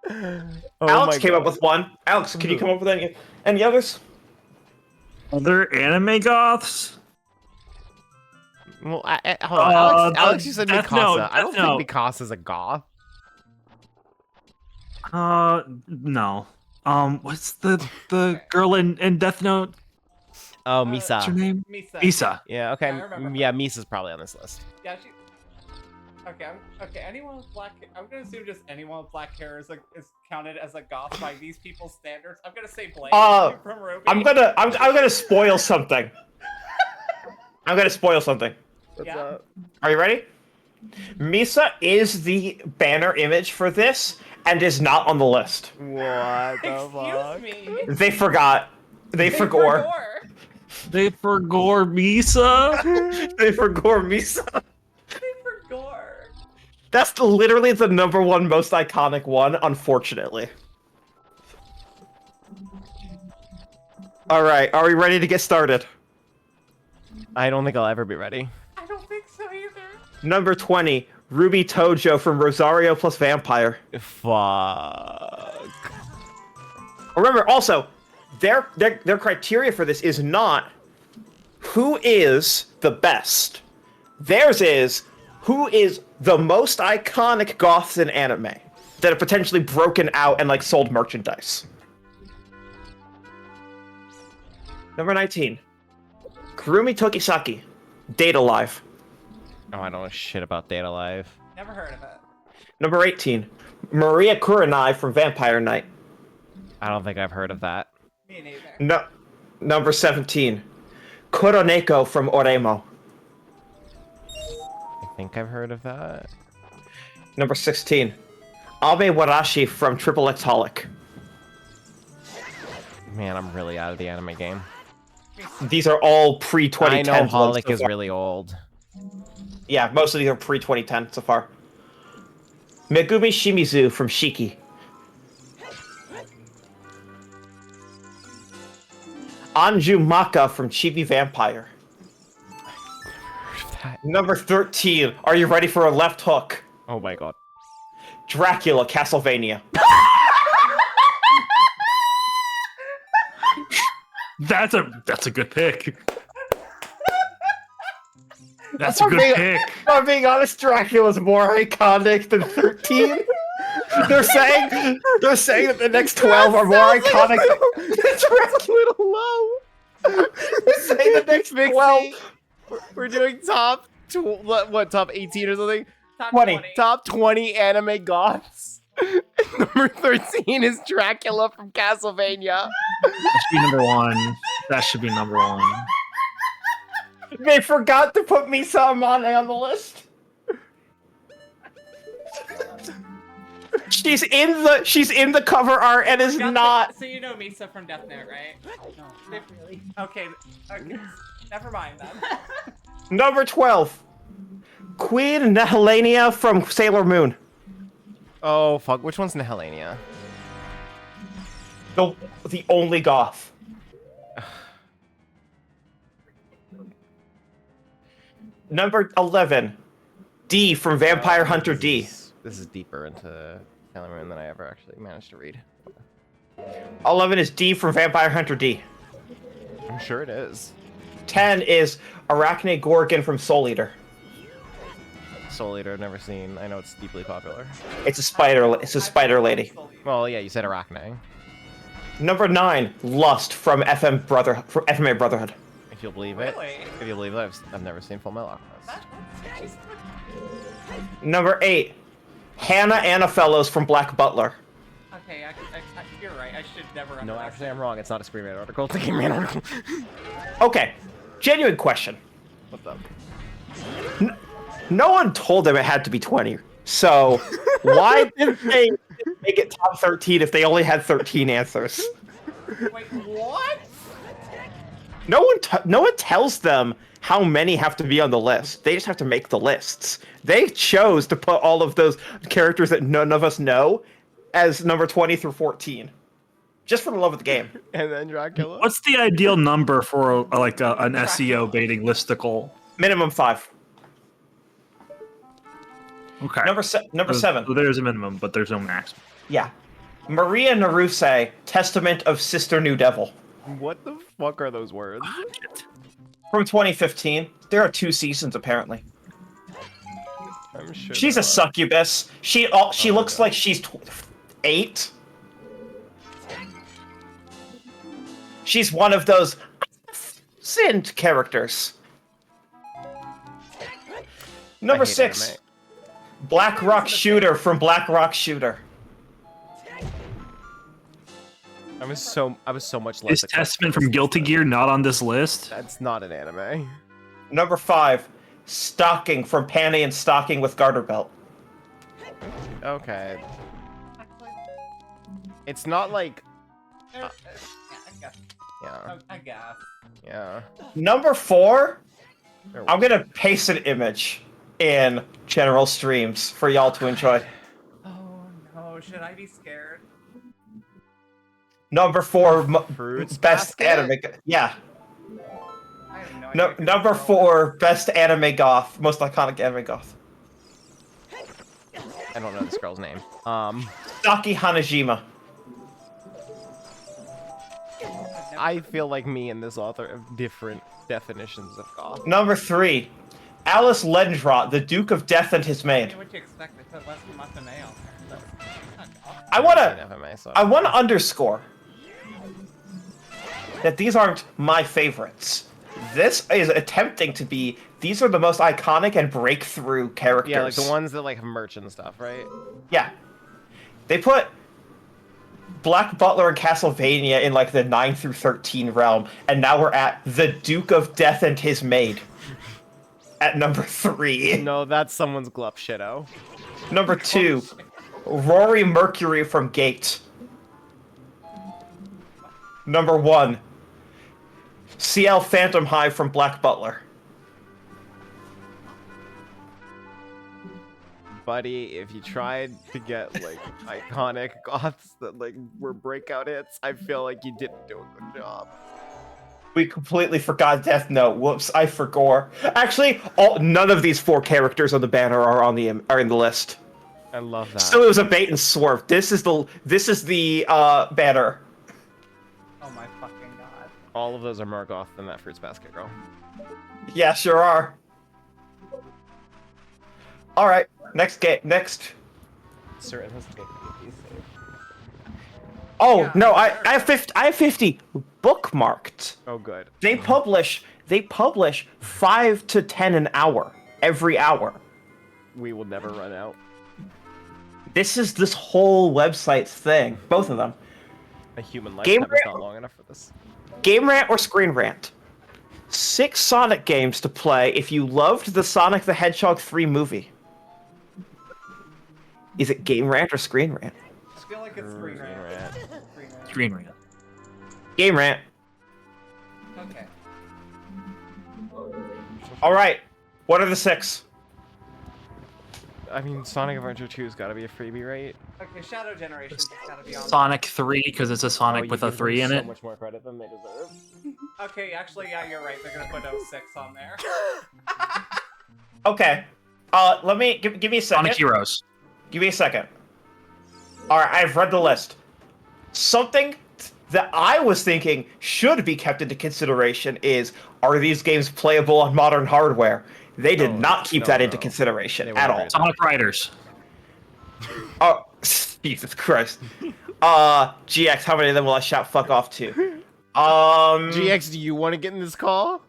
god. Alex came up with one. Alex, can you come up with any others? Other anime goths? Well, hold on. Alex, you said Death Mikasa. Note, I don't Death think Mikasa's a goth. No. What's the girl in Death Note? Oh, What's her Misa. name? Misa. Misa. Yeah, okay. I remember Yeah, Misa's probably on this list. Yeah, she. Okay, okay. Anyone with black. I'm gonna assume just anyone with black hair is counted as a goth by these people's standards. I'm gonna say Blake from Ruby. I'm gonna spoil something. I'm gonna spoil something. What's Yeah. up? Are you ready? Misa is the banner image for this and is not on the list. What the fuck? Excuse me. They forgot. They forgot. They forgore Misa? They forgot Misa. They forgot. That's literally the #1 most iconic one, unfortunately. Alright, are we ready to get started? I don't think I'll ever be ready. I don't think so either. Number 20, Ruby Tojo from Rosario plus Vampire. Fuck. Remember, also, their criteria for this is not who is the best. Theirs is who is the most iconic goths in anime that have potentially broken out and like sold merchandise. Number 19. Kurumi Tokisaki, Date Alive. Oh, I don't know shit about Date Alive. Never heard of it. Number 18. Maria Kurenai from Vampire Knight. I don't think I've heard of that. Me neither. No. Number 17. Kuroneko from Oremo. I think I've heard of that. Number 16. Abe Warashi from Triple X Holic. Man, I'm really out of the anime game. These are all pre-2010. I know Holic so is far. really old. Yeah, most of these are pre-2010 so far. Megumi Shimizu from Shiki. Anju Maka from Chibi Vampire. Number 13. Are you ready for a left hook? Oh my god. Dracula, Castlevania. That's a good pick. That's a good pick. If I'm being honest, Dracula's more iconic than 13. They're saying that the next 12 are more iconic than Dracula low. They're saying the next 12. We're doing top top 18 or something? Top 20. Top 20 anime goths. Number 13 is Dracula from Castlevania. That should be number one. That should be number one. They forgot to put Misa Amane on the list. She's in the cover art and is not. So you know Misa from Death Note, right? No. Really? Okay. Never mind then. Number 12. Queen Nehelania from Sailor Moon. Oh fuck, which one's Nehelania? The only goth. Number 11. D from Vampire Hunter D. This is deeper into Sailor Moon than I ever actually managed to read. 11 is D from Vampire Hunter D. I'm sure it is. 10 is Arachne Gorgon from Soul Eater. Soul Eater, I've never seen. I know it's deeply popular. It's a spider. It's a spider lady. Well, yeah, you said Arachne. Number 9, Lust from FMA Brotherhood. If you'll believe it. Really? If you'll believe it, I've never seen Full Metal Alchemist. That's Number 8, Anna Fellows from Black Butler. okay, you're right. I should never. No, actually, I'm wrong. It's not a Screen Rant article. It's a Game Rant article. Okay, genuine question. What's up? No one told them it had to be 20. So why didn't they make it top 13 if they only had 13 answers? Wait, what? No one tells them how many have to be on the list. They just have to make the lists. They chose to put all of those characters that none of us know as number 20 through 14. Just for the love of the game. And then Dracula. What's the ideal number for an SEO baiting listicle? Minimum 5. Okay. Number 7. So there's a minimum, but there's no max. Yeah. Maria Naruse, Testament of Sister New Devil. What the fuck are those words? From 2015. There are 2 seasons, apparently. I'm sure. She's a succubus. She looks like she's 8. She's one of those sinned characters. Number 6. Anime. Black Rock Shooter from Black Rock Shooter. I was so much less. Is Testament from Guilty Gear not on this list? That's not an anime. Number 5. Stocking from Panty and Stocking with Garter Belt. Okay. It's not like. Yeah, I guess. Yeah. I guess. Yeah. Number 4. There I'm was- gonna paste an image in general streams for y'all to enjoy. Oh no, should I be scared? Number 4, Fruits best basket? anime. Yeah. I have no idea. No, what you're number talking 4, best anime goth, most iconic anime goth. I don't know this girl's name. Saki Hanajima. about. I feel like me and this author have different definitions of goth. Number 3, Alice Lendraut, the Duke of Death and his maid. What you expect? I put less than Matane on there. I wanna FMA, so underscore. that these aren't my favorites. This is attempting to be. These are the most iconic and breakthrough characters. Yeah, like the ones that like have merch and stuff, right? Yeah. They put Black Butler and Castlevania in like the 9 through 13 realm, and now we're at the Duke of Death and his maid at number 3. No, that's someone's glup shitto. Number 2, Rory Mercury from Gate. Number 1, CL Phantom Hive from Black Butler. Buddy, if you tried to get like iconic goths that like were breakout hits, I feel like you didn't do a good job. We completely forgot Death Note. Whoops, I forgot. Actually, none of these 4 characters on the banner are in the list. I love that. So it was a bait and swerve. This is the banner. Oh my fucking god. All of those are more goth than that fruits basket girl. Yeah, sure are. All right, next game. Next. Syrenne has to get these saved. Oh Yeah, no, I sure. have 50 bookmarked. Oh, good. They publish 5 to 10 an hour every hour. We will never run out. This is this whole website's thing. Both of them. A human Game lifetime is Rant- not long enough for this. Game Rant or Screen Rant? 6 Sonic games to play if you loved the Sonic the Hedgehog 3 movie. Is it Game Rant or Screen Rant? I just feel like it's Screen Rant. Screen Rant. Game Rant. Okay. All right. What are the 6? I mean, Sonic Adventure 2's got to be a freebie, right? Okay, Shadow Generations has gotta be on. Sonic 3, because it's a Sonic you with a give them 3 in so it. much more credit than they deserve. Okay, actually, yeah, you're right. They're gonna put 06 on there. Okay. Let me give me a second. Sonic Heroes. Give me a second. All right, I've read the list. Something that I was thinking should be kept into consideration is, are these games playable on modern hardware? They did not keep that into consideration They were at never all. Sonic Riders. Oh, Jesus Christ. GX, how many of them will I shout fuck off to? GX, do you want to get in this call?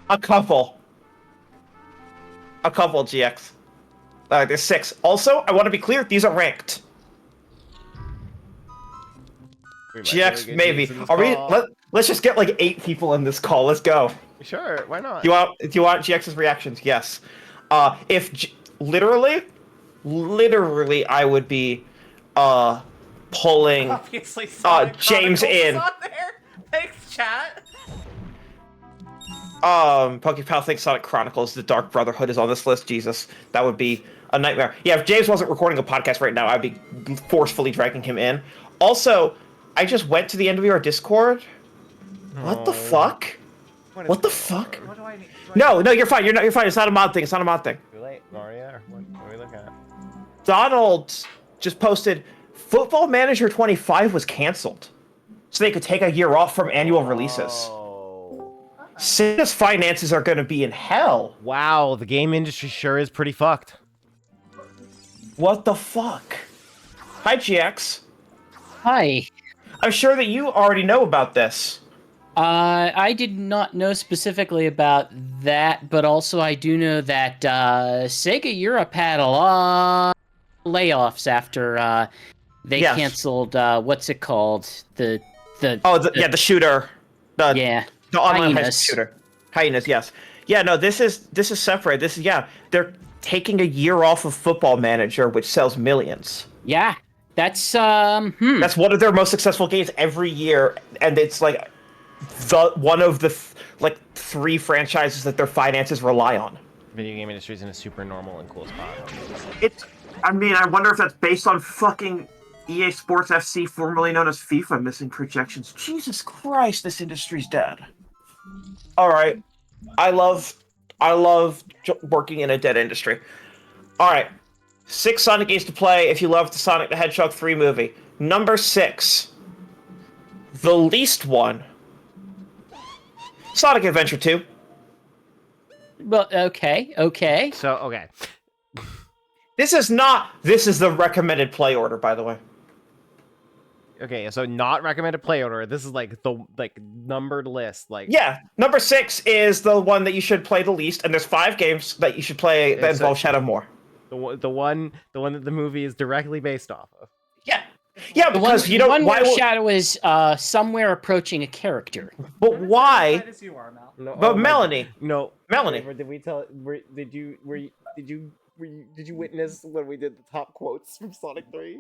A couple. GX. There's 6. Also, I want to be clear, these are ranked. We might be able to GX, get maybe. GX in this Are we? call. Let's just get like 8 people in this call. Let's go. Sure, why not? Do you want GX's reactions? Yes. Literally, I would be pulling Obviously, Sonic James Chronicles in. is on there. Thanks, chat. PokePal thinks Sonic Chronicles: The Dark Brotherhood is on this list. Jesus, that would be a nightmare. Yeah, if James wasn't recording a podcast right now, I'd be forcefully dragging him in. Also, I just went to the end of your Discord. What the fuck? What the fuck? What do I need? No, you're fine. You're fine. It's not a mod thing. It's not a mod thing. Too late. Mario, what are we looking at? Donald just posted Football Manager 25 was canceled, so they could take a year off from annual releases. Oh. Sega's finances are going to be in hell. Wow, the game industry sure is pretty fucked. What the fuck? Hi, GX. Hi. I'm sure that you already know about this. I did not know specifically about that, but also I do know that Sega Europe had a lot of layoffs after they Yes. canceled what's it called? The shooter. yeah. The online high Hyenas. school shooter. Hyenas, yes. Yeah, no, this is separate. They're taking a year off of Football Manager, which sells millions. Yeah. That's That's one of their most successful games every year, and it's like one of the 3 franchises that their finances rely on. Video game industry's in a super normal and cool spot. I wonder if that's based on fucking EA Sports FC, formerly known as FIFA, missing projections. Jesus Christ, this industry's dead. All right, I love working in a dead industry. All right, 6 Sonic games to play if you love the Sonic the Hedgehog 3 movie. Number 6, the least one, Sonic Adventure 2. well, okay. So, okay. This is the recommended play order, by the way. Okay, so not recommended play order. This is like the numbered list. Like Yeah, number 6 is the one that you should play the least, and there's 5 games that you should play that It's involve Shadow more. the one that the movie is directly based off of. Yeah, yeah, The because one, you the don't. one Why? where Shadow is somewhere approaching a character. But why? Excited as you are, Mel. No, But oh my- Melanie, no, Melanie. Did we tell? Did you witness when we did the top quotes from Sonic 3?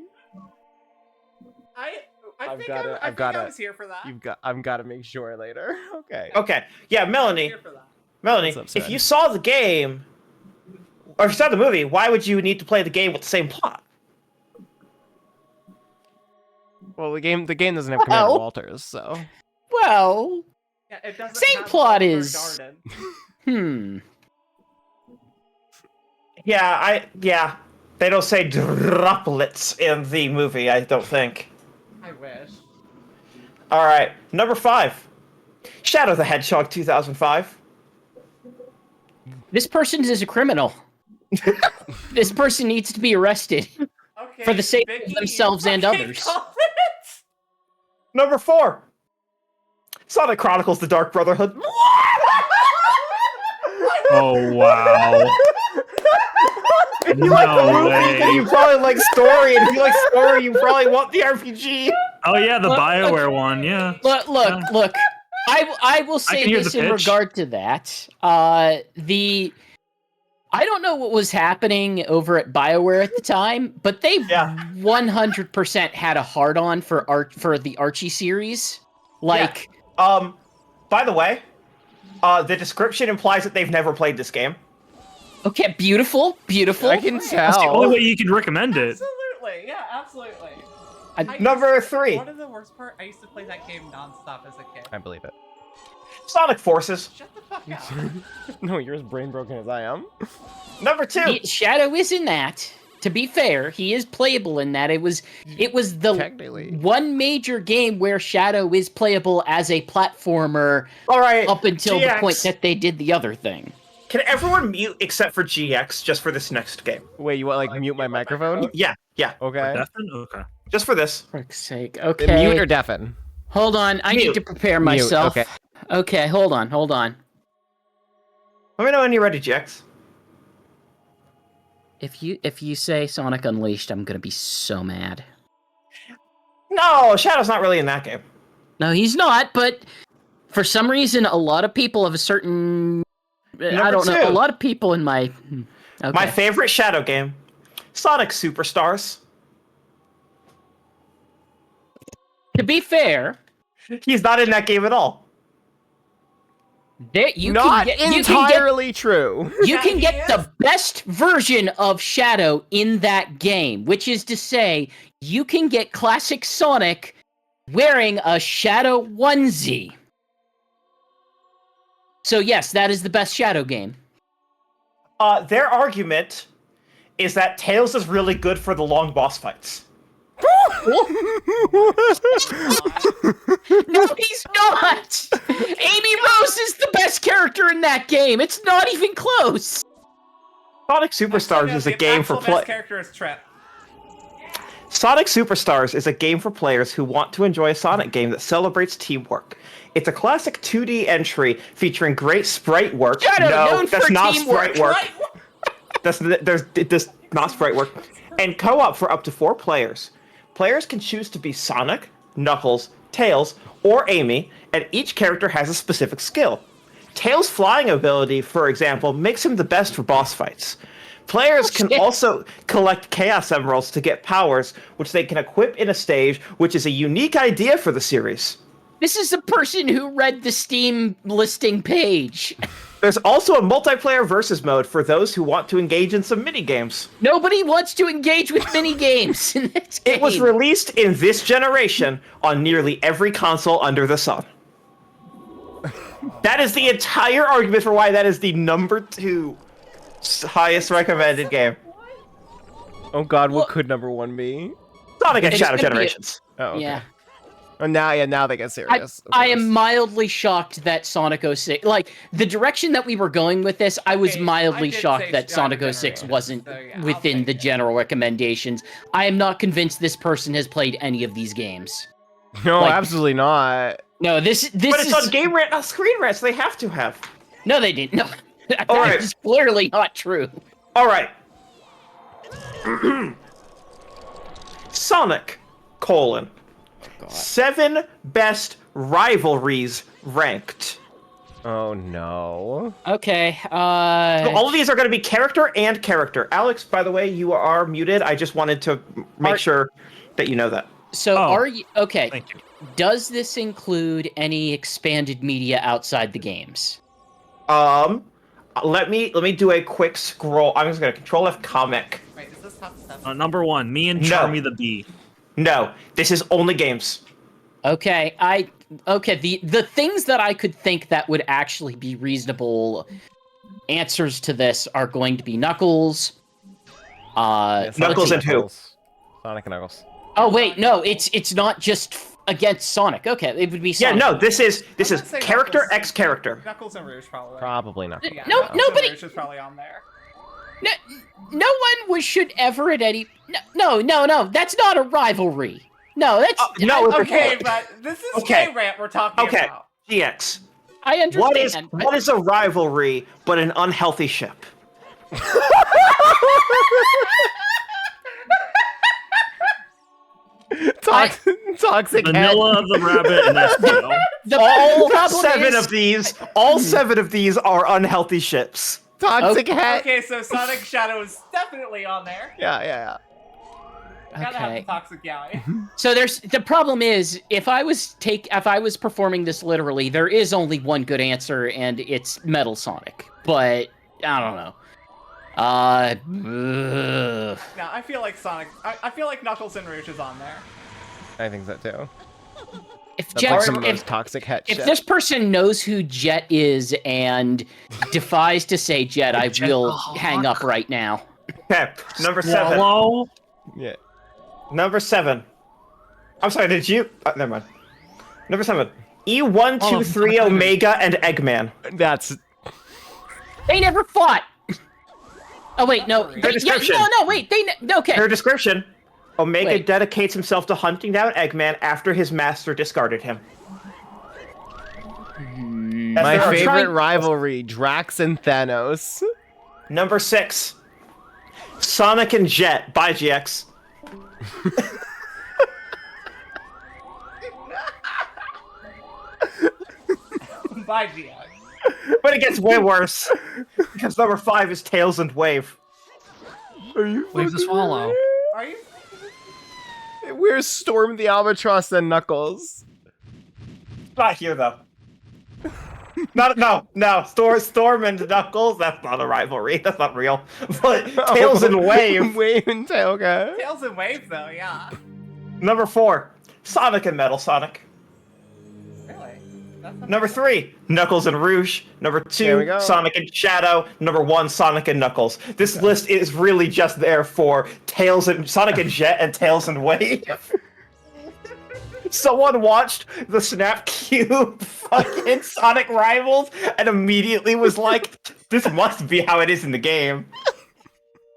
I I've think gotta- I I've gotta- think I was here for that. I've got to make sure later. Okay. Okay, yeah, Melanie. Here for that. Melanie, What's up, if Syrenne? you saw the game, or if you saw the movie, why would you need to play the game with the same plot? Well, the game doesn't have Commander Well. Walters, so. Well, Yeah, it doesn't Same have plot Oliver is- Darden. Yeah, they don't say droplets in the movie, I don't think. I wish. All right, number 5, Shadow the Hedgehog 2005. this person is a criminal. This person needs to be arrested. Okay. For the sake of Vicky, you themselves and fucking others. called it? Number 4, Sonic Chronicles: The Dark Brotherhood. Oh wow. If you like the No movie, way. then you probably like story, and if you like story, you probably want the RPG. Oh yeah, the Look, BioWare one. Yeah. Look. I will say can hear this the in pitch. regard to that. I don't know what was happening over at BioWare at the time, but they Yeah. 100% had a hard-on for the Archie series. Like, By the way, the description implies that they've never played this game. okay, beautiful. I can That's the only tell. way you can recommend it. Absolutely, yeah, absolutely. I- Number 3, One of the worst part, I used to play that game nonstop as a kid. I believe it. Sonic Forces. Shut the fuck up. No, you're as brain broken as I am. Number 2, Shadow is in that. To be fair, he is playable in that. It was the Technically. one major game where Shadow is playable as a platformer all right. up until the GX. point that they did the other thing. Can everyone mute except for GX just for this next game? Wait, you want like mute my microphone? Yeah, Okay. Deafened? Okay. just for this. For fuck's sake. Okay. Mute or deafen? Hold on. I need Mute. to prepare Mute, myself. okay. Okay, hold on. Let me know when you're ready, GX. If you say Sonic Unleashed, I'm gonna be so mad. No, Shadow's not really in that game. No, he's not, but for some reason a lot of people of a certain I Number don't know, a 2. lot of people in my okay. My favorite Shadow game, Sonic Superstars. To be fair, He's not in that game at all. there you Not can get, entirely true. you can Yeah, get he the best version of Shadow in that game, which is to say, you can get classic Sonic wearing a Shadow onesie. So yes, that is the best Shadow game. Their argument is that Tails is really good for the long boss fights. No, he's not! Amy Rose is the best character in that game. It's not even close. Sonic Superstars is a The game for actual best play. character is Trip. Sonic Superstars is a game for players who want to enjoy a Sonic game that celebrates teamwork. It's a classic 2D entry featuring great sprite work. Shadow, no, known that's for not teamwork. sprite work. There's not sprite work. And co-op for up to 4 players. Players can choose to be Sonic, Knuckles, Tails, or Amy, and each character has a specific skill. Tails' flying ability, for example, makes him the best for boss fights. Players can shit. also collect Chaos Emeralds to get powers, which they can equip in a stage, which is a unique idea for the series. This is a person who read the Steam listing page. There's also a multiplayer versus mode for those who want to engage in some minigames. Nobody wants to engage with minigames in this game. It was released in this generation on nearly every console under the sun. That is the entire argument for why that is the number 2 highest recommended game. Oh god, what Well- could number 1 be? Sonic and It's Shadow gonna be a- Generations. Oh, okay. Yeah. Oh, now they get serious. of I course. am mildly shocked that Sonic 06, like the direction that we were going with this, I was Okay, I mildly did shocked say that Sonic Sonic 06 Generations, wasn't so yeah, I'll within take the it. general recommendations. I am not convinced this person has played any of these games. No, like- absolutely not. No, this But it's is on Game Rant, not Screen Rant, so they have to have. no, they didn't. No, that All right. is clearly not true. All right. Sonic, : 7 best rivalries ranked. Oh no. Okay. So all of these are going to be character and character. Alex, by the way, you are muted. I just wanted to make sure that you know that. So Oh. are you okay? Thank you. Does this include any expanded media outside the games? Let me do a quick scroll. I'm just going to Control F comic. Wait, is this top 7? Number 1, me and No. Charmy the Bee. No, this is only games. Okay, the things that I could think that would actually be reasonable answers to this are going to be Knuckles. Yeah, Sonic Knuckles and who? Sonic and Knuckles. Oh wait, no, it's not just against Sonic. Okay, it would be Yeah, Sonic. no, this is I'm gonna say character Knuckles. x character. Knuckles and Rouge probably. Probably Knuckles. Yeah, No, Knuckles nobody- and Rouge is probably on there. No one should ever at any. No, that's not a rivalry. No, that's no, it's Okay, but this is Okay. Game Rant we're talking Okay, about. GX. I understand. What is a rivalry but an unhealthy ship? Toxic head. Vanilla, the rabbit, and Espino. The All problem seven is- of these, all 7 of these are unhealthy ships. Toxic head. Okay, so Sonic Shadow is definitely on there. Yeah. Gotta have the Okay. toxic guy. So the problem is if I was performing this literally, there is only one good answer and it's Metal Sonic. But I don't know. Ugh. No, I feel like Sonic. I feel like Knuckles and Rouge is on there. I think so too. If The Jet, bottom if, most toxic head if shit. this person knows who Jet is and defies to say Jet, I Jet will the Hawk. hang up right now. Okay, number 7. Hello? Yeah. Number 7. I'm sorry, did you? Never mind. Number 7. E123 Omega and Eggman. That's They never fought. Oh wait, no. Her description. No, wait. Okay. Her description. Omega Wait. dedicates himself to hunting down Eggman after his master discarded him. That's my their favorite trying- rivalry, Drax and Thanos. Number 6. Sonic and Jet. Bye, GX. Bye, GX. But it gets way worse. Because number 5 is Tails and Wave. Are you Wave the swallow. Are you? Where's Storm the Albatross and Knuckles? Not here, though. No. Storm and Knuckles, that's not a rivalry. That's not real. But Tails and Wave. Wave and Tail, okay. Tails and Wave, though, yeah. Number 4. Sonic and Metal Sonic. Really? That's not Number 3, Knuckles and Rouge. Number There we 2, go. Sonic and Shadow. Number 1, Sonic and Knuckles. This list is really just there for Tails and Sonic and Jet and Tails and Wave. Someone watched the Snap Cube fucking Sonic Rivals and immediately was like, this must be how it is in the game.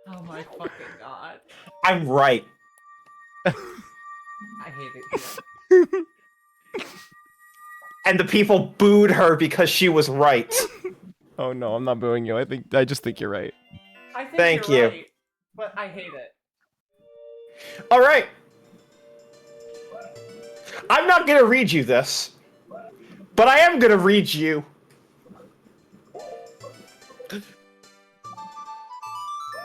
Oh my fucking god. I'm right. I hate it. And the people booed her because she was right. Oh no, I'm not booing you. I just think you're right. I think Thank you're you. right, but I hate it. All right. I'm not going to read you this, but I am going to read you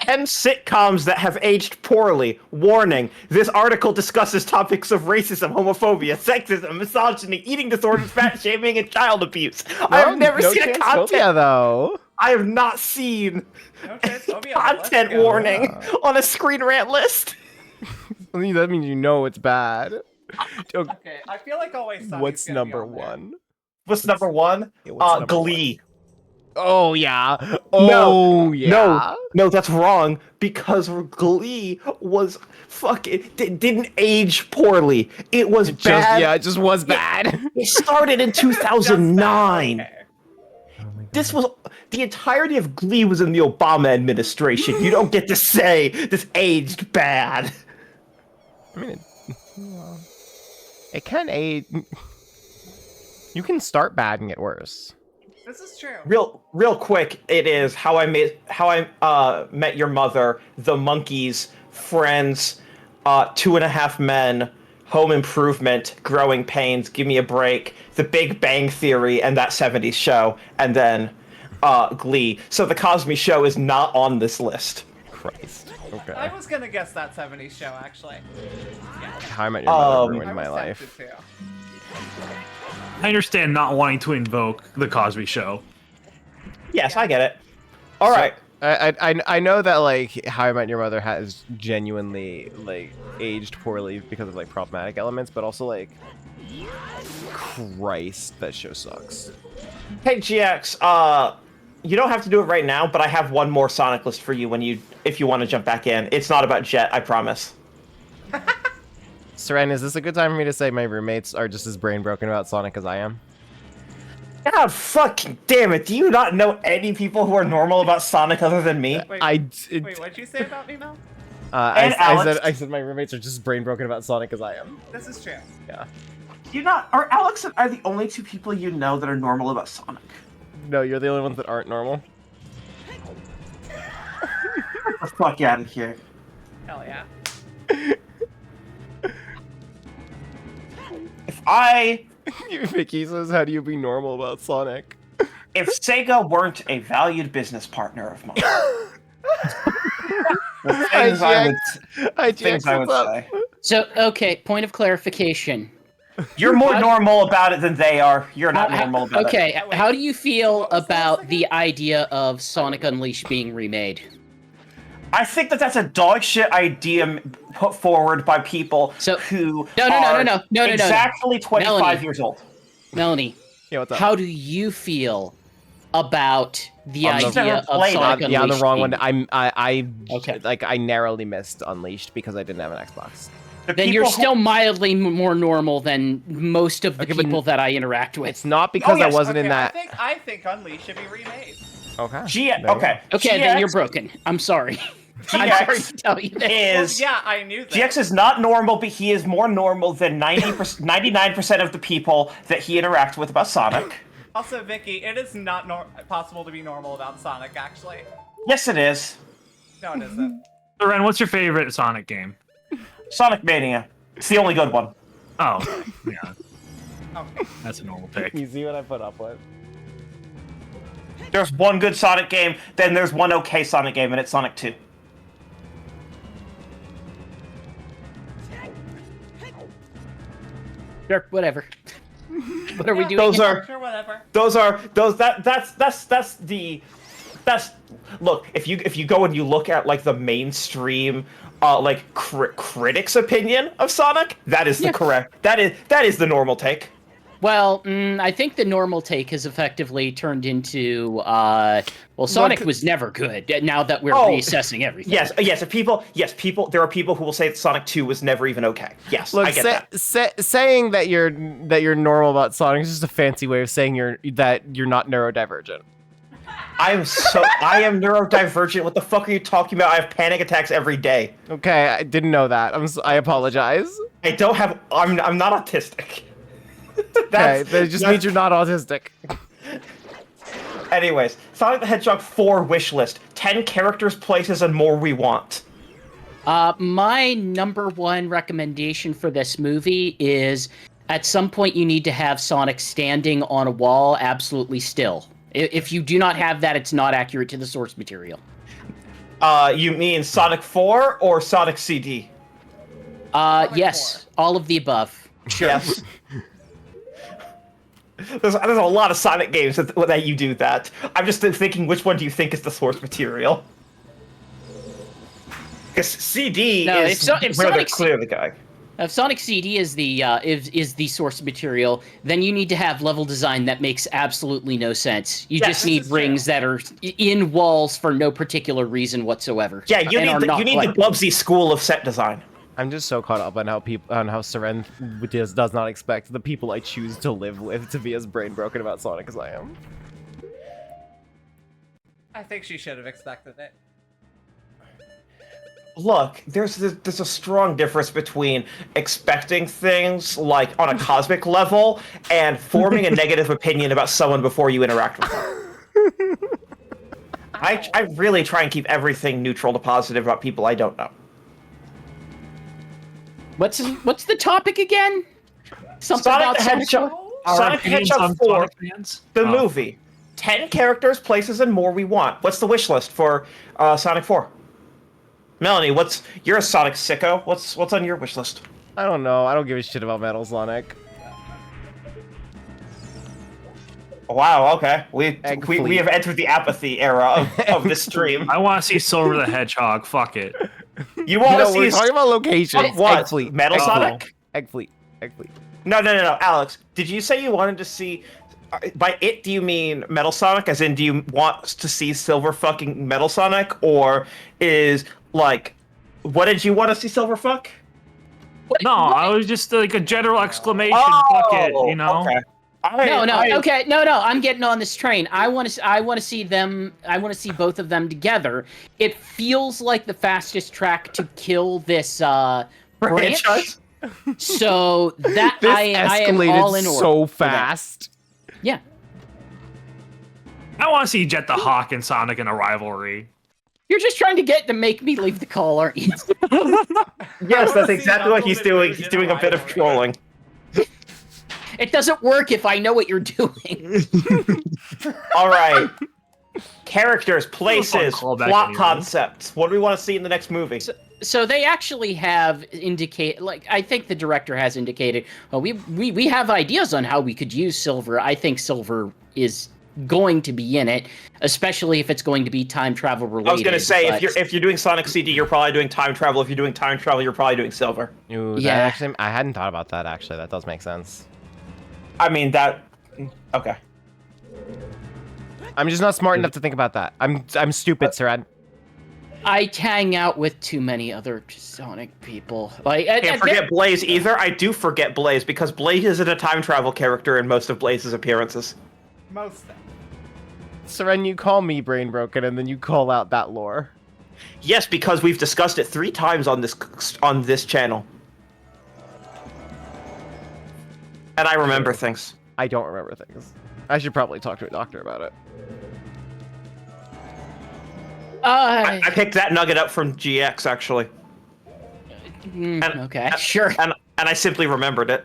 10 sitcoms that have aged poorly. Warning, this article discusses topics of racism, homophobia, sexism, misogyny, eating disorders, fat shaming, and child abuse. I have never seen a content. Though. I have not seen No a transphobia. content warning on a Screen Rant list. I mean, that means you know it's bad. Okay, I feel like always. Sonic What's is gonna be number on there. 1? What's number 1? Yeah, what's number Glee. Oh yeah. Oh yeah. No, that's wrong because Glee was didn't age poorly. It was bad. It just was bad. It started in Just that, 2009. okay. This was the entirety of Glee was in the Obama administration. You don't get to say this aged bad. I mean, it can age. You can start bad and get worse. This is true. Real quick, it is How I Met Your Mother, The Monkees, Friends, 2.5 Men, Home Improvement, Growing Pains, Give Me a Break, The Big Bang Theory, and That 70s Show, and then Glee. So The Cosby Show is not on this list. Christ. Okay. I was gonna guess That 70s Show, actually. How I Met Your Mother I ruined my was life. tempted to. I understand not wanting to invoke the Cosby Show. Yes, I get it. All right. I know that like How I Met Your Mother has genuinely like aged poorly because of like problematic elements, but also like Christ, that show sucks. Hey GX, you don't have to do it right now, but I have one more Sonic list for you if you want to jump back in. It's not about Jet, I promise. Syrenne, is this a good time for me to say my roommates are just as brain broken about Sonic as I am? God fucking damn it! Do you not know any people who are normal about Sonic other than me? Wait, wait, what'd you say about me, Mel? Alex. I said my roommates are just as brain broken about Sonic as I am. This is true. Yeah. Are Alex and I the only two people you know that are normal about Sonic? No, you're the only ones that aren't normal. Get the fuck out of here. Hell yeah. Vicky says, how do you be normal about Sonic? If Sega weren't a valued business partner of mine, the things I would say. So, okay, point of clarification. You're more normal about it than they are. You're not normal about it. Okay, how do you feel about the idea of Sonic Unleashed being remade? I think that's a dog shit idea put forward by people who are exactly 25 Melanie. years old. Melanie, Yeah, what's up? how do you feel about the I've idea never of played Sonic it. Unleashed? Yeah, on the wrong one. Okay. I narrowly missed Unleashed because I didn't have an Xbox. Then you're still mildly more normal than most of the people that I interact with. It's not because yes, I wasn't in that. I think Unleashed should be remade. Okay. Okay, then you're broken. I'm sorry. I'm sorry to tell you this. Yeah, I knew that. GX is not normal, but he is more normal than 99% of the people that he interacts with about Sonic. Also, Vicky, it is not possible to be normal about Sonic, actually. Yes, it is. No, it isn't. Ren, what's your favorite Sonic game? Sonic Mania. It's the only good one. Oh, yeah. Okay. That's a normal pick. You see what I put up with? There's one good Sonic game, then there's one okay Sonic game, and it's Sonic 2. Sure, whatever. What are we doing? Sure, whatever. That's look, if you go and you look at like the mainstream critics' opinion of Sonic, that is the correct. That is the normal take. Well, I think the normal take has effectively turned into, Sonic was never good. Now that we're reassessing everything. Yes. People. There are people who will say that Sonic 2 was never even okay. Yes, Look, I get that. saying that you're normal about Sonic is just a fancy way of saying you're not neurodivergent. I am neurodivergent. What the fuck are you talking about? I have panic attacks every day. Okay, I didn't know that. I apologize. I don't have. I'm not autistic. Okay, that just means you're not autistic. Anyways, Sonic the Hedgehog 4 wish list. 10 characters, places, and more we want. My number one recommendation for this movie is at some point you need to have Sonic standing on a wall absolutely still. If you do not have that, it's not accurate to the source material. You mean Sonic 4 or Sonic CD? Yes, all of the above. Yes. There's a lot of Sonic games that you do that. I'm just thinking, which one do you think is the source material? Because CD is where they're clearly going. If Sonic CD is the source material, then you need to have level design that makes absolutely no sense. You Yes, just this need is rings that are in walls for no particular reason whatsoever. Yeah, you need the Bubsy school of set design. I'm just so caught up on how Syrenne does not expect the people I choose to live with to be as brain broken about Sonic as I am. I think she should have expected it. Look, there's a strong difference between expecting things like on a cosmic level and forming a negative opinion about someone before you interact with them. I really try and keep everything neutral to positive about people I don't know. What's the topic again? Something Sonic about the Sonic Hedgehog, Our Sonic the opinions Hedgehog on 4, Sonic fans? the Oh. movie. 10 characters, places, and more we want. What's the wish list for Sonic 4? Melanie, you're a Sonic sicko. What's on your wish list? I don't know. I don't give a shit about Metal Sonic. Wow, okay. We Fleet. have entered the apathy era of this stream. I want to see Silver the Hedgehog. Fuck it. You want to No, we're see talking about locations. what? Egg Fleet. Metal Egg Sonic? Fleet. Egg Fleet. Egg Fleet. No, Alex. Did you say you wanted to see? By it, do you mean Metal Sonic? As in, do you want to see Silver fucking Metal Sonic, or is like, what did you want to see Silver fuck? No, I was just like a general exclamation. Fuck it, you know. Okay. No. I'm getting on this train. I want to see them. I want to see both of them together. It feels like the fastest track to kill this branch. Franchise? So that This I am all in escalated order so for that. fast. Yeah. I want to see Jet the Hawk and Sonic in a rivalry. You're just trying to make me leave the call, aren't you? Yes, that's exactly what he's doing. He's doing a bit of trolling. It doesn't work if I know what you're doing. All right. Characters, places, callback plot anyway. concepts. What do we want to see in the next movie? So they actually have I think the director has indicated, well, we have ideas on how we could use Silver. I think Silver is going to be in it, especially if it's going to be time travel related. I was going to say, but- if you're doing Sonic CD, you're probably doing time travel. If you're doing time travel, you're probably doing Silver. Ooh, Yeah. actually, I hadn't thought about that, actually. That does make sense. I mean, that... Okay. I'm just not smart enough to think about that. I'm stupid, Syrenne. I hang out with too many other Sonic people. Like, Can't forget Blaze either. I do forget Blaze, because Blaze isn't a time travel character in most of Blaze's appearances. Most things. Syrenne, you call me brain broken, and then you call out that lore. Yes, because we've discussed it 3 times on this channel. And I remember things. I don't remember things. I should probably talk to a doctor about it. I picked that nugget up from GX, actually. Okay, sure. And I simply remembered it.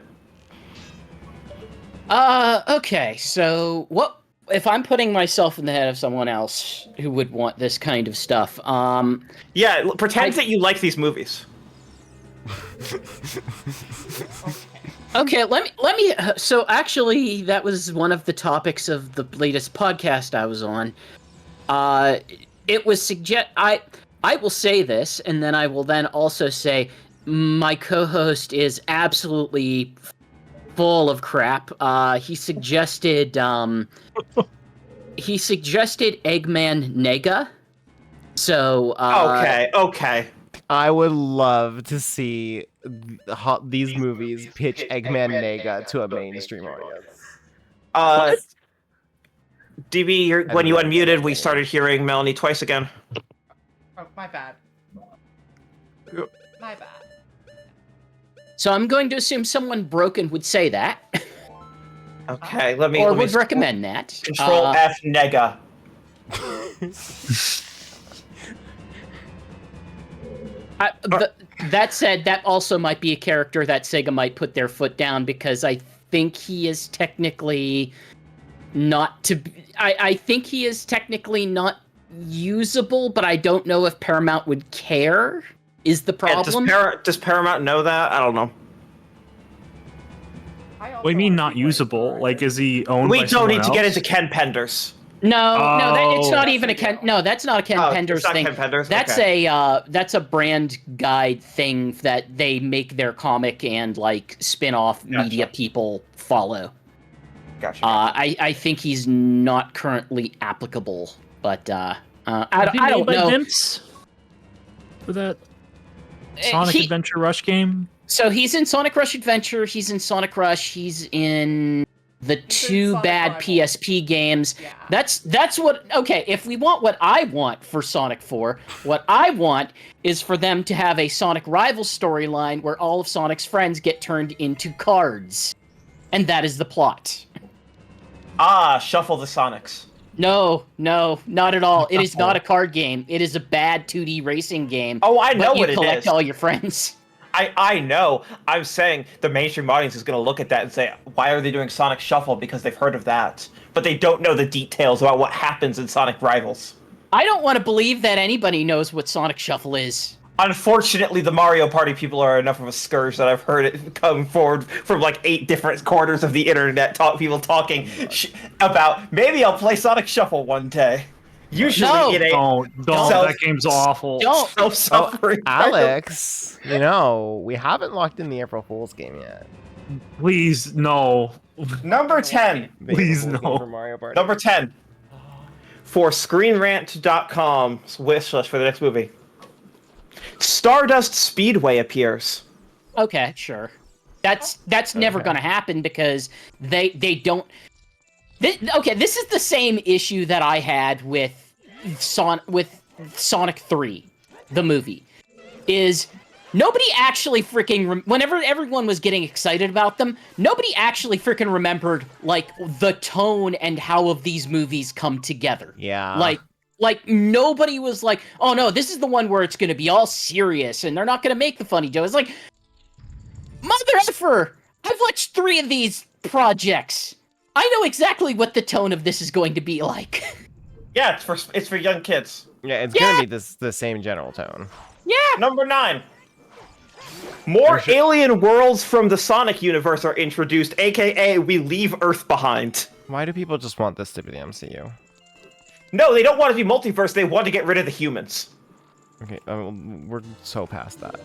Okay, so what if I'm putting myself in the head of someone else who would want this kind of stuff? Yeah, pretend that you like these movies. Okay, let me. So actually, that was one of the topics of the latest podcast I was on. It was I will say this, and then I will then also say my co-host is absolutely full of crap. He suggested Eggman Nega. So Okay. I would love to see these movies pitch Eggman Nega to a mainstream audience. DB, when you unmuted, we started hearing Melanie twice again. Oh, my bad. Yep. My bad. So I'm going to assume someone broken would say that, Okay, let me. or let me would recommend that. Control F Nega. That said, that also might be a character that Sega might put their foot down, because I think he is technically not to. I think he is technically not usable, but I don't know if Paramount would care. Is the problem? Does Paramount know that? I don't know. What do you mean not usable? Like, is he owned We by don't someone need to get else? into Ken Penders. It's not That's even a a Ken. deal. No, that's not a Ken Oh, Penders it's not thing. Ken Penders? That's Okay. that's a brand guide thing that they make their comic and like spin-off media people follow. Gotcha. I think he's not currently applicable, but I Was he made don't by know. Vince for that Eh, Sonic he- Adventure Rush game. So he's in Sonic Rush Adventure. He's in Sonic Rush. He's in the He's in two Sonic bad Rivals. PSP games. Yeah. That's what. Okay, if we want what I want for Sonic 4, what I want is for them to have a Sonic Rivals storyline where all of Sonic's friends get turned into cards, and that is the plot. Shuffle the Sonics. No, not at all. It is not a card game. It is a bad 2D racing game. Oh, I know but what you it collect is. all your friends. I know. I'm saying the mainstream audience is going to look at that and say, why are they doing Sonic Shuffle? Because they've heard of that. But they don't know the details about what happens in Sonic Rivals. I don't want to believe that anybody knows what Sonic Shuffle is. Unfortunately, the Mario Party people are enough of a scourge that I've heard it come forward from like 8 different corners of the internet, people talking about, maybe I'll play Sonic Shuffle one day. Usually No. it ain't Don't. Self- That game's awful. Don't. self-suffering. Alex, we haven't locked in the April Fool's game yet. Please, no. Number 10. The Please, April Fool's game no. for Mario Party. Number 10. For ScreenRant.com's wish list for the next movie. Stardust Speedway appears. Okay, sure. That's never going to happen because they don't. This is the same issue that I had with Sonic 3, the movie. Is nobody actually freaking whenever everyone was getting excited about them, nobody actually freaking remembered like the tone and how of these movies come together. Yeah. Like nobody was like, oh no, this is the one where it's gonna be all serious and they're not gonna make the funny jokes. It's like, mother effer! I've watched 3 of these projects. I know exactly what the tone of this is going to be like. Yeah, it's for young kids. Yeah, it's gonna be the same general tone. Yeah. Number 9. More alien worlds from the Sonic universe are introduced, aka we leave Earth behind. Why do people just want this to be the MCU? No, they don't want to be multiverse, they want to get rid of the humans. Okay, we're so past that.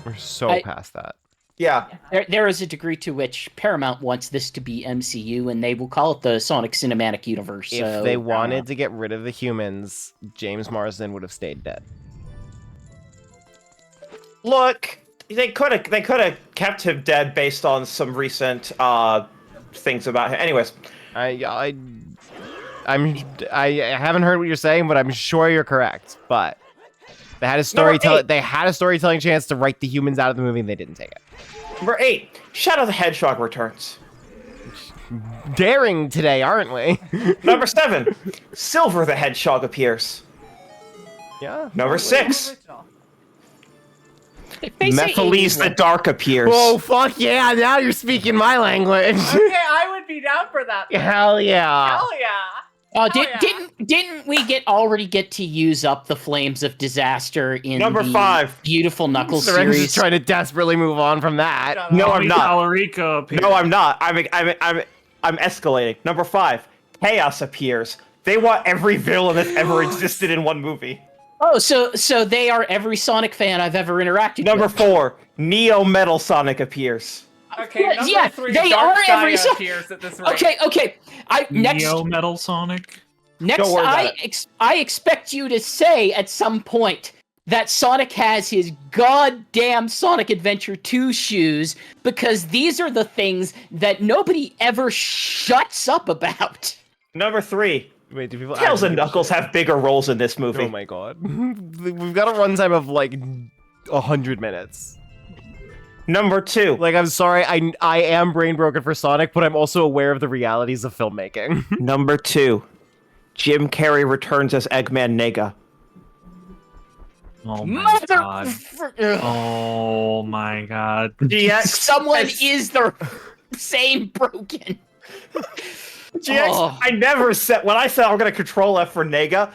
We're so past that. Yeah. There is a degree to which Paramount wants this to be MCU, and they will call it the Sonic Cinematic Universe. If so, they wanted to get rid of the humans, James Marsden would have stayed dead. Look, they could have kept him dead based on some recent things about him. Anyways, I haven't heard what you're saying, but I'm sure you're correct. But they had a storytelling chance to write the humans out of the movie, and they didn't take it. number 8, Shadow the Hedgehog returns. Daring today, aren't we? Number 7, Silver the Hedgehog appears. Yeah. Number 6, They say Mephiles the Dark appears. Oh fuck yeah! Now you're speaking my language. Okay, I would be down for that. Hell yeah! Hell yeah. Oh, yeah. didn't we already get to use up the Flames of Disaster in Number the 5. Beautiful Knuckles Syrenne's series? just trying to desperately move on from that. No, I'm not. Alarica appears. No, I'm not. I'm escalating. Number 5, Chaos appears. They want every villain that's ever existed in one movie. Oh, so they are every Sonic fan I've ever interacted Number with. 4, Neo Metal Sonic appears. Okay, Yeah, number yeah, 3, they Dark are Sky every so- appears at this rate. Okay. Neo Metal Sonic. Next, Don't worry about I expect you to say at some point that Sonic has his goddamn Sonic Adventure 2 shoes, because these are the things that nobody ever shuts up about. Number 3, Wait, do people? Tails and actually- Knuckles have bigger roles in this movie. Oh my god, we've got a runtime of like 100 minutes. Number 2, Like, I'm sorry, I am brain broken for Sonic, but I'm also aware of the realities of filmmaking. Number 2, Jim Carrey returns as Eggman Nega. Oh my god. Ugh. Oh my god. GX, Someone as- is the same broken. GX, Oh. I never said, when I said I'm going to control F for Nega,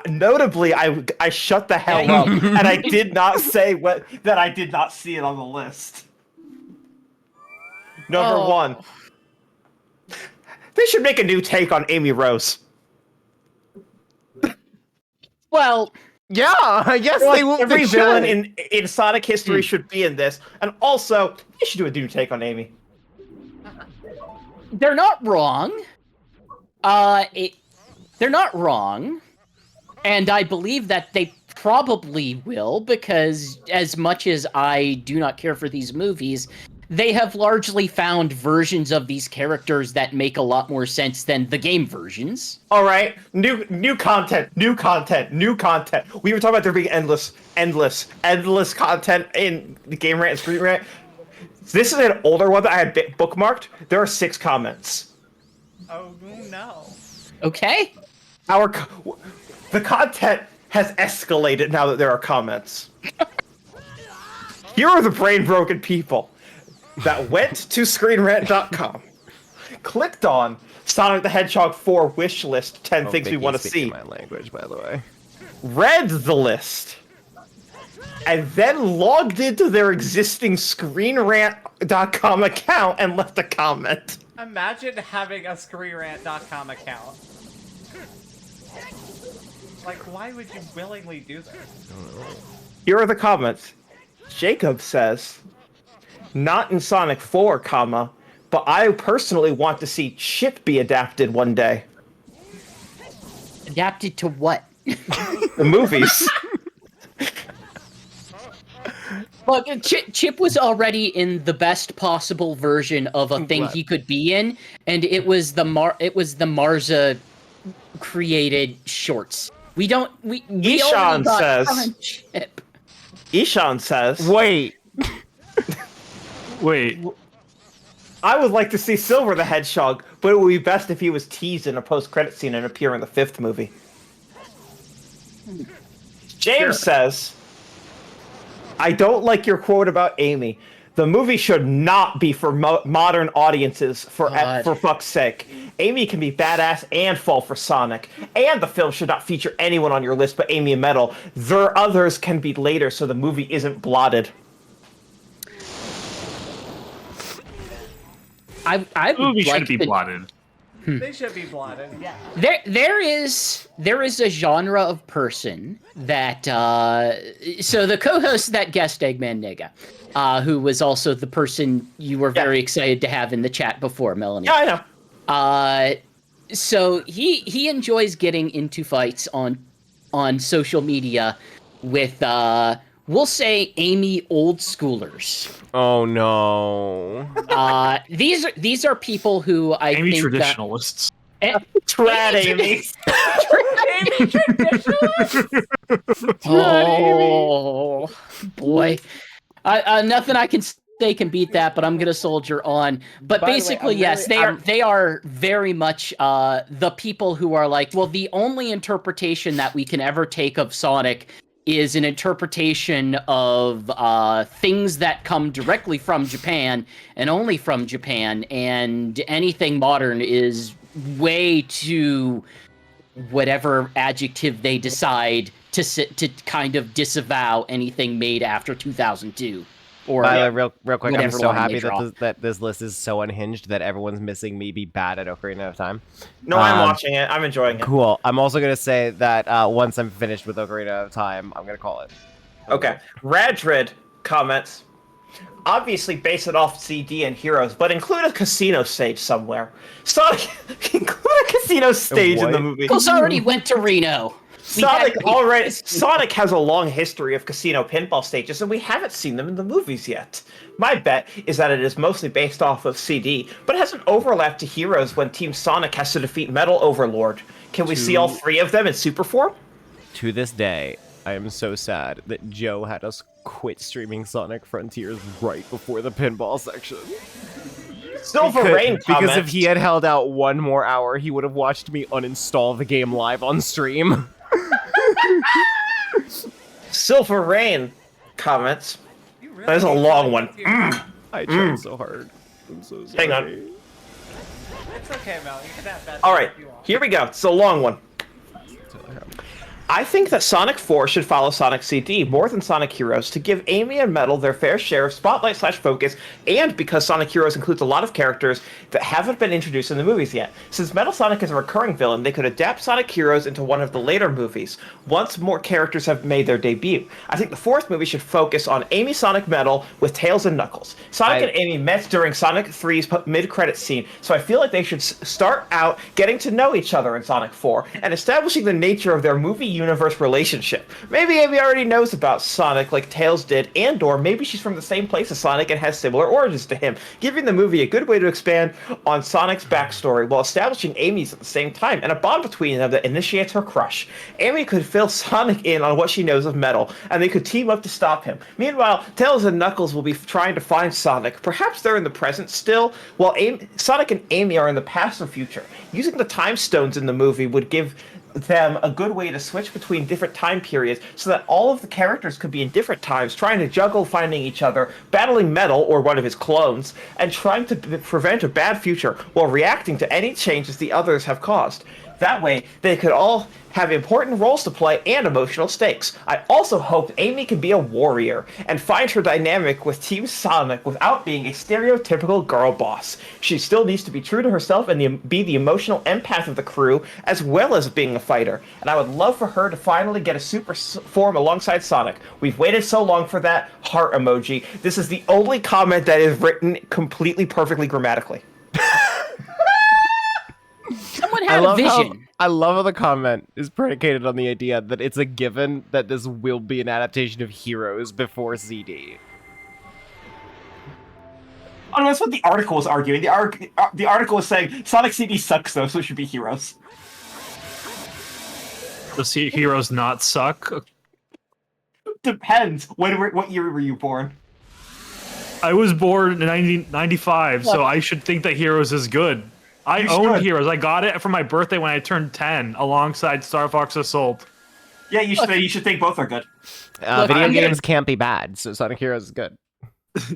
notably, I shut the hell Yeah, up, and I did not say that I did not see it on the list. Number Oh. 1, they should make a new take on Amy Rose. Well, Yeah, I guess Like, they will. every they villain should. in Sonic history should be in this, and also you should do a new take on Amy. they're not wrong. They're not wrong, and I believe that they probably will, because as much as I do not care for these movies, they have largely found versions of these characters that make a lot more sense than the game versions. All right, new content. We were talking about there being endless content in the Game Rant and Screen Rant. This is an older one that I had bookmarked. There are 6 comments. Oh no. Okay? The content has escalated now that there are comments. Here are the brain-broken people that went to ScreenRant.com, clicked on Sonic the Hedgehog 4 wish list, 10 things we want to see. My language, by the way. Read the list, and then logged into their existing ScreenRant.com account and left a comment. Imagine having a ScreenRant.com account. Like, why would you willingly do this? Here are the comments. Jacob says, "Not in Sonic 4, comma, but I personally want to see Chip be adapted one day." Adapted to what? The movies. Look, Chip was already in the best possible version of a thing he could be in, and it was the Marza created shorts. We only Ishan got says- Chip. Ishan says, Wait. Wait. "I would like to see Silver the Hedgehog, but it would be best if he was teased in a post-credit scene and appear in the 5th movie." James says, "I don't like your quote about Amy. The movie should not be for modern audiences, for fuck's sake. Amy can be badass and fall for Sonic. And the film should not feature anyone on your list but Amy and Metal. Their others can be later so the movie isn't blotted." I The movie would like should be to- blotted. They should be blotted, yeah. There is a genre of person that so the co-host that guest Eggman Nigga, who was also the person you were very excited to have in the chat before, Melanie. Yeah, I know. So he enjoys getting into fights on social media with we'll say Amy old schoolers. Oh no. These are people who I Amy think traditionalists. Trad Amy. Amy traditionalist? Oh boy, nothing I can say can beat that. But I'm gonna soldier on. But By the way, basically, I'm yes, really- they are very much the people who are like, well, the only interpretation that we can ever take of Sonic is an interpretation of things that come directly from Japan and only from Japan, and anything modern is way too whatever adjective they decide to kind of disavow anything made after 2002. Or By the way, real quick, I'm whatever so line they happy draw. that this list is so unhinged that everyone's missing me be bad at Ocarina of Time. No, I'm watching it. I'm enjoying it. Cool. I'm also going to say that once I'm finished with Ocarina of Time, I'm going to call it. Okay. Radred comments, "Obviously base it off CD and Heroes, but include a casino stage somewhere. Sonic, include a casino stage in the What? movie." Pickles already went to Reno. Sonic has a long history of casino pinball stages, and we haven't seen them in the movies yet. My bet is that it is mostly based off of CD, but it has an overlap to Heroes when Team Sonic has to defeat Metal Overlord. Can we see all 3 of them in super form? To this day, I am so sad that Joe had us quit streaming Sonic Frontiers right before the pinball section. Silver Rain Because comments, if he had held out one more hour, he would have watched me uninstall the game live on stream. Silver Rain comments, You really that is a need long to one. get to your- I tried so hard. I'm so sorry. Hang on. It's okay, Mel. You can have that All right, if you want. here we go. It's a long one. I think that Sonic 4 should follow Sonic CD more than Sonic Heroes to give Amy and Metal their fair share of spotlight/focus, and because Sonic Heroes includes a lot of characters that haven't been introduced in the movies yet. Since Metal Sonic is a recurring villain, they could adapt Sonic Heroes into one of the later movies, once more characters have made their debut. I think the fourth movie should focus on Amy, Sonic, Metal, with Tails and Knuckles. Sonic and Amy met during Sonic 3's mid-credit scene, so I feel like they should start out getting to know each other in Sonic 4, and establishing the nature of their movie universe relationship. Maybe Amy already knows about Sonic like Tails did, and/or maybe she's from the same place as Sonic and has similar origins to him, giving the movie a good way to expand on Sonic's backstory while establishing Amy's at the same time, and a bond between them that initiates her crush. Amy could fill Sonic in on what she knows of Metal, and they could team up to stop him. Meanwhile, Tails and Knuckles will be trying to find Sonic. Perhaps they're in the present still, while Sonic and Amy are in the past or future. Using the time stones in the movie would give them a good way to switch between different time periods so that all of the characters could be in different times, trying to juggle finding each other, battling Metal or one of his clones, and trying to prevent a bad future while reacting to any changes the others have caused. That way, they could all have important roles to play and emotional stakes. I also hope Amy can be a warrior and find her dynamic with Team Sonic without being a stereotypical girl boss. She still needs to be true to herself and be the emotional empath of the crew, as well as being a fighter. And I would love for her to finally get a super form alongside Sonic. We've waited so long for that heart emoji. This is the only comment that is written completely perfectly grammatically. Someone had a vision. I love how the comment is predicated on the idea that it's a given that this will be an adaptation of Heroes before CD. Oh, no, that's what the article was arguing. The article was saying Sonic CD sucks though, so it should be Heroes. Does Heroes not suck? Depends. What year were you born? I was born in 1995, so I should think that Heroes is good. I own Heroes. I got it for my birthday when I turned 10, alongside Star Fox Assault. Yeah, you should think both are good. Video games can't be bad, so Sonic Heroes is good.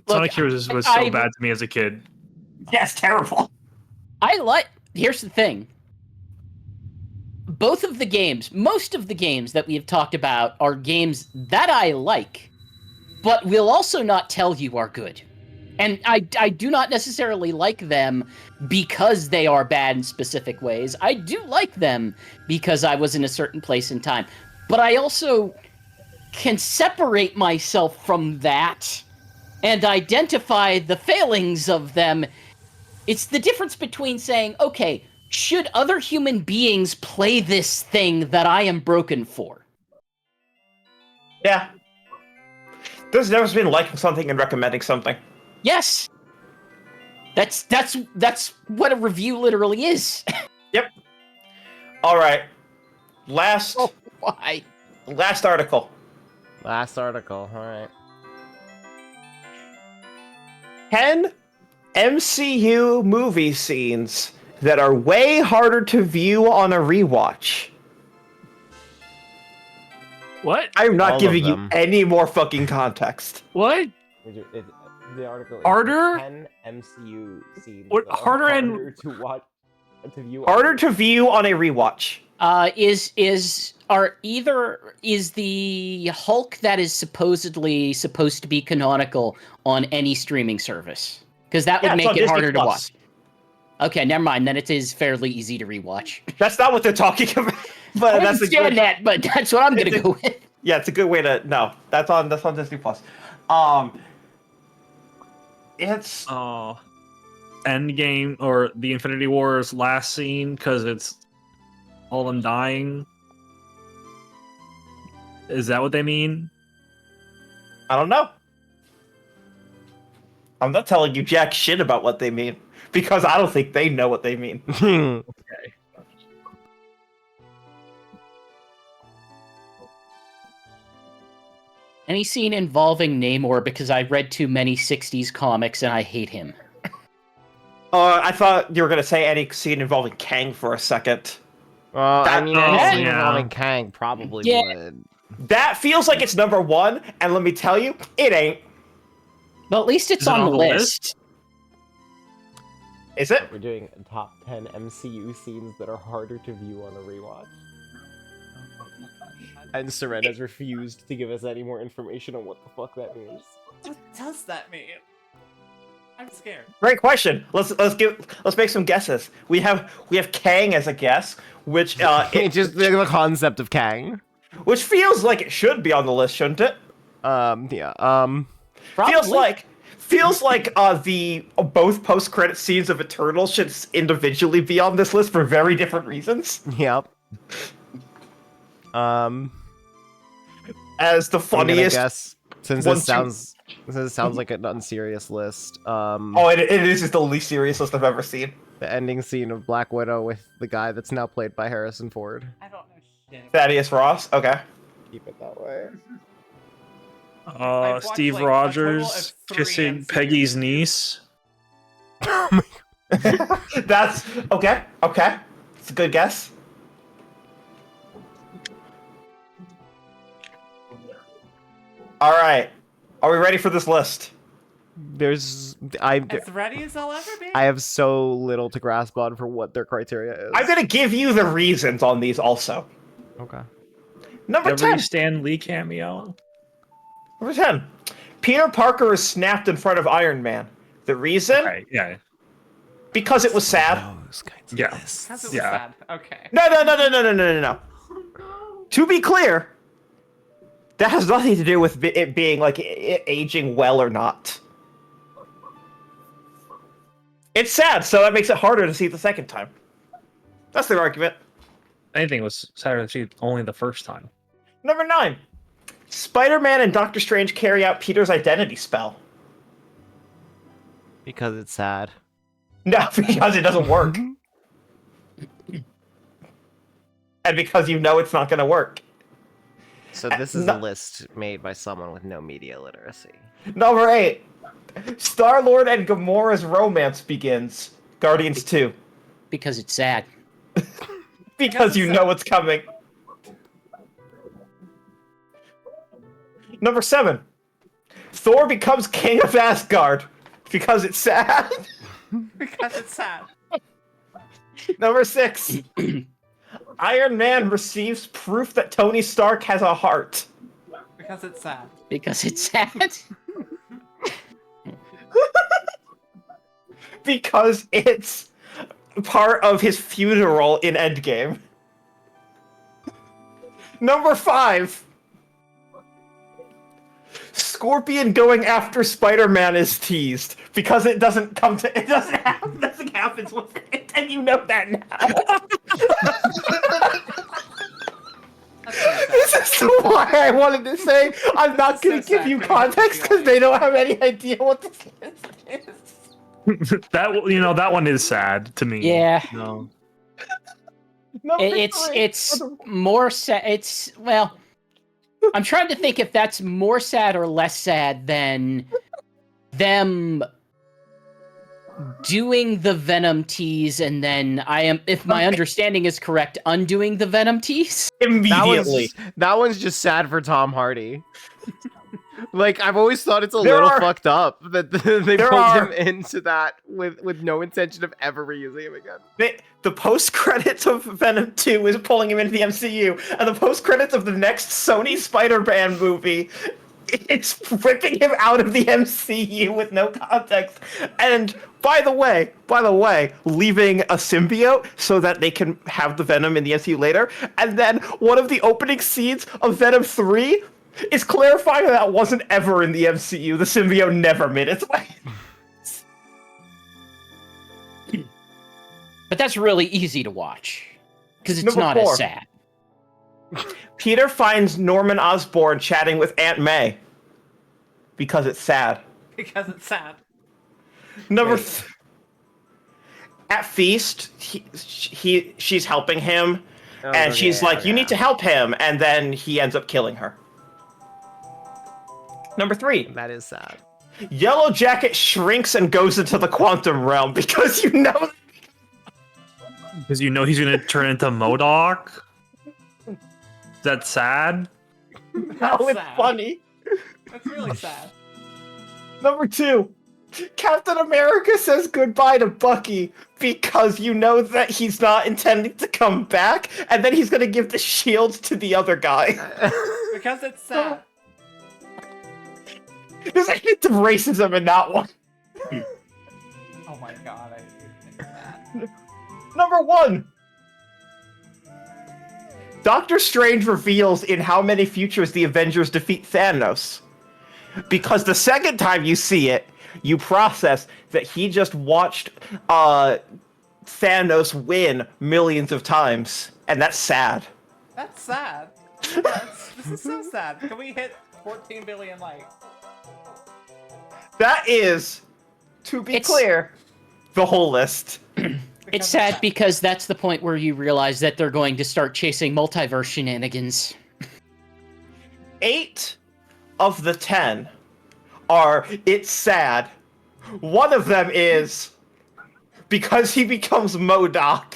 Sonic Heroes was so bad to me as a kid. Yeah, it's terrible. Here's the thing. Both of the games, most of the games that we have talked about are games that I like, but will also not tell you are good. And I do not necessarily like them because they are bad in specific ways. I do like them because I was in a certain place in time. But I also can separate myself from that and identify the failings of them. It's the difference between saying, okay, should other human beings play this thing that I am broken for? Yeah. There's never been liking something and recommending something. Yes. That's what a review literally is. Yep. All right. Last article. Last article, alright. 10 MCU movie scenes that are way harder to view on a rewatch. What? I'm not All giving of you them. any more fucking context. What? The article is Harder? 10 MCU scenes. What, that are harder and- harder to watch, to view. Harder to view on a rewatch. Is the Hulk that is supposedly supposed to be canonical on any streaming service? Because that would it's make on it Disney harder to Plus. watch. Okay, never mind. Then it is fairly easy to rewatch. That's not what they're talking about. But I that's a understand good, that, but that's what I'm gonna go with. yeah, it's a good way to no. That's on Disney Plus. It's Endgame or the Infinity War's last scene, because it's all them dying. Is that what they mean? I don't know. I'm not telling you jack shit about what they mean because I don't think they know what they mean. Okay. Any scene involving Namor, because I read too many 60s comics and I hate him. I thought you were gonna say any scene involving Kang for a second. I mean, any scene yeah. involving Kang probably would. That feels like it's number one, and let me tell you, it ain't. But at least it's Is it on the list. Is it? We're doing top 10 MCU scenes that are harder to view on a rewatch. And Syrenne has refused to give us any more information on what the fuck that means. What does that mean? I'm scared. Great question. Let's make some guesses. We have Kang as a guess, which It's just the concept of Kang. which feels like it should be on the list, shouldn't it? Yeah. Feels like the both post-credit scenes of Eternal should individually be on this list for very different reasons. Yep. As the I'm gonna funniest. guess, since one, this sounds like an unserious list. Oh, it is just the least serious list I've ever seen. The ending scene of Black Widow with the guy that's now played by Harrison Ford. I don't know shit. Thaddeus Ross. Okay. Keep it that way. I've watched, Steve like, a total Rogers of 3 kissing MCU Peggy's niece. That's okay. Okay. It's a good guess. All right. Are we ready for this list? There's As ready as I'll ever be. I have so little to grasp on for what their criteria is. I'm gonna give you the reasons on these also. Okay. Number Every 10. Stan Lee cameo. Number 10. Peter Parker is snapped in front of Iron Man. The reason? Right, yeah. Because it was sad. Those kinds of Yeah. lists. Because it was Yeah. sad. Okay. No. To be clear, that has nothing to do with it being like it aging well or not. It's sad, so that makes it harder to see the second time. That's their argument. Anything was sadder to see only the first time. Number 9. Spider-Man and Doctor Strange carry out Peter's identity spell. Because it's sad. No, because it doesn't work. And because you know it's not going to work. So this is a list made by someone with no media literacy. Number 8. Star-Lord and Gamora's romance begins. Guardians 2. Because it's sad. Because you know it's coming. Number 7. Thor becomes king of Asgard. Because it's sad. Because it's sad. Number 6. Iron Man receives proof that Tony Stark has a heart. Because it's sad. Because it's sad. Because it's part of his funeral in Endgame. Number 5. Scorpion going after Spider-Man is teased because it doesn't happen. Nothing happens with it, and you know that now. This is why I wanted to say I'm not going to give you context because they don't have any idea what this is. That one is sad to me. Yeah. No. It's more sad. It's, well, I'm trying to think if that's more sad or less sad than them doing the Venom tease and then if my understanding is correct, undoing the Venom tease. Immediately. That one's just sad for Tom Hardy. Like, I've always thought it's a little fucked up that they pulled him into that with no intention of ever reusing him again. The post-credits of Venom 2 is pulling him into the MCU, and the post-credits of the next Sony Spider-Man movie, it's ripping him out of the MCU with no context. And by the way, leaving a symbiote so that they can have the Venom in the MCU later. And then one of the opening scenes of Venom 3 is clarifying that wasn't ever in the MCU. The symbiote never made its way. But that's really easy to watch. Because it's Number not 4. as sad. Peter finds Norman Osborn chatting with Aunt May. Because it's sad. Because it's sad. Number at Feast, she's helping him, and she's like, "You need to help him," and then he ends up killing her. Number 3. That is sad. Yellow Jacket shrinks and goes into the quantum realm because you know. Because you know he's gonna turn into MODOK. Is that sad? No, it's sad. funny. That's really sad. Number 2. Captain America says goodbye to Bucky because you know that he's not intending to come back, and then he's gonna give the shield to the other guy. Because it's sad. There's a hint of racism in that one. Oh my god, I hate that. Number 1. Doctor Strange reveals in how many futures the Avengers defeat Thanos. Because the second time you see it, you process that he just watched Thanos win millions of times. And that's sad. That's sad. This is so sad. Can we hit 14 billion likes? That is, to be clear, the whole list. It's sad because that's the point where you realize that they're going to start chasing multiverse shenanigans. 8 of the 10 are it's sad. One of them is because he becomes MODOK.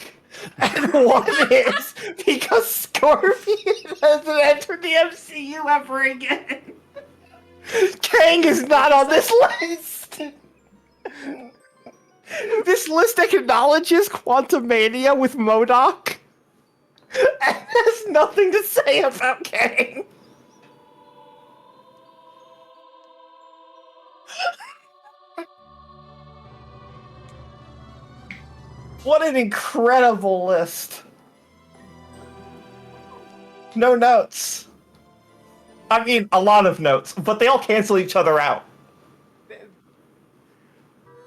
And one is because Scorpion hasn't entered the MCU ever again. Kang is not on this list. This list acknowledges Quantumania with MODOK and has nothing to say about Kang. What an incredible list. No notes. I mean, a lot of notes, but they all cancel each other out.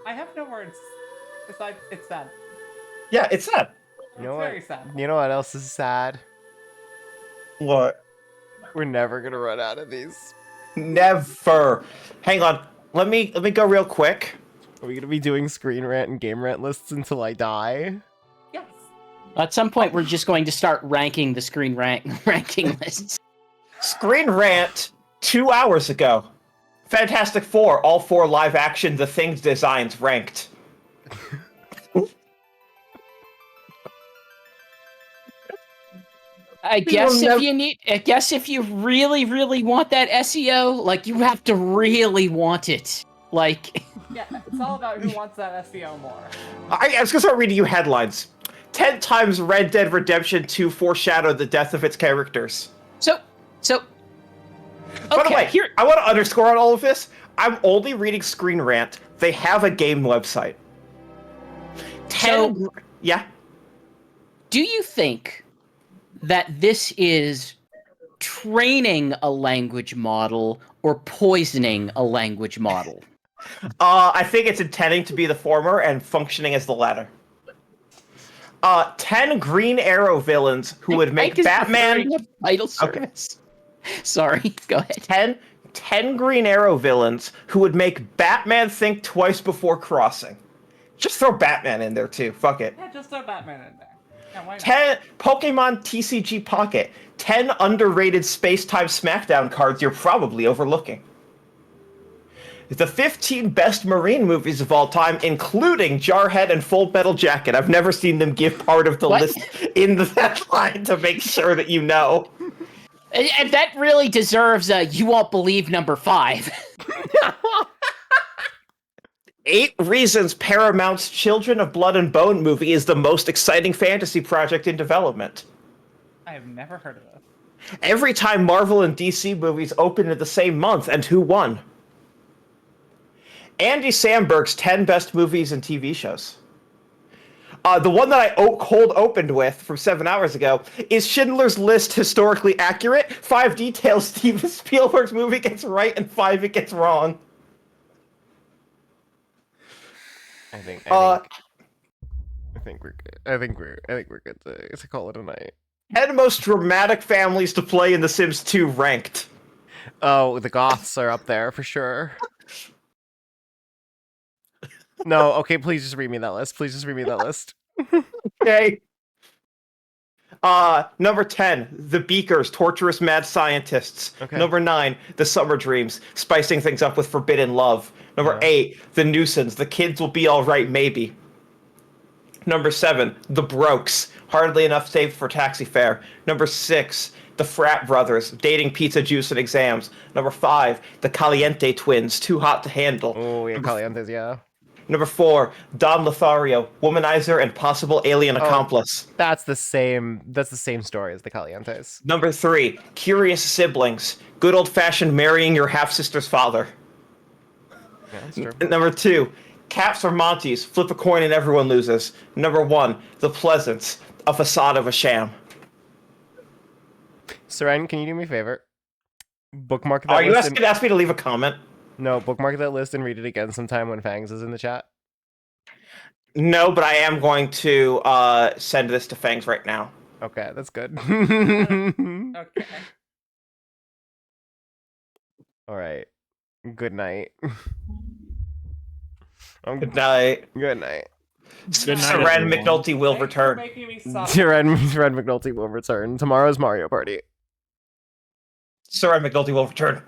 I have no words besides it's sad. Yeah, it's sad. You know It's what? very sad. You know what else is sad? What? We're never gonna run out of these. Never. Hang on. Let me go real quick. Are we gonna be doing Screen Rant and Game Rant lists until I die? Yes. At some point, we're just going to start ranking the screen ranking lists. Screen Rant 2 hours ago. Fantastic Four, all 4 live action The Things designs ranked. I guess if you really, really want that SEO, like you have to really want it. Like Yeah, it's all about who wants that SEO more. I was gonna start reading you headlines. 10 times Red Dead Redemption 2 foreshadowed the death of its characters. So By the way, here I want to underscore on all of this. I'm only reading Screen Rant. They have a game website. Yeah. do you think that this is training a language model or poisoning a language model? I think it's intending to be the former and functioning as the latter. 10 Green Arrow villains who would make Batman... Vital service. Sorry, go ahead. 10 Green Arrow villains who would make Batman think twice before crossing. Just throw Batman in there too. Fuck it. Yeah, just throw Batman in there. Yeah, why not? 10 Pokemon TCG Pocket. 10 underrated Space-Time Smackdown cards you're probably overlooking. The 15 best Marine movies of all time, including Jarhead and Full Metal Jacket. I've never seen them give part of the list in the headline to make sure that you know. And that really deserves a you won't believe number 5. 8 reasons Paramount's Children of Blood and Bone movie is the most exciting fantasy project in development. I have never heard of this. Every time Marvel and DC movies open in the same month, and who won? Andy Samberg's 10 best movies and TV shows. The one that I cold opened with from 7 hours ago is Schindler's List historically accurate? 5 details Steven Spielberg's movie gets right and 5 it gets wrong. I think we're good. I think we're good to call it a night. 10 most dramatic families to play in The Sims 2 ranked. Oh, the Goths are up there for sure. No, okay, please just read me that list. Okay. Number 10, The Beakers, Torturous Mad Scientists. Okay. Number 9, The Summer Dreams, spicing things up with Forbidden Love. Number 8, The Nuisance, The Kids Will Be Alright Maybe. Number 7, The Brokes, Hardly Enough Saved for Taxi Fare. Number 6, the frat brothers, dating pizza juice and exams. Number 5, the Caliente twins, too hot to handle. Oh, yeah, Calientes, yeah. Number 4, Don Lothario, womanizer and possible alien accomplice. That's the same story as the Calientes. Number 3, curious siblings, good old-fashioned marrying your half-sister's father. Yeah, that's true. Number 2, Caps or Monties, flip a coin and everyone loses. Number 1, The Pleasance, a facade of a sham. Syrenne, can you do me a favor? Bookmark that Are you list. asking to ask me to leave a comment? No, bookmark that list and read it again sometime when Fangs is in the chat. No, but I am going to send this to Fangs right now. Okay, that's good. Okay. All right. Good night. Good night. Good night. Good night, Syrenne everyone. McNulty will Thanks for return. making me suffer. Syrenne McNulty will return. Tomorrow's Mario Party. Syrenne McNulty will return.